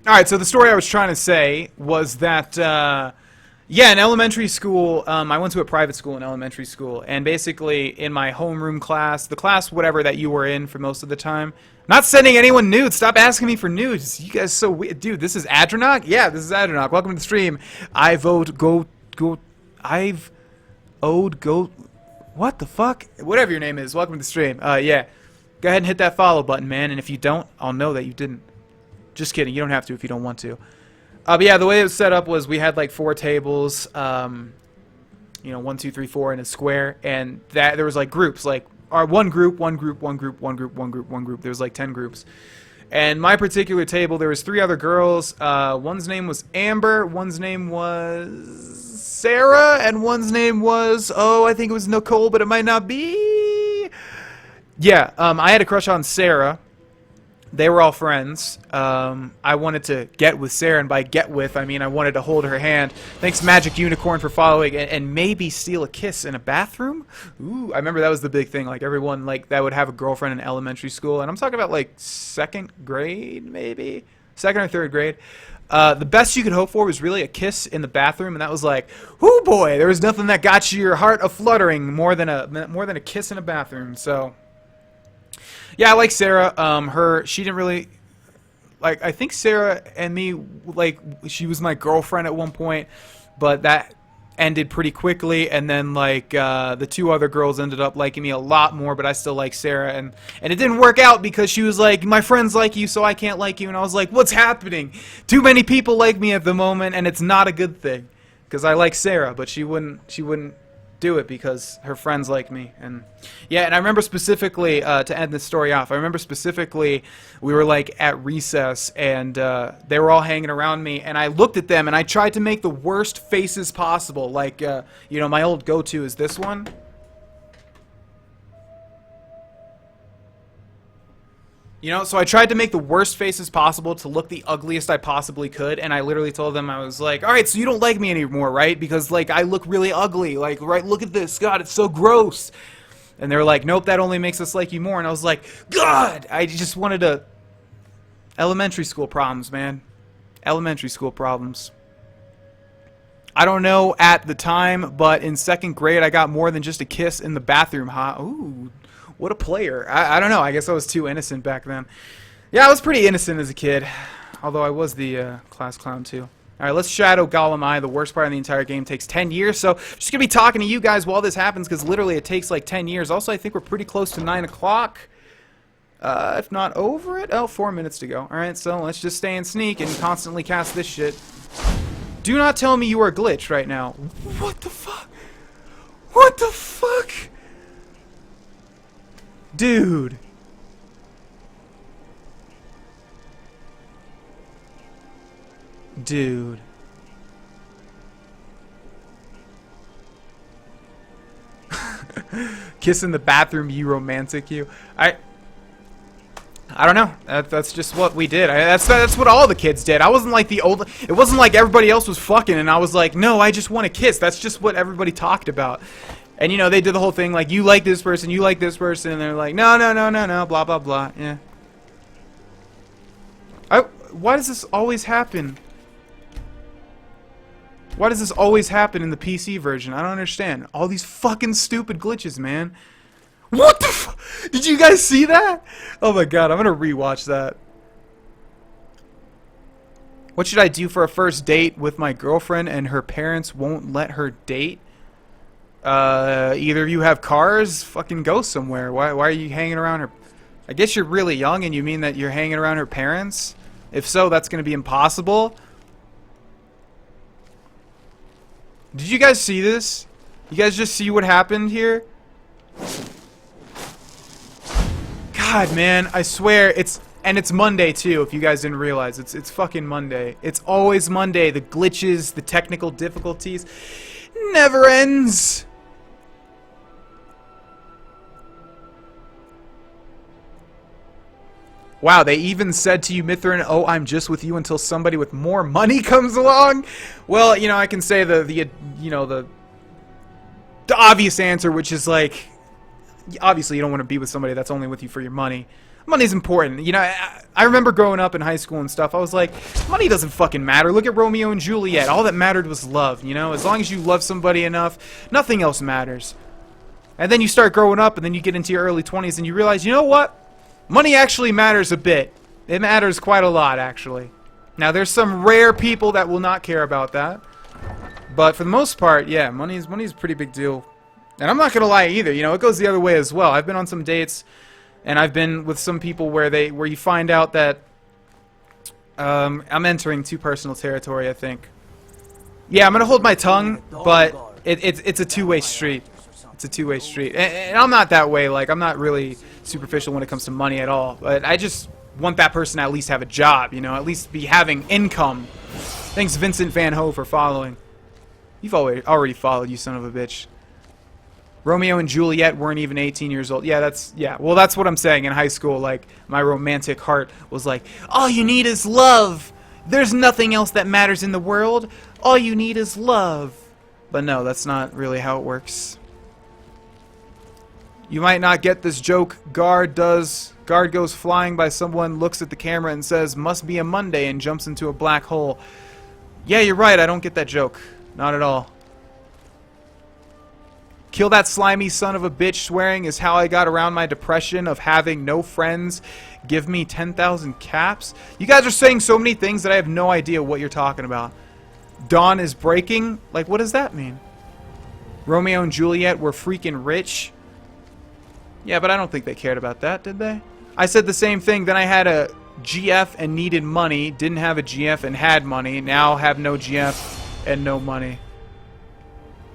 Alright, so the story I was trying to say was that, yeah, in elementary school, I went to a private school in elementary school, and basically in my homeroom class, the class whatever that you were in for most of the time, not sending anyone nudes, stop asking me for nudes, you guys so weird. Dude, this is Adranok? Yeah, this is Adranok, welcome to the stream. What the fuck? Whatever your name is, welcome to the stream. Yeah. go ahead and hit that follow button, man. And if you don't, I'll know that you didn't. Just kidding. You don't have to if you don't want to. But yeah, the way it was set up was we had like 4 tables, you know, 1, 2, 3, 4 in a square, and that there was like groups, like one group, one group, one group, one group, one group, one group. There was like 10 groups. And my particular table, there was 3 other girls. One's name was Amber, one's name was Sarah, and one's name was, oh, I think it was Nicole, but it might not be. Yeah, I had a crush on Sarah. They were all friends. I wanted to get with Sarah, and by get with, I mean I wanted to hold her hand. Thanks, Magic Unicorn, for following, and maybe steal a kiss in a bathroom? Ooh, I remember that was the big thing. Like, everyone, like, that would have a girlfriend in elementary school, and I'm talking about, like, 2nd grade, maybe? 2nd or 3rd grade. The best you could hope for was really a kiss in the bathroom, and that was like, whoo boy, there was nothing that got your heart a-fluttering more than a kiss in a bathroom, so... Yeah, I like Sarah. She didn't really, like, I think Sarah and me, like, she was my girlfriend at one point, but that ended pretty quickly, and then, like, the 2 other girls ended up liking me a lot more, but I still like Sarah, and it didn't work out because she was like, my friends like you, so I can't like you, and I was like, what's happening? Too many people like me at the moment, and it's not a good thing, because I like Sarah, but she wouldn't do it because her friends like me. And yeah, and I remember specifically, to end this story off, I remember specifically we were like at recess, and they were all hanging around me, and I looked at them and I tried to make the worst faces possible. Like, you know, my old go-to is this one. You know, so I tried to make the worst faces possible to look the ugliest I possibly could, and I literally told them, I was like, alright, so you don't like me anymore, right? Because, like, I look really ugly. Like, right, look at this. God, it's so gross. And they were like, nope, that only makes us like you more. And I was like, God! I just wanted to... Elementary school problems, man. Elementary school problems. I don't know at the time, but in 2nd grade, I got more than just a kiss in the bathroom. Huh? Ooh. What a player. I don't know. I guess I was too innocent back then. Yeah, I was pretty innocent as a kid. Although I was the class clown too. Alright, let's shadow Gulum-Ei. The worst part of the entire game takes 10 years. So, just going to be talking to you guys while this happens, because literally it takes like 10 years. Also, I think we're pretty close to 9 o'clock. If not over it. Oh, 4 minutes to go. Alright, so let's just stay and sneak and constantly cast this shit. Do not tell me you are glitched right now. What the fuck? What the fuck? Dude. Dude. Kiss in the bathroom, you romantic, you. I don't know. That's just what we did. That's what all the kids did. I wasn't like the old. It wasn't like everybody else was fucking, and I was like, no, I just want to kiss. That's just what everybody talked about. And, you know, they did the whole thing, like, you like this person, and they're like, no, no, no, no, no, blah, blah, blah, yeah. Why does this always happen? Why does this always happen in the PC version? I don't understand. All these fucking stupid glitches, man. What the fuck? Did you guys see that? Oh my god, I'm gonna rewatch that. What should I do for a first date with my girlfriend and her parents won't let her date? Either of you have cars, fucking go somewhere. Why are you hanging around her? I guess you're really young and you mean that you're hanging around her parents? If so, that's gonna be impossible. Did you guys see this? You guys just see what happened here? God, man, I swear, it's Monday too, if you guys didn't realize. It's fucking Monday. It's always Monday. The glitches, the technical difficulties never ends. Wow, they even said to you, Mithrin, oh, I'm just with you until somebody with more money comes along? Well, you know, I can say the obvious answer, which is like, obviously you don't want to be with somebody that's only with you for your money. Money's important. You know, I remember growing up in high school and stuff, I was like, money doesn't fucking matter. Look at Romeo and Juliet. All that mattered was love, you know? As long as you love somebody enough, nothing else matters. And then you start growing up, and then you get into your early 20s, and you realize, you know what? Money actually matters a bit. It matters quite a lot, actually. Now, there's some rare people that will not care about that. But for the most part, yeah, money's a pretty big deal. And I'm not gonna lie either, you know, it goes the other way as well. I've been on some dates And I've been with some people where you find out that I'm entering too personal territory, I think. Yeah, I'm gonna hold my tongue, but it's a two-way street. It's a two-way street, and I'm not that way. Like, I'm not really superficial when it comes to money at all. But I just want that person to at least have a job, you know, at least be having income. Thanks, Vincent Van Ho, for following. You've already followed, you son of a bitch. Romeo and Juliet weren't even 18 years old. Yeah, well, that's what I'm saying. In high school, like, my romantic heart was like, all you need is love. There's nothing else that matters in the world. All you need is love. But no, that's not really how it works. You might not get this joke. Guard does. Guard goes flying by someone, looks at the camera and says, must be a Monday, and jumps into a black hole. Yeah, you're right. I don't get that joke. Not at all. Kill that slimy son of a bitch swearing is how I got around my depression of having no friends. Give me 10,000 caps. You guys are saying so many things that I have no idea what you're talking about. Dawn is breaking? Like, what does that mean? Romeo and Juliet were freaking rich? Yeah, but I don't think they cared about that, did they? I said the same thing. Then I had a GF and needed money. Didn't have a GF and had money. Now have no GF and no money.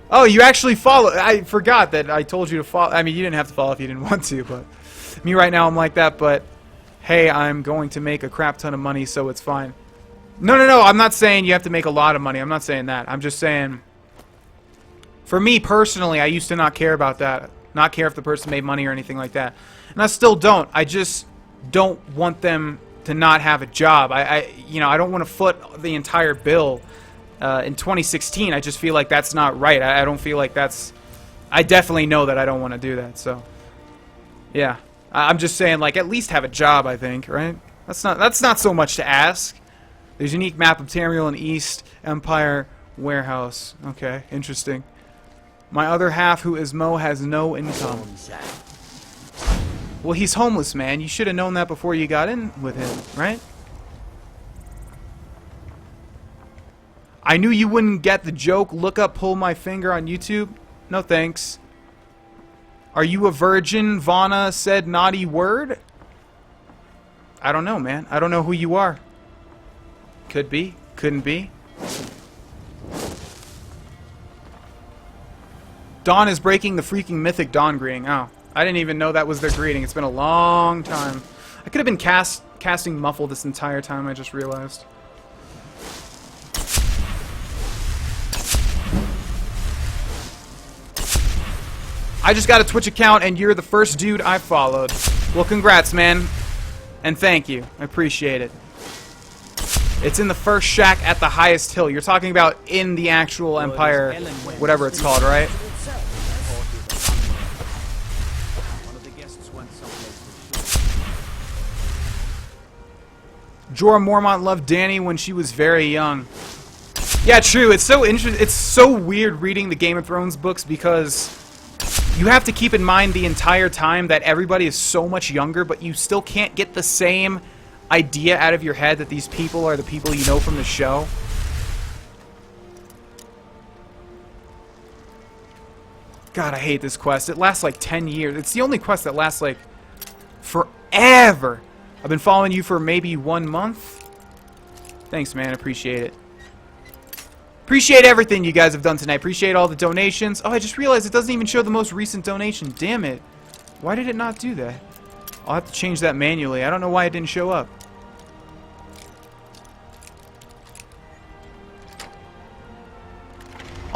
Oh, you actually follow. I forgot that I told you to follow. I mean, you didn't have to follow if you didn't want to, but me right now, I'm like that. But hey, I'm going to make a crap ton of money, so it's fine. No, no, no. I'm not saying you have to make a lot of money. I'm not saying that. I'm just saying, for me personally, I used to not care about that. Not care if the person made money or anything like that. And I still don't. I just don't want them to not have a job. You know, I don't want to foot the entire bill in 2016. I just feel like that's not right. I don't feel like that's... I definitely know that I don't want to do that, so... Yeah. I'm just saying, like, at least have a job, I think, right? That's not so much to ask. There's a unique map of Tamriel and East Empire Warehouse. Okay, interesting. My other half, who is Mo, has no income. Well, he's homeless, man. You should have known that before you got in with him, right? I knew you wouldn't get the joke. Look up Pull My Finger on YouTube. No thanks. Are you a virgin? Vana said naughty word? I don't know, man. I don't know who you are. Could be. Couldn't be. Dawn is breaking the freaking mythic dawn greeting. Oh, I didn't even know that was their greeting. It's been a long time. I could have been casting muffle this entire time, I just realized. I just got a Twitch account and you're the first dude I followed. Well, congrats, man. And thank you. I appreciate it. It's in the first shack at the highest hill. You're talking about in the actual Empire, whatever it's called, right? Jorah Mormont loved Dany when she was very young. Yeah, true. It's so interesting. It's so weird reading the Game of Thrones books because you have to keep in mind the entire time that everybody is so much younger, but you still can't get the same idea out of your head that these people are the people you know from the show. God, I hate this quest. It lasts like 10 years. It's the only quest that lasts like forever. I've been following you for maybe 1 month. Thanks, man. Appreciate it. Appreciate everything you guys have done tonight. Appreciate all the donations. Oh, I just realized it doesn't even show the most recent donation. Damn it. Why did it not do that? I'll have to change that manually. I don't know why it didn't show up.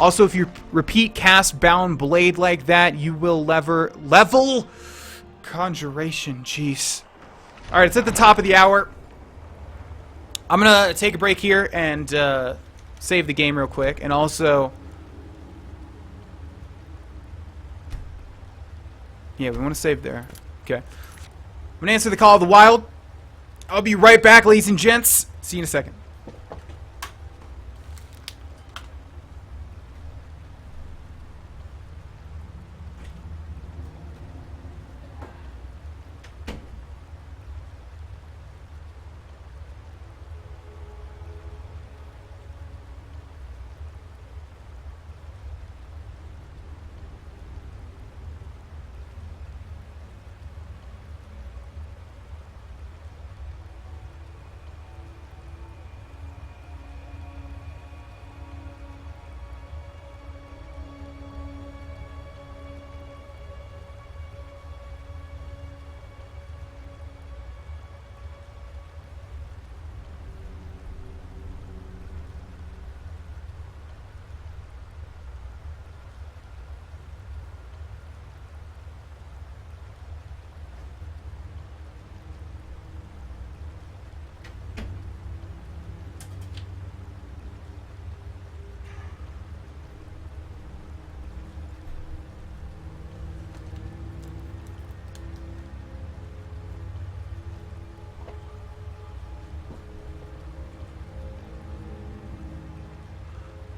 Also, if you repeat cast bound blade like that, you will level conjuration. Jeez. Alright, it's at the top of the hour. I'm gonna take a break here and save the game real quick. And also... yeah, we want to save there. Okay. I'm gonna answer the call of the wild. I'll be right back, ladies and gents. See you in a second.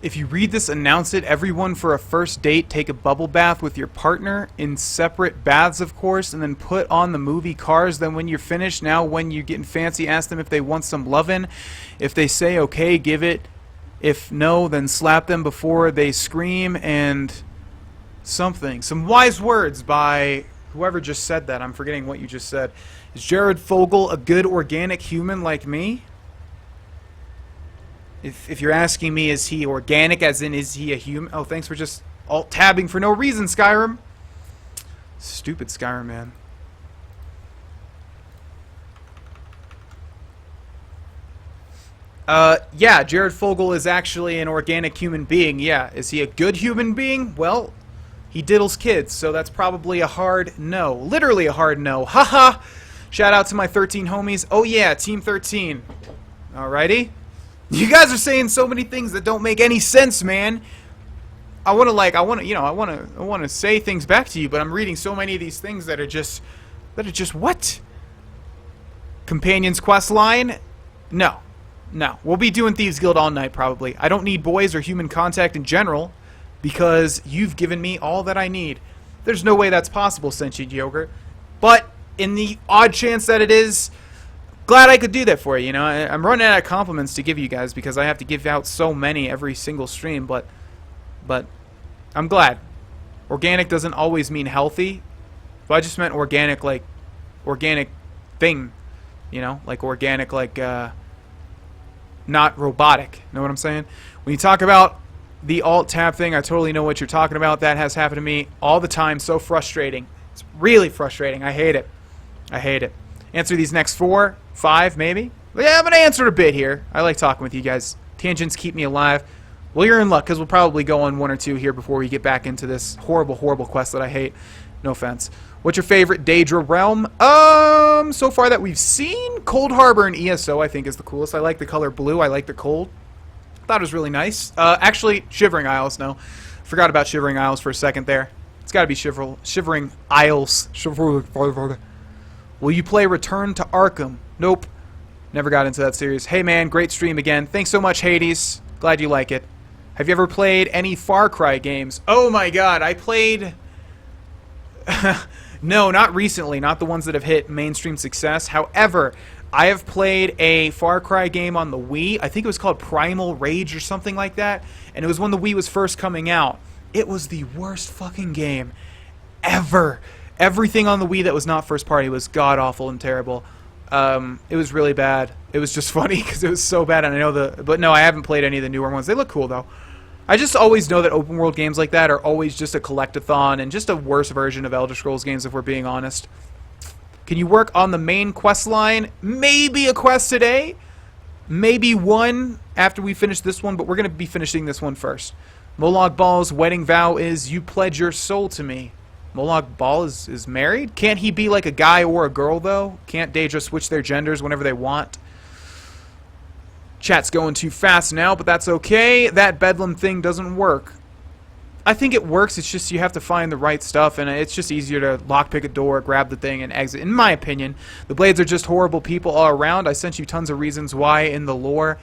If you read this, announce it. Everyone for a first date, take a bubble bath with your partner in separate baths, of course, and then put on the movie Cars. Then when you're finished, now when you're getting fancy, ask them if they want some lovin'. If they say okay, give it. If no, then slap them before they scream and something. Some wise words by whoever just said that. I'm forgetting what you just said. Is Jared Fogle a good organic human like me? If you're asking me, is he organic, as in, is he a human? Oh, thanks for just alt-tabbing for no reason, Skyrim. Stupid Skyrim, man. Yeah, Jared Fogle is actually an organic human being, yeah. Is he a good human being? Well, he diddles kids, so that's probably a hard no. Literally a hard no. Haha! Shout out to my 13 homies. Oh yeah, Team 13. Alrighty. You guys are saying so many things that don't make any sense, man. I want to say things back to you, but I'm reading so many of these things that are just what? Companions quest line? No. No. We'll be doing Thieves Guild all night, probably. I don't need boys or human contact in general, because you've given me all that I need. There's no way that's possible, Sentient Yogurt. But in the odd chance that it is, glad I could do that for you, you know. I'm running out of compliments to give you guys because I have to give out so many every single stream, but I'm glad. Organic doesn't always mean healthy. But I just meant organic, like organic thing, you know, like organic, like not robotic. Know what I'm saying? When you talk about the alt-tab thing, I totally know what you're talking about. That has happened to me all the time. So frustrating. It's really frustrating. I hate it. I hate it. Answer these next 4, 5, maybe. Yeah, I'm going to answer a bit here. I like talking with you guys. Tangents keep me alive. Well, you're in luck, because we'll probably go on 1 or 2 here before we get back into this horrible, horrible quest that I hate. No offense. What's your favorite Daedra realm? So far that we've seen, Cold Harbor and ESO, I think, is the coolest. I like the color blue. I like the cold. Thought it was really nice. Actually, Shivering Isles, no. Forgot about Shivering Isles for a second there. It's got to be Shivering Isles. Will you play Return to Arkham? Nope. Never got into that series. Hey man, great stream again. Thanks so much, Hades. Glad you like it. Have you ever played any Far Cry games? Oh my god, I played... No, not recently. Not the ones that have hit mainstream success. However, I have played a Far Cry game on the Wii. I think it was called Primal Rage or something like that. And it was when the Wii was first coming out. It was the worst fucking game ever. Everything on the Wii that was not first party was god-awful and terrible. It was really bad. It was just funny because it was so bad, and I know but no, I haven't played any of the newer ones. They look cool, though. I just always know that open-world games like that are always just a collect-a-thon and just a worse version of Elder Scrolls games, if we're being honest. Can you work on the main quest line? Maybe a quest today. Maybe one after we finish this one, but we're going to be finishing this one first. Molag Ball's wedding vow is, you pledge your soul to me. Molag Ball is married? Can't he be like a guy or a girl, though? Can't they just switch their genders whenever they want? Chat's going too fast now, but that's okay. That Bedlam thing doesn't work. I think it works, it's just you have to find the right stuff, and it's just easier to lockpick a door, grab the thing, and exit. In my opinion, the Blades are just horrible people all around. I sent you tons of reasons why in the lore.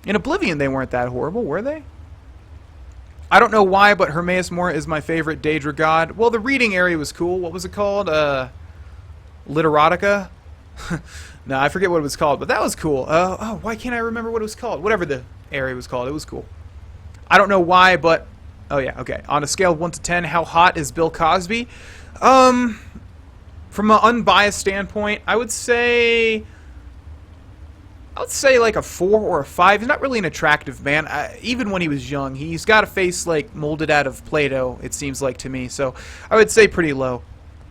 In Oblivion, they weren't that horrible, were they? I don't know why, but Hermaeus Mora is my favorite Daedra god. Well, the reading area was cool. What was it called? Literotica? No, I forget what it was called, but that was cool. Oh, why can't I remember what it was called? Whatever the area was called, it was cool. I don't know why, but... Oh, yeah, okay. On a scale of 1 to 10, how hot is Bill Cosby? From an unbiased standpoint, I would say like a 4 or a 5. He's not really an attractive man. Even when he was young, he's got a face like molded out of Play-Doh, it seems like to me. So I would say pretty low.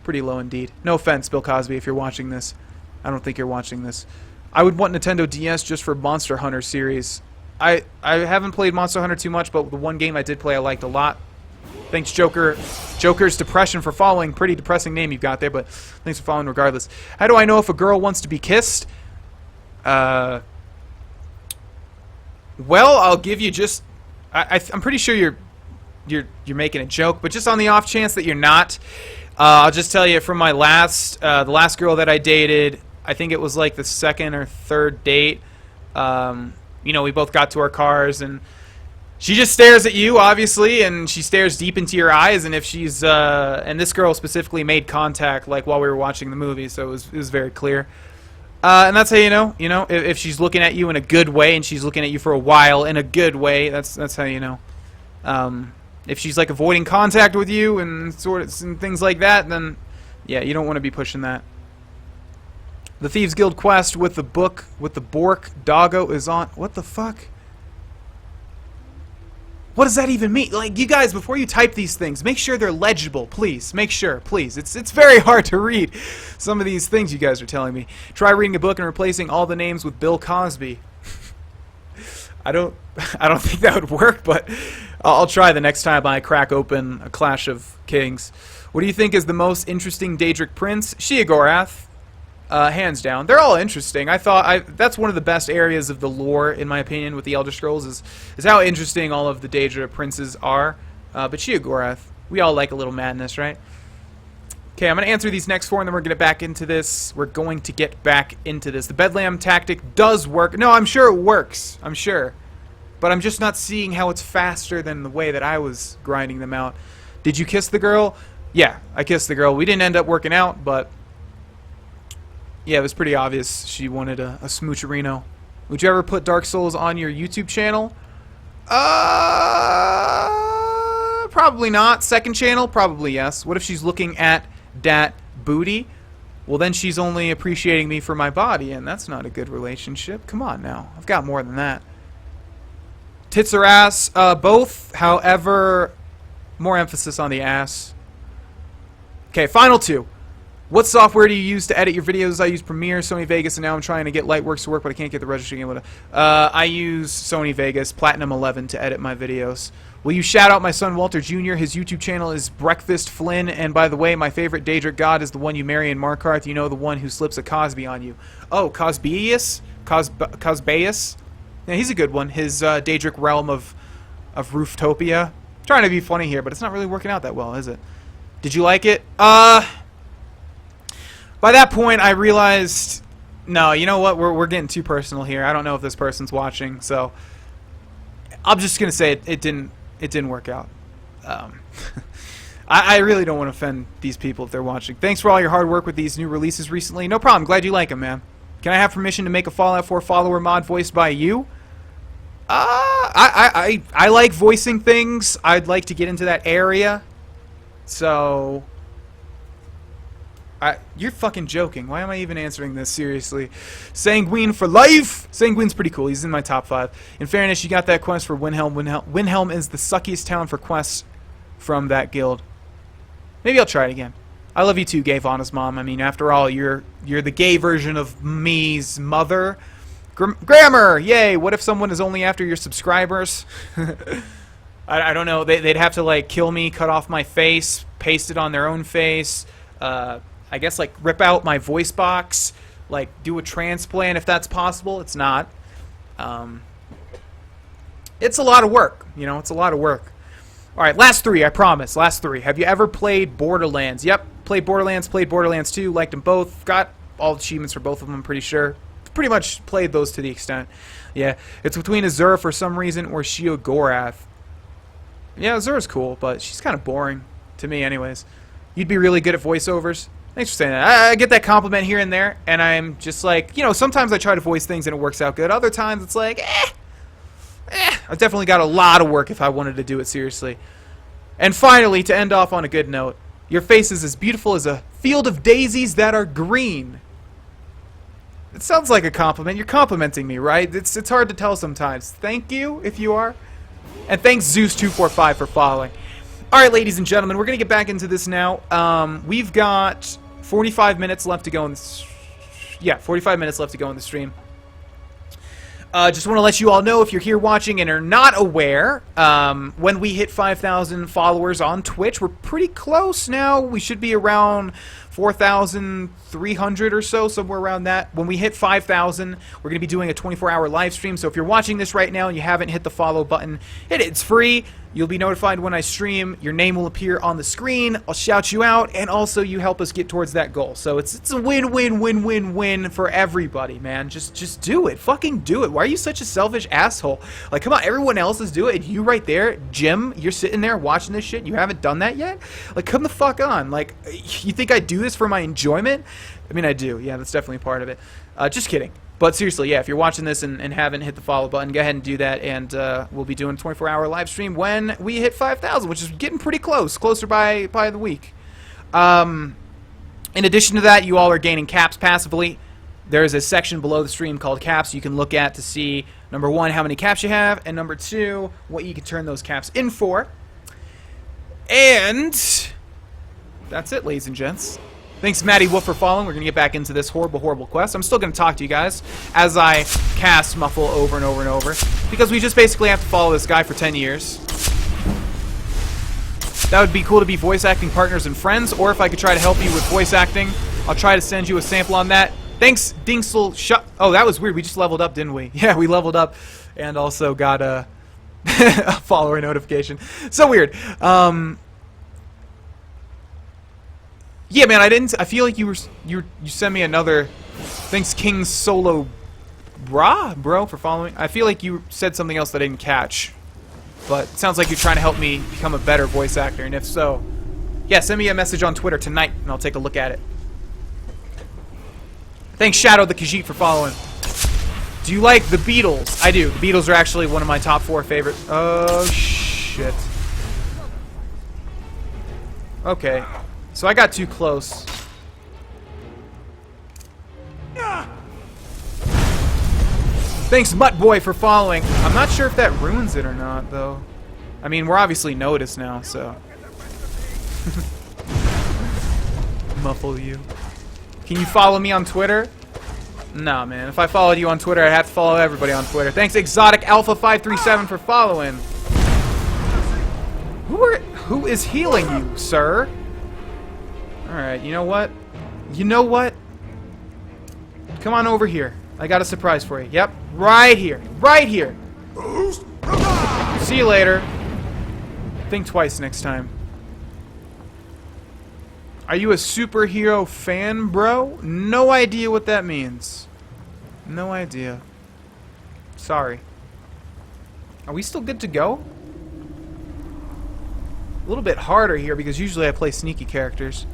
Pretty low indeed. No offense, Bill Cosby, if you're watching this. I don't think you're watching this. I would want Nintendo DS just for Monster Hunter series. I haven't played Monster Hunter too much, but the one game I did play I liked a lot. Thanks, Joker. Joker's Depression for following. Pretty depressing name you've got there, but thanks for following regardless. How do I know if a girl wants to be kissed? Well, I'll give you just... I'm pretty sure you're making a joke, but just on the off chance that you're not, I'll just tell you from my last... the last girl that I dated, I think it was like the second or third date. You know, we both got to our cars, and She just stares at you, obviously, and she stares deep into your eyes. And if she's and this girl specifically made contact like while we were watching the movie, so it was very clear. And that's how you know. You know, if she's looking at you in a good way, and she's looking at you for a while in a good way, that's how you know. If she's like avoiding contact with you and and things like that, then yeah, you don't want to be pushing that. The Thieves Guild quest with the book with the Bork doggo is on. What the fuck? What does that even mean? Like, you guys, before you type these things, make sure they're legible, please. Make sure, please. It's very hard to read some of these things you guys are telling me. Try reading a book and replacing all the names with Bill Cosby. I don't think that would work, but I'll try the next time I crack open a Clash of Kings. What do you think is the most interesting Daedric prince? Sheogorath. Hands down. They're all interesting. I thought that's one of the best areas of the lore, in my opinion, with the Elder Scrolls, is how interesting all of the Daedra princes are. But Sheogorath, we all like a little madness, right? Okay, I'm going to answer these next 4, and then we're going to get back into this. We're going to get back into this. The Bedlam tactic does work. No, I'm sure it works. I'm sure. But I'm just not seeing how it's faster than the way that I was grinding them out. Did you kiss the girl? Yeah, I kissed the girl. We didn't end up working out, but yeah, it was pretty obvious she wanted a smoocherino. Would you ever put Dark Souls on your YouTube channel? Probably not. Second channel? Probably yes. What if she's looking at dat booty? Well, then she's only appreciating me for my body, and that's not a good relationship. Come on now. I've got more than that. Tits or ass? Both. However, more emphasis on the ass. Okay, final 2. What software do you use to edit your videos? I use Premiere, Sony Vegas, and now I'm trying to get Lightworks to work, but I can't get the registry. I use Sony Vegas, Platinum 11, to edit my videos. Will you shout out my son Walter Jr.? His YouTube channel is Breakfast Flynn, and by the way, my favorite Daedric god is the one you marry in Markarth. You know, the one who slips a Cosby on you. Oh, Cosbeus? Cosbeus? Yeah, he's a good one. His Daedric realm of Rooftopia. Trying to be funny here, but it's not really working out that well, is it? Did you like it? By that point, I realized, no, you know what? We're getting too personal here. I don't know if this person's watching, so I'm just gonna say it didn't work out. I really don't want to offend these people if they're watching. Thanks for all your hard work with these new releases recently. No problem. Glad you like them, man. Can I have permission to make a Fallout 4 follower mod voiced by you? I like voicing things. I'd like to get into that area. So you're fucking joking. Why am I even answering this seriously? Sanguine for life! Sanguine's pretty cool. He's in my top 5. In fairness, you got that quest for Windhelm. Windhelm is the suckiest town for quests from that guild. Maybe I'll try it again. I love you too, Gay Vana's mom. I mean, after all, you're the gay version of me's mother. Grammar! Yay! What if someone is only after your subscribers? I don't know. They'd have to, like, kill me, cut off my face, paste it on their own face, I guess, like, rip out my voice box, like, do a transplant if that's possible. It's not. It's a lot of work, you know, it's a lot of work. Alright, last 3, I promise, last 3. Have you ever played Borderlands? Yep, played Borderlands 2, liked them both, got all the achievements for both of them, I'm pretty sure. Pretty much played those to the extent. Yeah, it's between Azure for some reason or Sheogorath. Yeah, Azura's cool, but she's kind of boring, to me anyways. You'd be really good at voiceovers. Thanks for saying that. I get that compliment here and there, and I'm just like, you know, sometimes I try to voice things and it works out good. Other times it's like, I've definitely got a lot of work if I wanted to do it seriously. And finally, to end off on a good note, your face is as beautiful as a field of daisies that are green. It sounds like a compliment. You're complimenting me, right? It's hard to tell sometimes. Thank you, if you are. And thanks Zeus245 for following. Alright, ladies and gentlemen, we're going to get back into this now. We've got 45 minutes left to go in this... Yeah, 45 minutes left to go in the stream. Just want to let you all know, if you're here watching and are not aware, when we hit 5,000 followers on Twitch, we're pretty close now. We should be around 4,300 or so, somewhere around that. When we hit 5,000, we're going to be doing a 24-hour live stream. So if you're watching this right now and you haven't hit the follow button, hit it. It's free. You'll be notified when I stream. Your name will appear on the screen. I'll shout you out, and also you help us get towards that goal. So it's a win-win-win-win-win for everybody, man. Just do it. Fucking do it. Why are you such a selfish asshole? Like, come on, everyone else is doing it. You right there, Jim, you're sitting there watching this shit. You haven't done that yet? Like, come the fuck on. Like, you think I do this for my enjoyment? I mean, I do. Yeah, that's definitely part of it. Just kidding. But seriously, yeah, if you're watching this and haven't hit the follow button, go ahead and do that, and we'll be doing a 24-hour live stream when we hit 5,000, which is getting pretty close, closer by the week. In addition to that, you all are gaining caps passively. There is a section below the stream called caps you can look at to see, number one, how many caps you have, and number two, what you can turn those caps in for. And that's it, ladies and gents. Thanks, Maddie Wolf, for following. We're going to get back into this horrible, horrible quest. I'm still going to talk to you guys as I cast Muffle over and over and over, because we just basically have to follow this guy for 10 years. That would be cool to be voice acting partners and friends, or if I could try to help you with voice acting, I'll try to send you a sample on that. Thanks, Dingsel. Oh, that was weird. We just leveled up, didn't we? Yeah, we leveled up and also got a follower notification. So weird. Yeah, man, I feel like you sent me another. Thanks, King Solo bro, for following. I feel like you said something else that I didn't catch. But it sounds like you're trying to help me become a better voice actor, and if so, yeah, send me a message on Twitter tonight, and I'll take a look at it. Thanks, Shadow the Khajiit, for following. Do you like the Beatles? I do. The Beatles are actually one of my top 4 favorite. Oh, shit. Okay. So I got too close. Thanks, Muttboy, for following. I'm not sure if that ruins it or not, though. I mean, we're obviously noticed now, so. Muffle you. Can you follow me on Twitter? Nah, man. If I followed you on Twitter, I'd have to follow everybody on Twitter. Thanks, Exotic Alpha 537, for following. Who is healing you, sir? Alright, you know what? You know what? Come on over here. I got a surprise for you. Yep, right here. Right here. See you later. Think twice next time. Are you a superhero fan, bro? No idea what that means. No idea. Sorry. Are we still good to go? A little bit harder here because usually I play sneaky characters.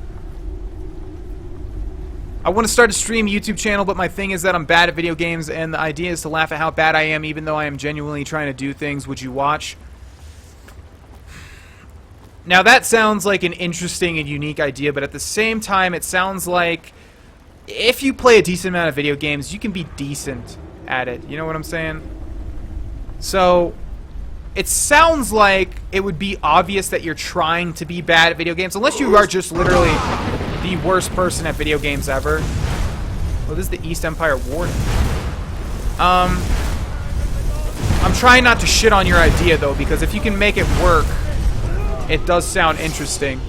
I want to start a stream YouTube channel, but my thing is that I'm bad at video games, and the idea is to laugh at how bad I am, even though I am genuinely trying to do things. Would you watch? Now that sounds like an interesting and unique idea, but at the same time, it sounds like if you play a decent amount of video games, you can be decent at it. You know what I'm saying? So it sounds like it would be obvious that you're trying to be bad at video games, unless you are just literally the worst person at video games ever. Well, this is the East Empire Warden. I'm trying not to shit on your idea, though, because if you can make it work, it does sound interesting.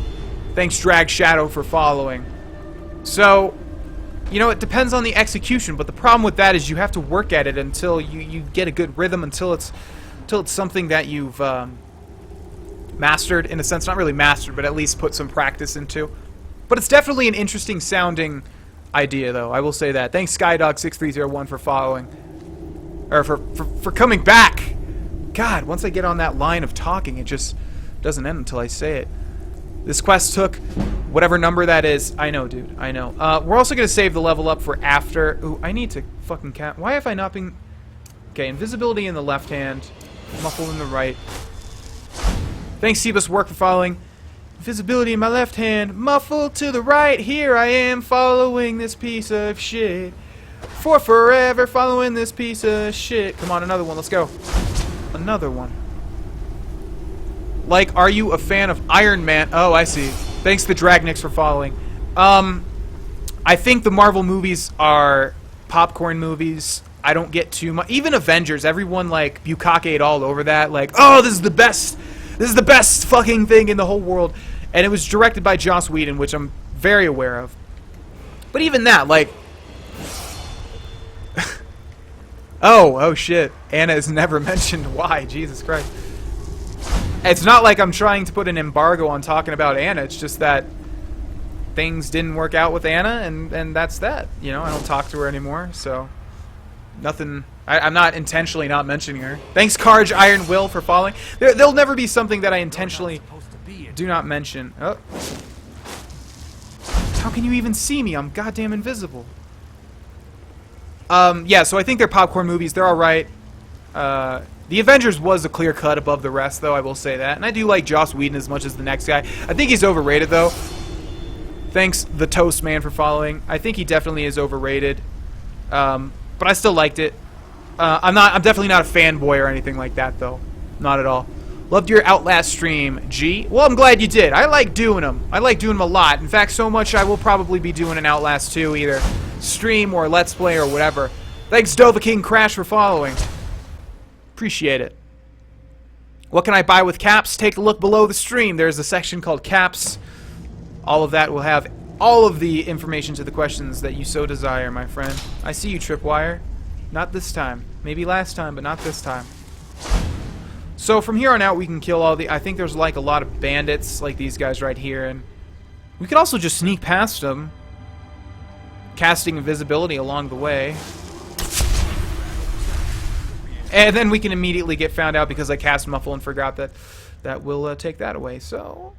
Thanks, Drag Shadow, for following. So, you know, it depends on the execution, but the problem with that is you have to work at it until you get a good rhythm, until it's something that you've mastered, in a sense. Not really mastered, but at least put some practice into. But it's definitely an interesting sounding idea, though. I will say that. Thanks, Skydog6301, for following. Or for coming back. God, once I get on that line of talking, it just doesn't end until I say it. This quest took whatever number that is. I know, dude. I know. We're also going to save the level up for after. Ooh, I need to fucking count. Why have I not been... Okay, invisibility in the left hand. Muffle in the right. Thanks, Sebus Work, for following. Visibility in my left hand, muffled to the right. Here I am following this piece of shit. For forever following this piece of shit. Come on, another one, let's go. Another one. Like, are you a fan of Iron Man? Oh, I see. Thanks to Dragnix for following. I think the Marvel movies are popcorn movies. I don't get too much. Even Avengers, everyone like bukkake all over that. Like, oh, this is the best. This is the best fucking thing in the whole world. And it was directed by Joss Whedon, which I'm very aware of. But even that, like... oh shit. Anna is never mentioned. Why? Jesus Christ. It's not like I'm trying to put an embargo on talking about Anna. It's just that things didn't work out with Anna, and that's that. You know, I don't talk to her anymore, so... Nothing... I'm not intentionally not mentioning her. Thanks, Carge Iron Will, for following. There'll never be something that I intentionally do not mention. Oh. How can you even see me? I'm goddamn invisible. Yeah, so I think they're popcorn movies. They're alright. The Avengers was a clear cut above the rest, though, I will say that. And I do like Joss Whedon as much as the next guy. I think he's overrated, though. Thanks, the Toast Man, for following. I think he definitely is overrated. But I still liked it. I'm definitely not a fanboy or anything like that, though. Not at all. Loved your Outlast stream, G. Well, I'm glad you did. I like doing them. I like doing them a lot. In fact, so much I will probably be doing an Outlast 2, either stream or Let's Play or whatever. Thanks, Dova King Crash, for following. Appreciate it. What can I buy with caps? Take a look below the stream. There's a section called caps. All of that will have all of the information to the questions that you so desire, my friend. I see you, Tripwire. Not this time. Maybe last time, but not this time. So from here on out, we can kill all the... I think there's like a lot of bandits, like these guys right here, and we could also just sneak past them, casting invisibility along the way. And then we can immediately get found out because I cast Muffle and forgot that that will take that away. So,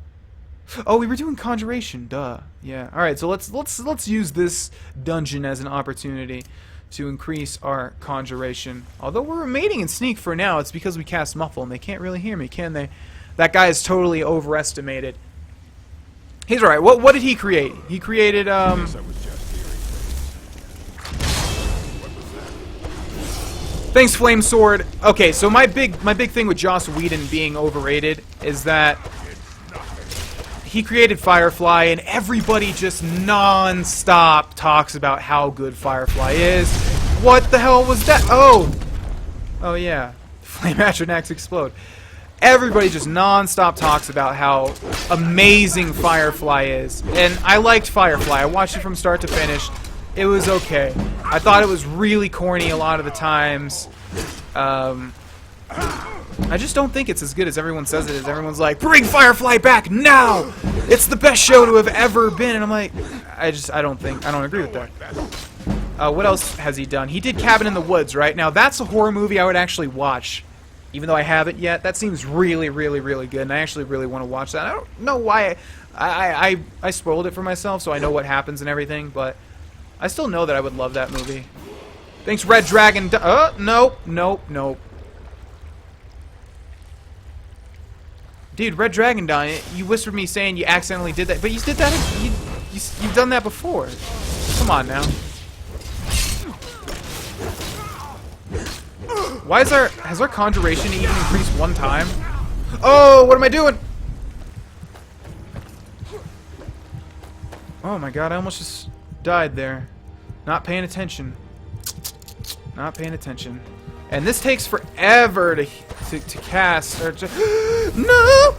oh, we were doing Conjuration, duh. Yeah. All right. So let's use this dungeon as an opportunity to increase our Conjuration. Although we're remaining in Sneak for now, it's because we cast Muffle and they can't really hear me, can they? That guy is totally overestimated. He's all right. What did he create? He created Thanks, Flame Sword. Okay, so my big thing with Joss Whedon being overrated is that he created Firefly, and everybody just non-stop talks about how good Firefly is. What the hell was that? Oh yeah, Flame Atronachs explode. Everybody just non-stop talks about how amazing Firefly is, and I liked Firefly. I watched it from start to finish. It was okay. I thought it was really corny a lot of the times. I just don't think it's as good as everyone says it is. Everyone's like, bring Firefly back now! It's the best show to have ever been. And I'm like, I don't agree with that. What else has he done? He did Cabin in the Woods, right? Now, that's a horror movie I would actually watch. Even though I haven't yet. That seems really, really, really good. And I actually really want to watch that. I don't know why I spoiled it for myself, so I know what happens and everything, but I still know that I would love that movie. Thanks, Red Dragon. Nope. Dude, Red Dragon Dawn, you whispered me saying you accidentally did that, but you did that. You've done that before. Come on now. Why has our Conjuration even increased one time? Oh, what am I doing? Oh my god, I almost just died there. Not paying attention. Not paying attention. And this takes forever to cast or to no!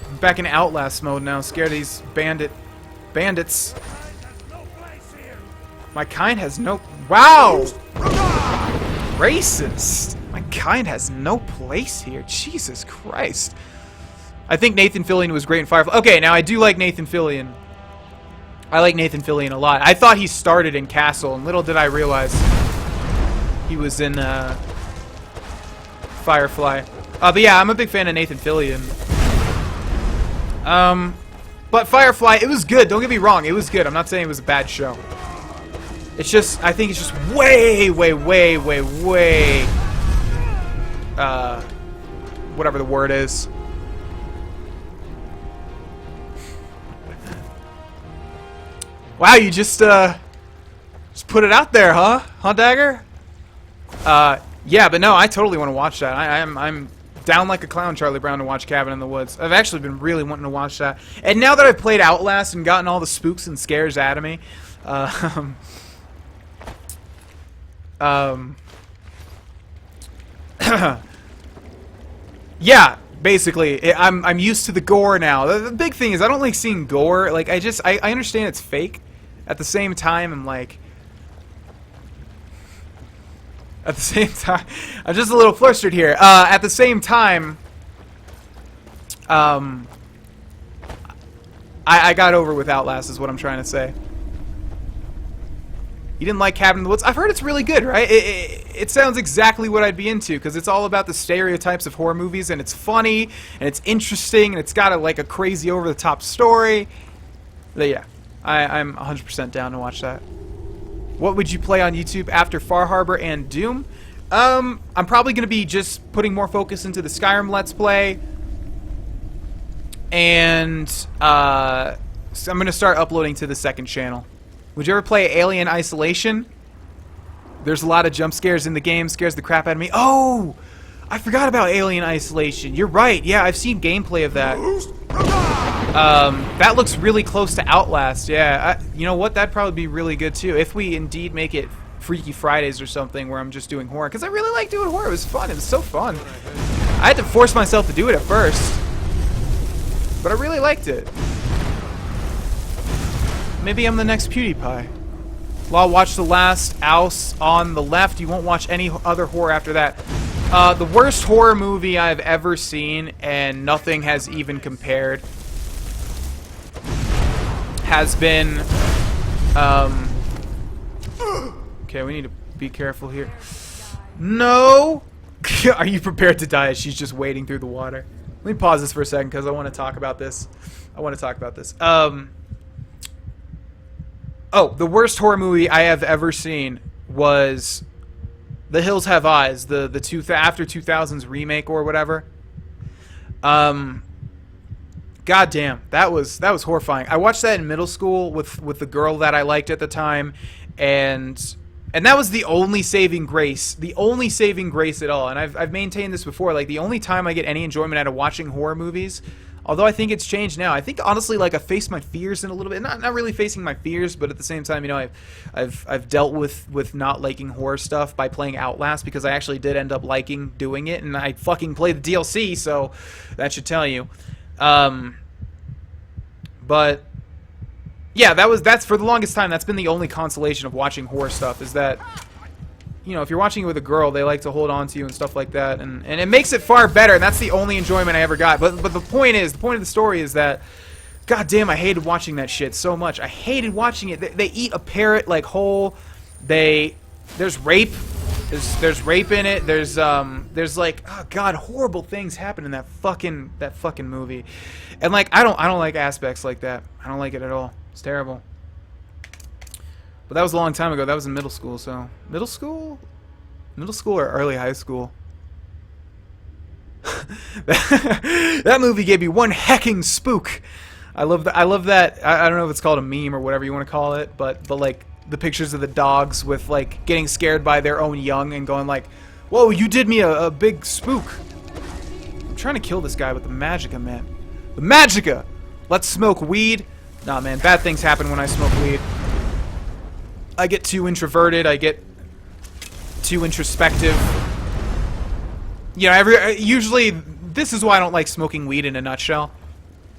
I'm back in Outlast mode now, scared of these bandits. My kind has no wow! Racist! My kind has no place here. Jesus Christ. I think Nathan Fillion was great in Firefly. Okay, now I do like Nathan Fillion. I like Nathan Fillion a lot. I thought he started in Castle, and little did I realize he was in Firefly. But yeah, I'm a big fan of Nathan Fillion. But Firefly, it was good. Don't get me wrong, it was good. I'm not saying it was a bad show. It's just, I think it's just way, whatever the word is. Wow, you just put it out there, huh? Huh, Dagger? Yeah, but no, I totally want to watch that. I'm down like a clown, Charlie Brown, to watch Cabin in the Woods. I've actually been really wanting to watch that. And now that I've played Outlast and gotten all the spooks and scares out of me, yeah, basically, I'm used to the gore now. The big thing is I don't like seeing gore. Like, I understand it's fake, at the same time, I'm like... At the same time... I'm just a little flustered here. At the same time... I got over with Outlast, is what I'm trying to say. You didn't like Cabin in the Woods? I've heard it's really good, right? It sounds exactly what I'd be into, because it's all about the stereotypes of horror movies, and it's funny, and it's interesting, and it's got a crazy over-the-top story. But yeah, I'm 100% down to watch that. What would you play on YouTube after Far Harbor and Doom? I'm probably going to be just putting more focus into the Skyrim Let's Play. And so I'm going to start uploading to the second channel. Would you ever play Alien Isolation? There's a lot of jump scares in the game. Scares the crap out of me. Oh! I forgot about Alien Isolation. You're right. Yeah, I've seen gameplay of that. That looks really close to Outlast. Yeah, you know what? That'd probably be really good too. If we indeed make it Freaky Fridays or something where I'm just doing horror. Because I really like doing horror. It was fun. It was so fun. I had to force myself to do it at first. But I really liked it. Maybe I'm the next PewDiePie. Well, I'll watch The Last House on the left. You won't watch any other horror after that. The worst horror movie I've ever seen, and nothing has even compared, has been... Okay, we need to be careful here. No! Are you prepared to die? She's just wading through the water. Let me pause this for a second because I want to talk about this. Oh, the worst horror movie I have ever seen was The Hills Have Eyes, the after 2000s remake or whatever. God damn, that was horrifying. I watched that in middle school with the girl that I liked at the time, and that was the only saving grace. The only saving grace at all. And I've maintained this before. Like, the only time I get any enjoyment out of watching horror movies, although I think it's changed now. I think, honestly, like, I faced my fears in a little bit. Not really facing my fears, but at the same time, you know, I've dealt with not liking horror stuff by playing Outlast, because I actually did end up liking doing it, and I fucking played the DLC, so that should tell you. But... yeah, that's for the longest time, that's been the only consolation of watching horror stuff, is that, you know, if you're watching it with a girl, they like to hold on to you and stuff like that, and it makes it far better, and that's the only enjoyment I ever got. But the point of the story is that, god damn, I hated watching that shit so much. I hated watching it. They eat a parrot like whole. There's rape. There's rape in it. There's like, oh god, horrible things happen in that fucking movie, and like I don't like aspects like that. I don't like it at all. It's terrible. But that was a long time ago. That was in middle school, so... Middle school or early high school? That movie gave me one hecking spook. I love that. I don't know if it's called a meme or whatever you want to call it, but like the pictures of the dogs with like getting scared by their own young and going like, "Whoa, you did me a big spook." I'm trying to kill this guy with the magicka, man. The magicka! Let's smoke weed. Nah, man, bad things happen when I smoke weed. I get too introverted, I get too introspective. You know, usually, this is why I don't like smoking weed in a nutshell.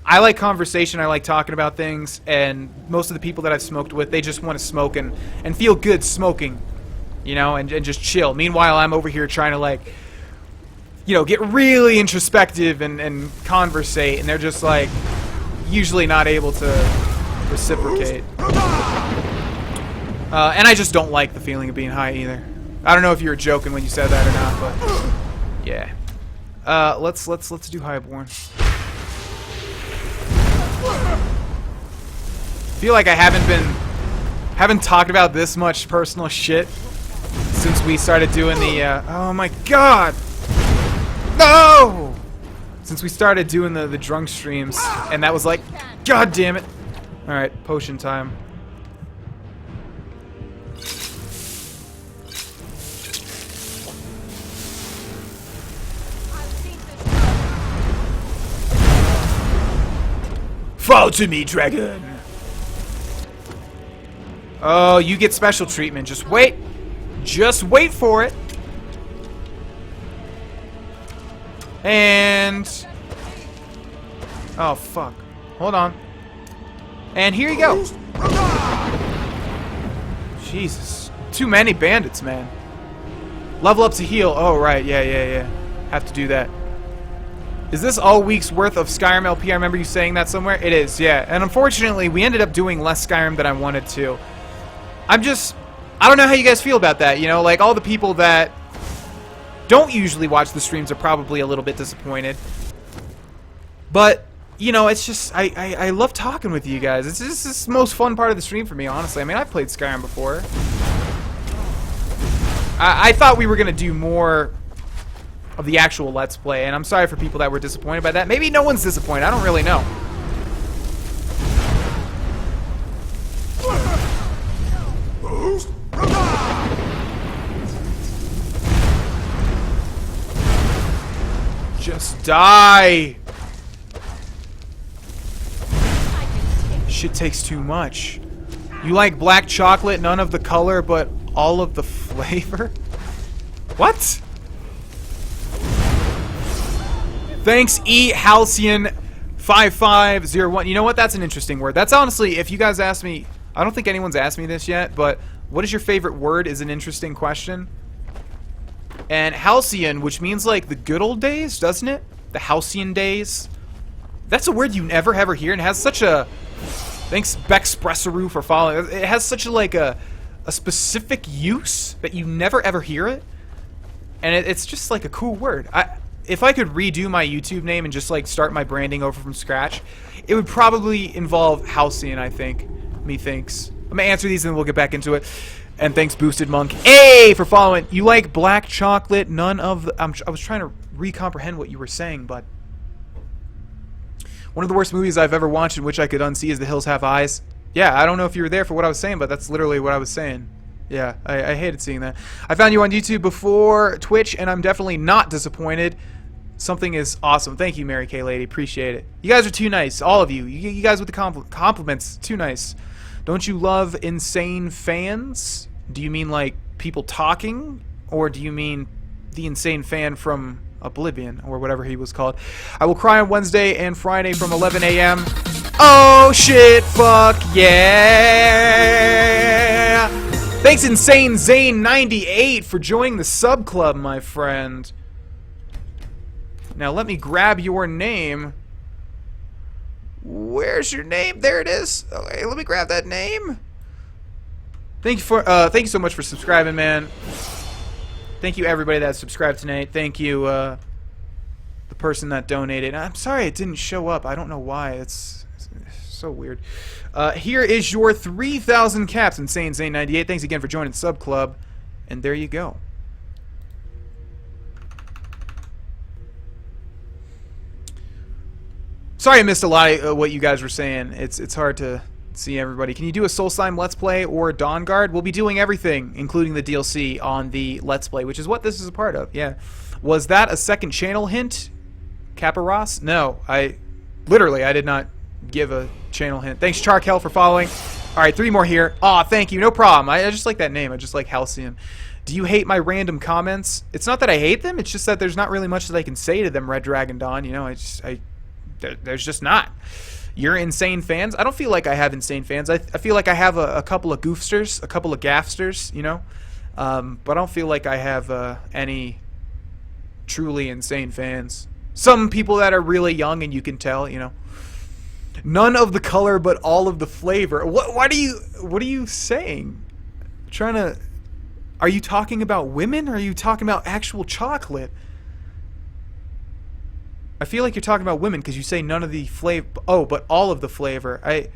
I like conversation, I like talking about things, and most of the people that I've smoked with, they just want to smoke and feel good smoking, you know, and just chill. Meanwhile, I'm over here trying to, like, you know, get really introspective and conversate, and they're just, like... usually not able to reciprocate. And I just don't like the feeling of being high either. I don't know if you were joking when you said that or not, but yeah. Let's do Highborn. Feel like I haven't talked about this much personal shit since we started doing the oh my god! No! Since we started doing the drunk streams, and that was like, god damn it. Alright, potion time. Fall to me, dragon! Oh, you get special treatment. Just wait. Just wait for it. And... oh, fuck. Hold on. And here you go. Jesus. Too many bandits, man. Level up to heal. Oh, right. Yeah. Have to do that. Is this all week's worth of Skyrim LP? I remember you saying that somewhere. It is, yeah. And unfortunately, we ended up doing less Skyrim than I wanted to. I don't know how you guys feel about that. You know, like, all the people that don't usually watch the streams are probably a little bit disappointed. But, you know, it's just, I love talking with you guys. It's just the most fun part of the stream for me, honestly. I mean, I've played Skyrim before. I thought we were going to do more of the actual Let's Play, and I'm sorry for people that were disappointed by that. Maybe no one's disappointed. I don't really know. Just die! Shit takes too much. You like black chocolate, none of the color, but all of the flavor? What? Thanks, Halcyon5501. You know what? That's an interesting word. That's honestly, if you guys ask me, I don't think anyone's asked me this yet, but what is your favorite word is an interesting question. And Halcyon, which means like the good old days, doesn't it? The Halcyon days. That's a word you never ever hear, and it has such a... Thanks, Bexpresseroo, for following. It has such a, like a specific use that you never ever hear it. And it's just like a cool word. If I could redo my YouTube name and just like start my branding over from scratch, it would probably involve Halcyon, I think. Methinks. I'm gonna answer these and then we'll get back into it. And thanks, Boosted Monk. Hey, for following. You like black chocolate, none of the... I was trying to recomprehend what you were saying, but... One of the worst movies I've ever watched in which I could unsee is The Hills Have Eyes. Yeah, I don't know if you were there for what I was saying, but that's literally what I was saying. Yeah, I hated seeing that. I found you on YouTube before Twitch, and I'm definitely not disappointed. Something is awesome. Thank you, Mary Kay Lady. Appreciate it. You guys are too nice. All of you. You guys with the compliments. Too nice. Don't you love insane fans? Do you mean like people talking? Or do you mean the insane fan from Oblivion, or whatever he was called? I will cry on Wednesday and Friday from 11 a.m. Oh shit, fuck yeah! Thanks, Insane Zane 98, for joining the sub club, my friend. Now let me grab your name. Where's your name? There it is. Okay, let me grab that name. Thank you so much for subscribing, man. Thank you, everybody that subscribed tonight. Thank you, the person that donated. I'm sorry it didn't show up. I don't know why. It's so weird. Here is your 3,000 caps, Insane Zane 98. Thanks again for joining the sub club. And there you go. Sorry I missed a lot of what you guys were saying. It's hard to see everybody. Can you do a Soul Slime Let's Play or Dawn Guard? We'll be doing everything, including the DLC, on the Let's Play, which is what this is a part of. Yeah. Was that a second channel hint, Caparos? No, I did not give a channel hint. Thanks, Charkel, for following. All right, 3 more here. Aw, thank you. No problem. I just like that name. I just like Halcyon. Do you hate my random comments? It's not that I hate them. It's just that there's not really much that I can say to them, Red Dragon Dawn. You know, there's just not. You're insane fans? I don't feel like I have insane fans. I feel like I have a couple of goofsters, a couple of gaffsters, you know? But I don't feel like I have any truly insane fans. Some people that are really young and you can tell, you know? None of the color but all of the flavor. What are you saying? Are you talking about women, or are you talking about actual chocolate? I feel like you're talking about women because you say none of the flavor. Oh, but all of the flavor. I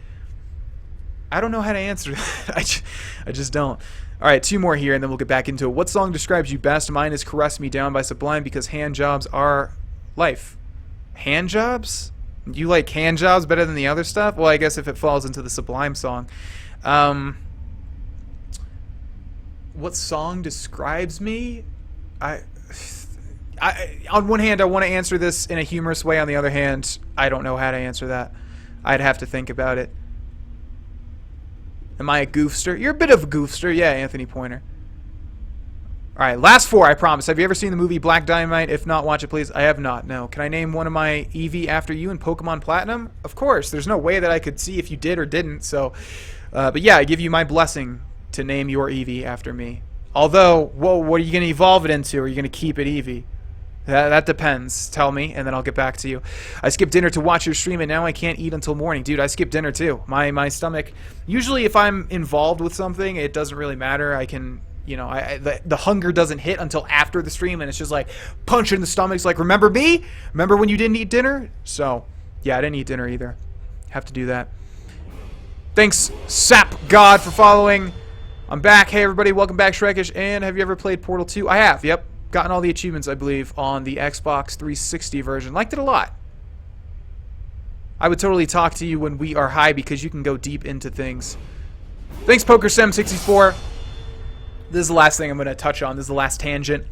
don't know how to answer that. I just don't. All right, 2 more here, and then we'll get back into it. What song describes you best? Mine is "Caress Me Down" by Sublime, because hand jobs are life. Hand jobs? You like hand jobs better than the other stuff? Well, I guess if it falls into the Sublime song. What song describes me? On one hand, I want to answer this in a humorous way. On the other hand, I don't know how to answer that. I'd have to think about it. Am I a goofster? You're a bit of a goofster. Yeah, Anthony Pointer. All right, last 4, I promise. Have you ever seen the movie Black Dynamite? If not, watch it, please. I have not, no. Can I name one of my Eevee after you in Pokemon Platinum? Of course. There's no way that I could see if you did or didn't, so... but yeah, I give you my blessing, to name your Eevee after me. Although, whoa, what are you going to evolve it into? Or are you going to keep it Eevee? That depends. Tell me, and then I'll get back to you. I skipped dinner to watch your stream, and now I can't eat until morning. Dude, I skipped dinner too. My stomach... Usually if I'm involved with something, it doesn't really matter. I can... You know, the hunger doesn't hit until after the stream, and it's just like punch in the stomach. It's like, remember me? Remember when you didn't eat dinner? So, yeah, I didn't eat dinner either. Have to do that. Thanks, Sap God, for following. I'm back. Hey, everybody. Welcome back, Shrekish. And have you ever played Portal 2? I have, yep. Gotten all the achievements, I believe, on the Xbox 360 version. Liked it a lot. I would totally talk to you when we are high because you can go deep into things. Thanks, PokerSem64. This is the last thing I'm going to touch on. This is the last tangent.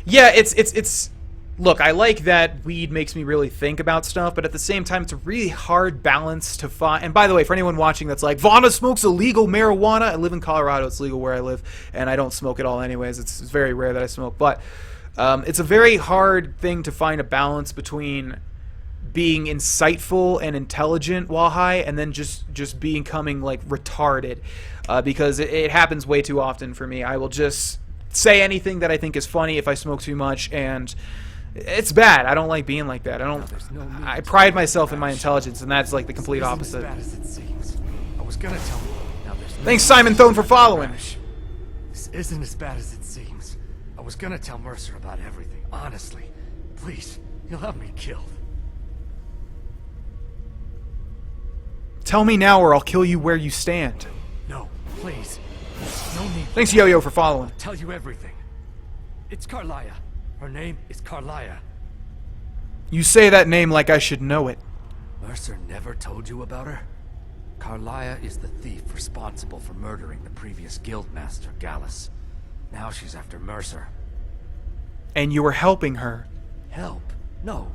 Yeah, it's... Look, I like that weed makes me really think about stuff, but at the same time, it's a really hard balance to find. And by the way, for anyone watching that's like, Vana smokes illegal marijuana. I live in Colorado. It's legal where I live, and I don't smoke at all anyways. It's very rare that I smoke. But it's a very hard thing to find a balance between being insightful and intelligent while high and then just becoming, like, retarded. Because it happens way too often for me. I will just say anything that I think is funny if I smoke too much, and... It's bad. I don't like being like that. I pride myself in my intelligence, and that's like the complete opposite. Thanks, Simon Thone, for following. This isn't as bad as it seems. I was gonna tell Mercer about everything, honestly. Please, he'll have me killed. Tell me now, or I'll kill you where you stand. No, please. No need. Thanks, Yo-Yo, for following. I'll tell you everything. It's Carlia. Her name is Carlia. You say that name like I should know it. Mercer never told you about her? Carlia is the thief responsible for murdering the previous guildmaster, Gallus. Now she's after Mercer. And you were helping her. Help? No.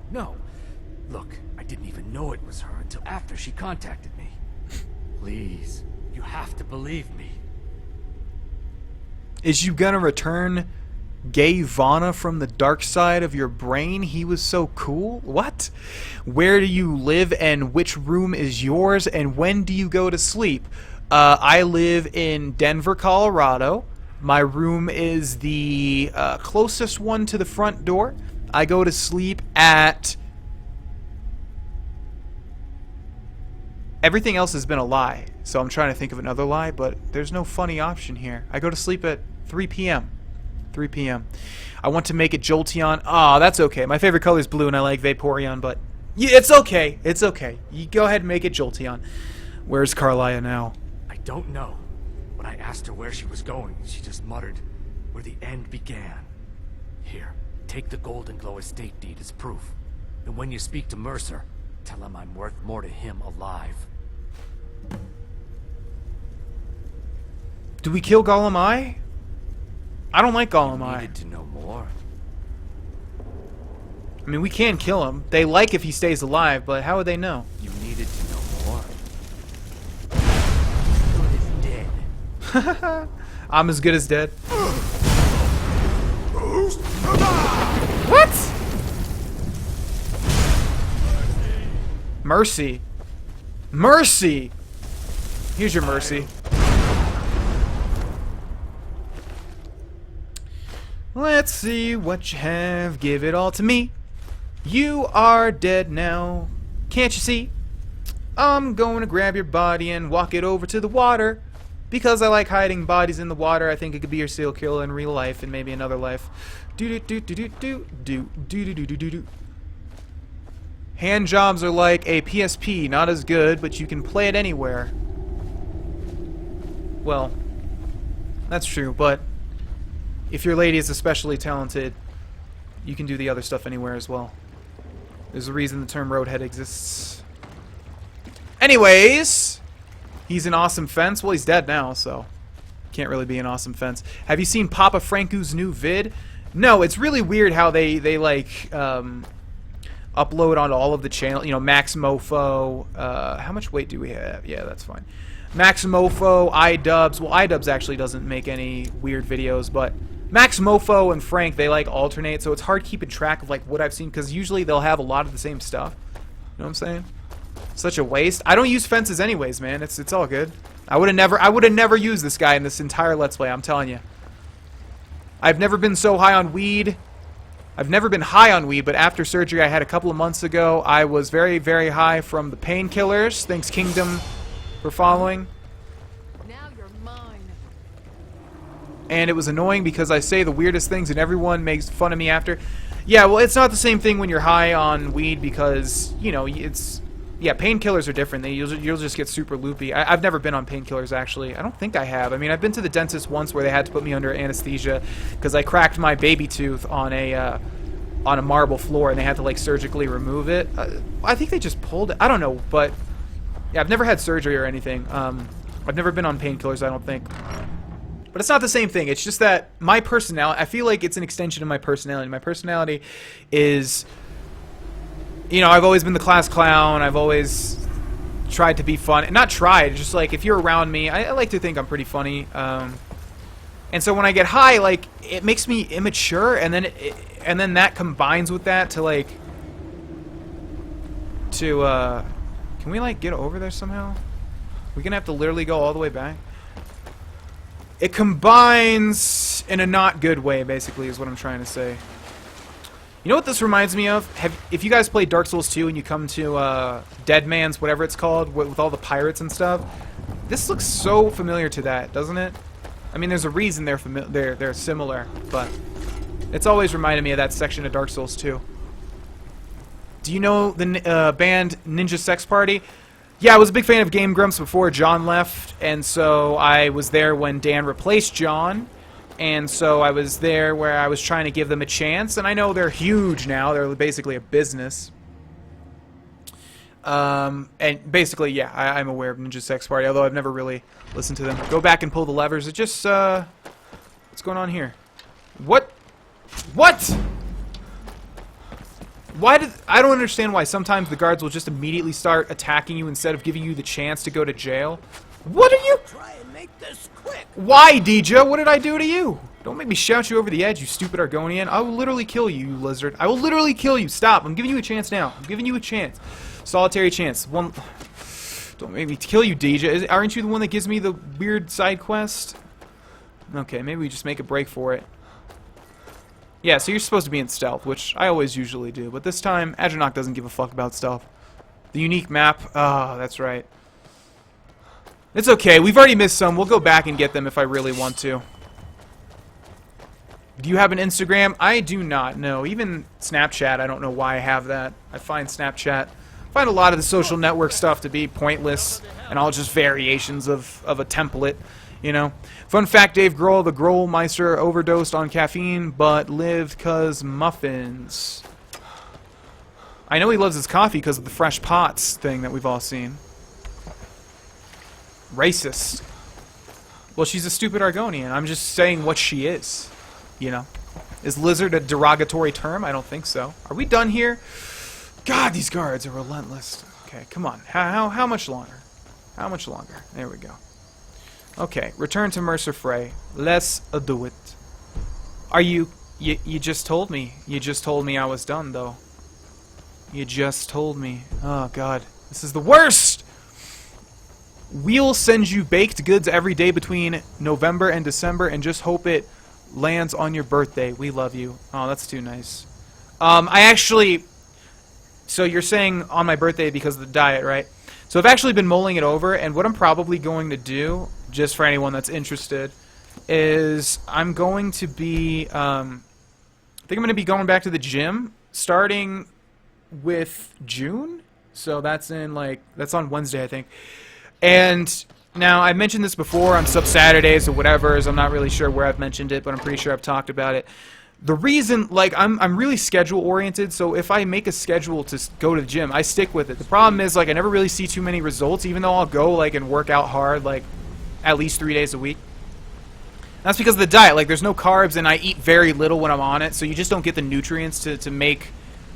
Look, I didn't even know it was her until after she contacted me. Please, you have to believe me. Is you gonna return... Gay Vana from the dark side of your brain? He was so cool? What? Where do you live and which room is yours and when do you go to sleep? I live in Denver, Colorado. My room is the closest one to the front door. I go to sleep at... Everything else has been a lie, so I'm trying to think of another lie, but there's no funny option here. I go to sleep at 3 p.m. 3 p.m. I want to make it Jolteon. Ah, that's okay. My favorite color is blue, and I like Vaporeon, but yeah, it's okay. It's okay. You go ahead and make it Jolteon. Where's Carlia now? I don't know. When I asked her where she was going, she just muttered, where the end began. Here, take the Golden Glow estate deed as proof. And when you speak to Mercer, tell him I'm worth more to him alive. Do we kill Gulum-Ei? I don't like Gulum-Ei. You needed to know more. I mean, we can kill him. They like if he stays alive, but how would they know? You needed to know more. Good as dead. I'm as good as dead. What? Mercy. Mercy! Here's your mercy. Let's see what you have. Give it all to me. You are dead now. Can't you see? I'm going to grab your body and walk it over to the water. Because I like hiding bodies in the water. I think it could be your serial killer in real life and maybe another life. Hand jobs are like a PSP, not as good, but you can play it anywhere. Well, that's true, but if your lady is especially talented, you can do the other stuff anywhere as well. There's a reason the term roadhead exists. Anyways, he's an awesome fence. Well, he's dead now, so can't really be an awesome fence. Have you seen Papa Franku's new vid? No, it's really weird how they like upload onto all of the channel. You know, Max Mofo. How much weight do we have? Yeah, that's fine. Max Mofo, iDubbbz. Well, iDubbbz actually doesn't make any weird videos, but Max Mofo and Frank, they like alternate, so it's hard keeping track of like what I've seen because usually they'll have a lot of the same stuff. You know what I'm saying? Such a waste. I don't use fences anyways, man. It's all good. I would have never used this guy in this entire Let's Play, I'm telling you. I've never been so high on weed. I've never been high on weed, but after surgery I had a couple of months ago, I was very, very high from the painkillers. Thanks, Kingdom, for following. Now you're mine. And it was annoying because I say the weirdest things and everyone makes fun of me after. Yeah, well, it's not the same thing when you're high on weed because, you know, it's... Yeah, painkillers are different. You'll just get super loopy. I've never been on painkillers, actually. I don't think I have. I mean, I've been to the dentist once where they had to put me under anesthesia because I cracked my baby tooth on a marble floor and they had to, like, surgically remove it. I think they just pulled it. I don't know, but... Yeah, I've never had surgery or anything. I've never been on painkillers, I don't think. But it's not the same thing. It's just that my personality... I feel like it's an extension of my personality. My personality is... You know, I've always been the class clown. I've always tried to be fun. Not tried, just like, if you're around me, I like to think I'm pretty funny. And so when I get high, like, it makes me immature, and then that combines with that to, like... Can we, like, get over there somehow? We're gonna have to literally go all the way back? It combines in a not good way, basically, is what I'm trying to say. You know what this reminds me of? If you guys played Dark Souls 2 and you come to Dead Man's, whatever it's called, with all the pirates and stuff, this looks so familiar to that, doesn't it? I mean, there's a reason they're similar, but it's always reminded me of that section of Dark Souls 2. Do you know the band Ninja Sex Party? Yeah, I was a big fan of Game Grumps before John left, and so I was there when Dan replaced John. And so I was there where I was trying to give them a chance, and I know they're huge now. They're basically a business. And basically, yeah, I'm aware of Ninja Sex Party, although I've never really listened to them. Go back and pull the levers. It just, what's going on here? What? I don't understand why sometimes the guards will just immediately start attacking you instead of giving you the chance to go to jail. What are you? Try and make this quick. Why, DJ? What did I do to you? Don't make me shout you over the edge, you stupid Argonian. I will literally kill you, you lizard. I will literally kill you. Stop. I'm giving you a chance now. I'm giving you a chance. Solitary chance. One. Don't make me kill you, DJ. Aren't you the one that gives me the weird side quest? Okay, maybe we just make a break for it. Yeah, so you're supposed to be in stealth, which I always usually do. But this time, Adronach doesn't give a fuck about stealth. The unique map. Oh, that's right. It's okay. We've already missed some. We'll go back and get them if I really want to. Do you have an Instagram? I do not. No. Even Snapchat, I don't know why I have that. I find Snapchat... I find a lot of the social network stuff to be pointless and all just variations of a template, you know. Fun fact, Dave Grohl, the Grohlmeister, overdosed on caffeine but lived 'cause muffins. I know he loves his coffee because of the fresh pots thing that we've all seen. Racist. Well, she's a stupid Argonian. I'm just saying what she is, you know. Is lizard a derogatory term? I don't think so. Are we done here? God, these guards are relentless. Okay, come on. How much longer? How much longer? There we go. Okay, return to Mercer Frey. Let's do it. Are you just told me. You just told me I was done, though. You just told me. Oh, God. This is the worst! We'll send you baked goods every day between November and December and just hope it lands on your birthday. We love you. Oh, that's too nice. I actually... So you're saying on my birthday because of the diet, right? So I've actually been mulling it over, and what I'm probably going to do, just for anyone that's interested, is I'm going to be... I think I'm going to be going back to the gym starting with June. So that's in, like... That's on Wednesday, I think. And now, I mentioned this before on sub-Saturdays or whatever, so I'm not really sure where I've mentioned it, but I'm pretty sure I've talked about it. The reason, like, I'm really schedule-oriented, so if I make a schedule to go to the gym, I stick with it. The problem is, like, I never really see too many results, even though I'll go, like, and work out hard, like, at least 3 days a week. That's because of the diet. Like, there's no carbs, and I eat very little when I'm on it, so you just don't get the nutrients to make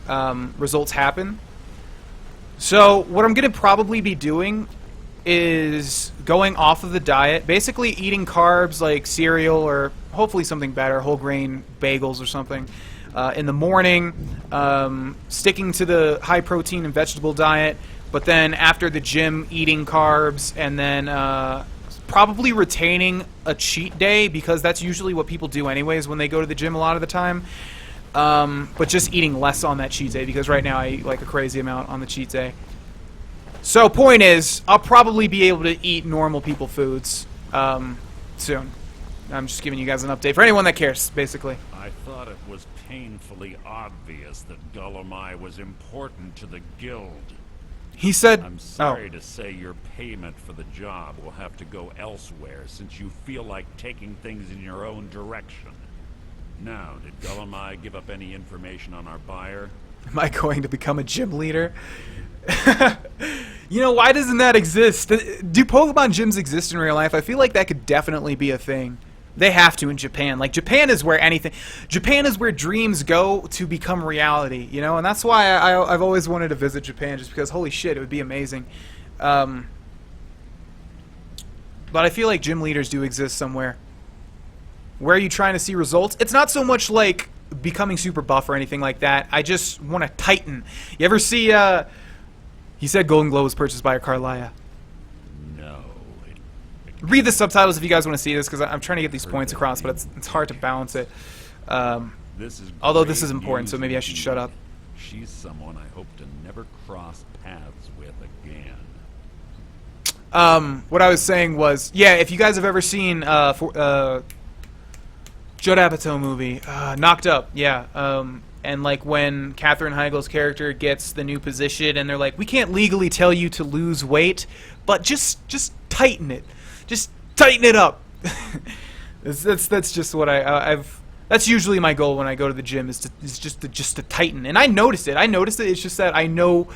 results happen. So, what I'm going to probably be doing is going off of the diet, basically eating carbs like cereal or hopefully something better, whole grain bagels or something, in the morning, sticking to the high protein and vegetable diet, but then after the gym eating carbs, and then probably retaining a cheat day, because that's usually what people do anyways when they go to the gym a lot of the time. But just eating less on that cheat day, because right now I eat like a crazy amount on the cheat day. So point is, I'll probably be able to eat normal people foods soon. I'm just giving you guys an update for anyone that cares, basically. I thought it was painfully obvious that Gulum-Ei was important to the guild. He said... I'm sorry to say your payment for the job will have to go elsewhere, since you feel like taking things in your own direction. Now, did Gulum-Ei give up any information on our buyer? Am I going to become a gym leader? You know, why doesn't that exist? Do Pokemon gyms exist in real life? I feel like that could definitely be a thing. They have to in Japan. Like, Japan is where dreams go to become reality, you know? And that's why I've always wanted to visit Japan, just because, holy shit, it would be amazing. But I feel like gym leaders do exist somewhere. Where are you trying to see results? It's not so much like becoming super buff or anything like that. I just want to tighten. You ever see, he said Golden Glow was purchased by a Carlia. No. Read the subtitles if you guys want to see this, because I'm trying to get these points across, but it's hard to balance it. Although this is important, so maybe I should shut up. She's someone I hope to never cross paths with again. What I was saying was, yeah, if you guys have ever seen Judd Apatow movie, Knocked Up, yeah. And like when Katherine Heigl's character gets the new position, and they're like, we can't legally tell you to lose weight, but just tighten it, just tighten it up. that's just what I've. That's usually my goal when I go to the gym, is just to tighten. And I noticed it. It's just that I know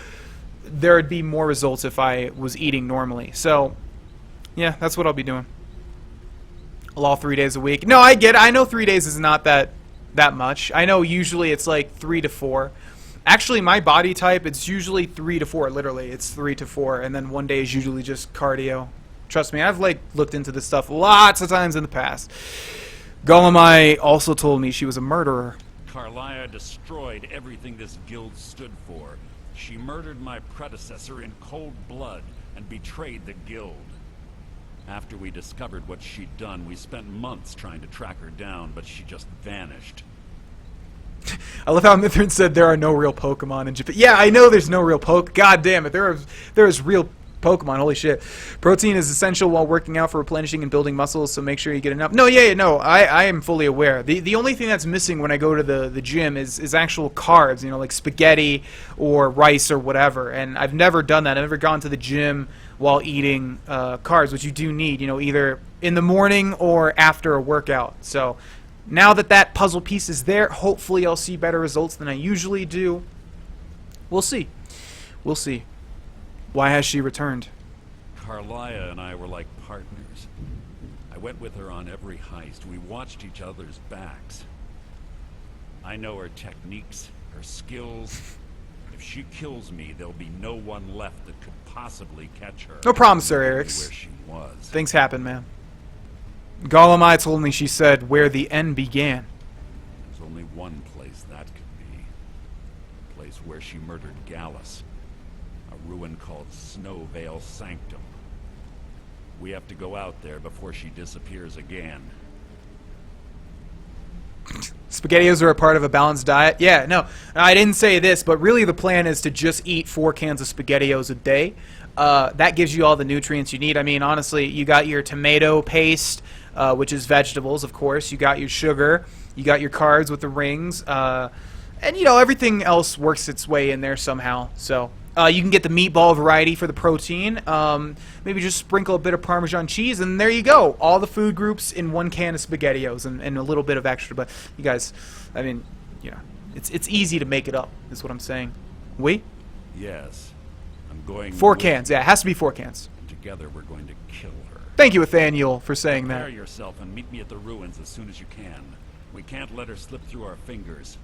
there would be more results if I was eating normally. So, yeah, that's what I'll be doing. All 3 days a week. No, I get it. I know 3 days is not that much. I know usually it's like 3 to 4. Actually, my body type, it's usually 3 to 4. Literally, it's 3 to 4, and then 1 day is usually just cardio. Trust me, I've like looked into this stuff lots of times in the past. Gulum-Ei also told me she was a murderer. Carlia destroyed everything this guild stood for. She murdered my predecessor in cold blood and betrayed the guild. After we discovered what she'd done, we spent months trying to track her down, but she just vanished. I love how Mithrin said there are no real Pokemon in Japan. Yeah, I know there's no real God damn it, there is real Pokemon. Holy shit. Protein is essential while working out for replenishing and building muscles, so make sure you get enough. No, no, I am fully aware. The only thing that's missing when I go to the gym is actual carbs, you know, like spaghetti or rice or whatever. And I've never done that. I've never gone to the gym while eating carbs, which you do need, you know, either in the morning or after a workout. So now that puzzle piece is there, hopefully I'll see better results than I usually do. We'll see. We'll see. Why has she returned? Carlia and I were like partners. I went with her on every heist. We watched each other's backs. I know her techniques, her skills. If she kills me, there'll be no one left that could possibly catch her. No problem, Sir Eric's. Where she was. Things happen, man. Gulum-Ei told me she said where the end began. There's only one place that could be. A place where she murdered Gallus. A ruin called Snowvale Sanctum. We have to go out there before she disappears again. SpaghettiOs are a part of a balanced diet? Yeah, no, I didn't say this, but really the plan is to just eat 4 cans of SpaghettiOs a day. That gives you all the nutrients you need. I mean, honestly, you got your tomato paste, which is vegetables, of course. You got your sugar. You got your carbs with the rings. And, you know, everything else works its way in there somehow. So you can get the meatball variety for the protein. Maybe just sprinkle a bit of Parmesan cheese, and there you go. All the food groups in 1 can of SpaghettiOs and a little bit of extra. But you guys, I mean, you know, it's easy to make it up, is what I'm saying. We? Yes. I'm going... 4 cans. Yeah, it has to be 4 cans. Together we're going to kill her. Thank you, Nathaniel, for saying that. Prepare yourself and meet me at the ruins as soon as you can. We can't let her slip through our fingers.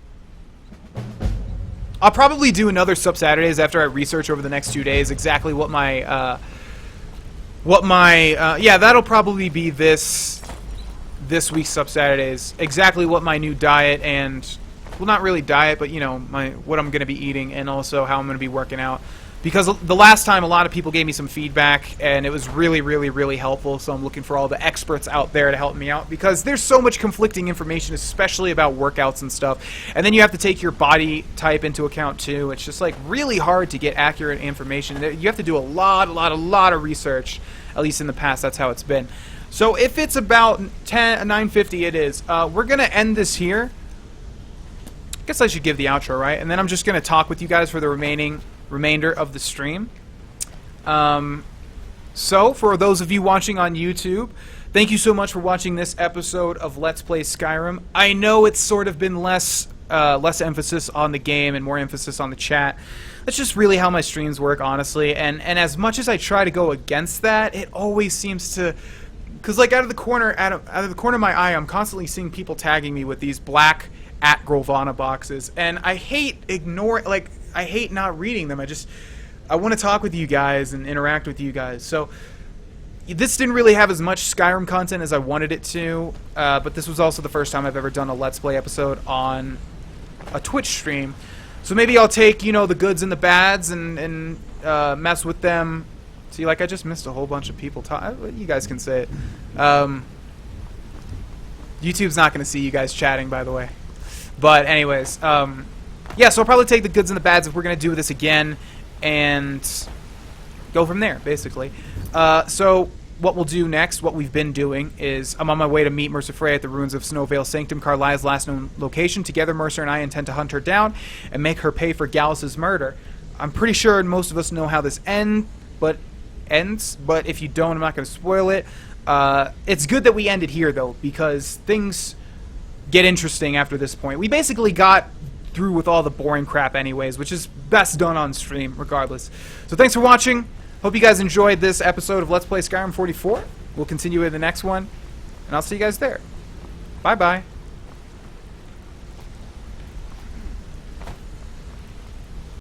I'll probably do another Sub Saturdays after I research over the next 2 days exactly what my yeah, that'll probably be this week's Sub Saturdays. Exactly what my new diet and, well, not really diet, but, you know, what I'm going to be eating, and also how I'm going to be working out. because the last time a lot of people gave me some feedback, and it was really, really, really helpful. So I'm looking for all the experts out there to help me out, because there's so much conflicting information, especially about workouts and stuff. And then you have to take your body type into account too. It's just like really hard to get accurate information. You have to do a lot of research. At least in the past, that's how it's been. So if it's about 9:50, it is. We're gonna end this here. I guess I should give the outro, right? And then I'm just gonna talk with you guys for the remainder of the stream. So for those of you watching on YouTube, thank you so much for watching this episode of Let's Play Skyrim. I know it's sort of been less emphasis on the game and more emphasis on the chat. That's just really how my streams work, honestly. And as much as I try to go against that, it always seems to, because like out of the corner of my eye, I'm constantly seeing people tagging me with these black @Grohlvana boxes, and I hate I hate not reading them. I want to talk with you guys and interact with you guys. So this didn't really have as much Skyrim content as I wanted it to, but this was also the first time I've ever done a Let's Play episode on a Twitch stream. So maybe I'll take, you know, the goods and the bads and mess with them. See, like I just missed a whole bunch of people you guys can say it. YouTube's not going to see you guys chatting, by the way. But anyways, yeah, so I'll probably take the goods and the bads if we're going to do this again and go from there, basically. So what we'll do next, what we've been doing, is I'm on my way to meet Mercer at the ruins of Snowvale Sanctum, Carlisle's last known location. Together, Mercer and I intend to hunt her down and make her pay for Gallus's murder. I'm pretty sure most of us know how this ends, but if you don't, I'm not going to spoil it. It's good that we ended here, though, because things get interesting after this point. We basically got through with all the boring crap anyways, which is best done on stream, regardless. So thanks for watching. Hope you guys enjoyed this episode of Let's Play Skyrim 44. We'll continue in the next one, and I'll see you guys there. Bye-bye.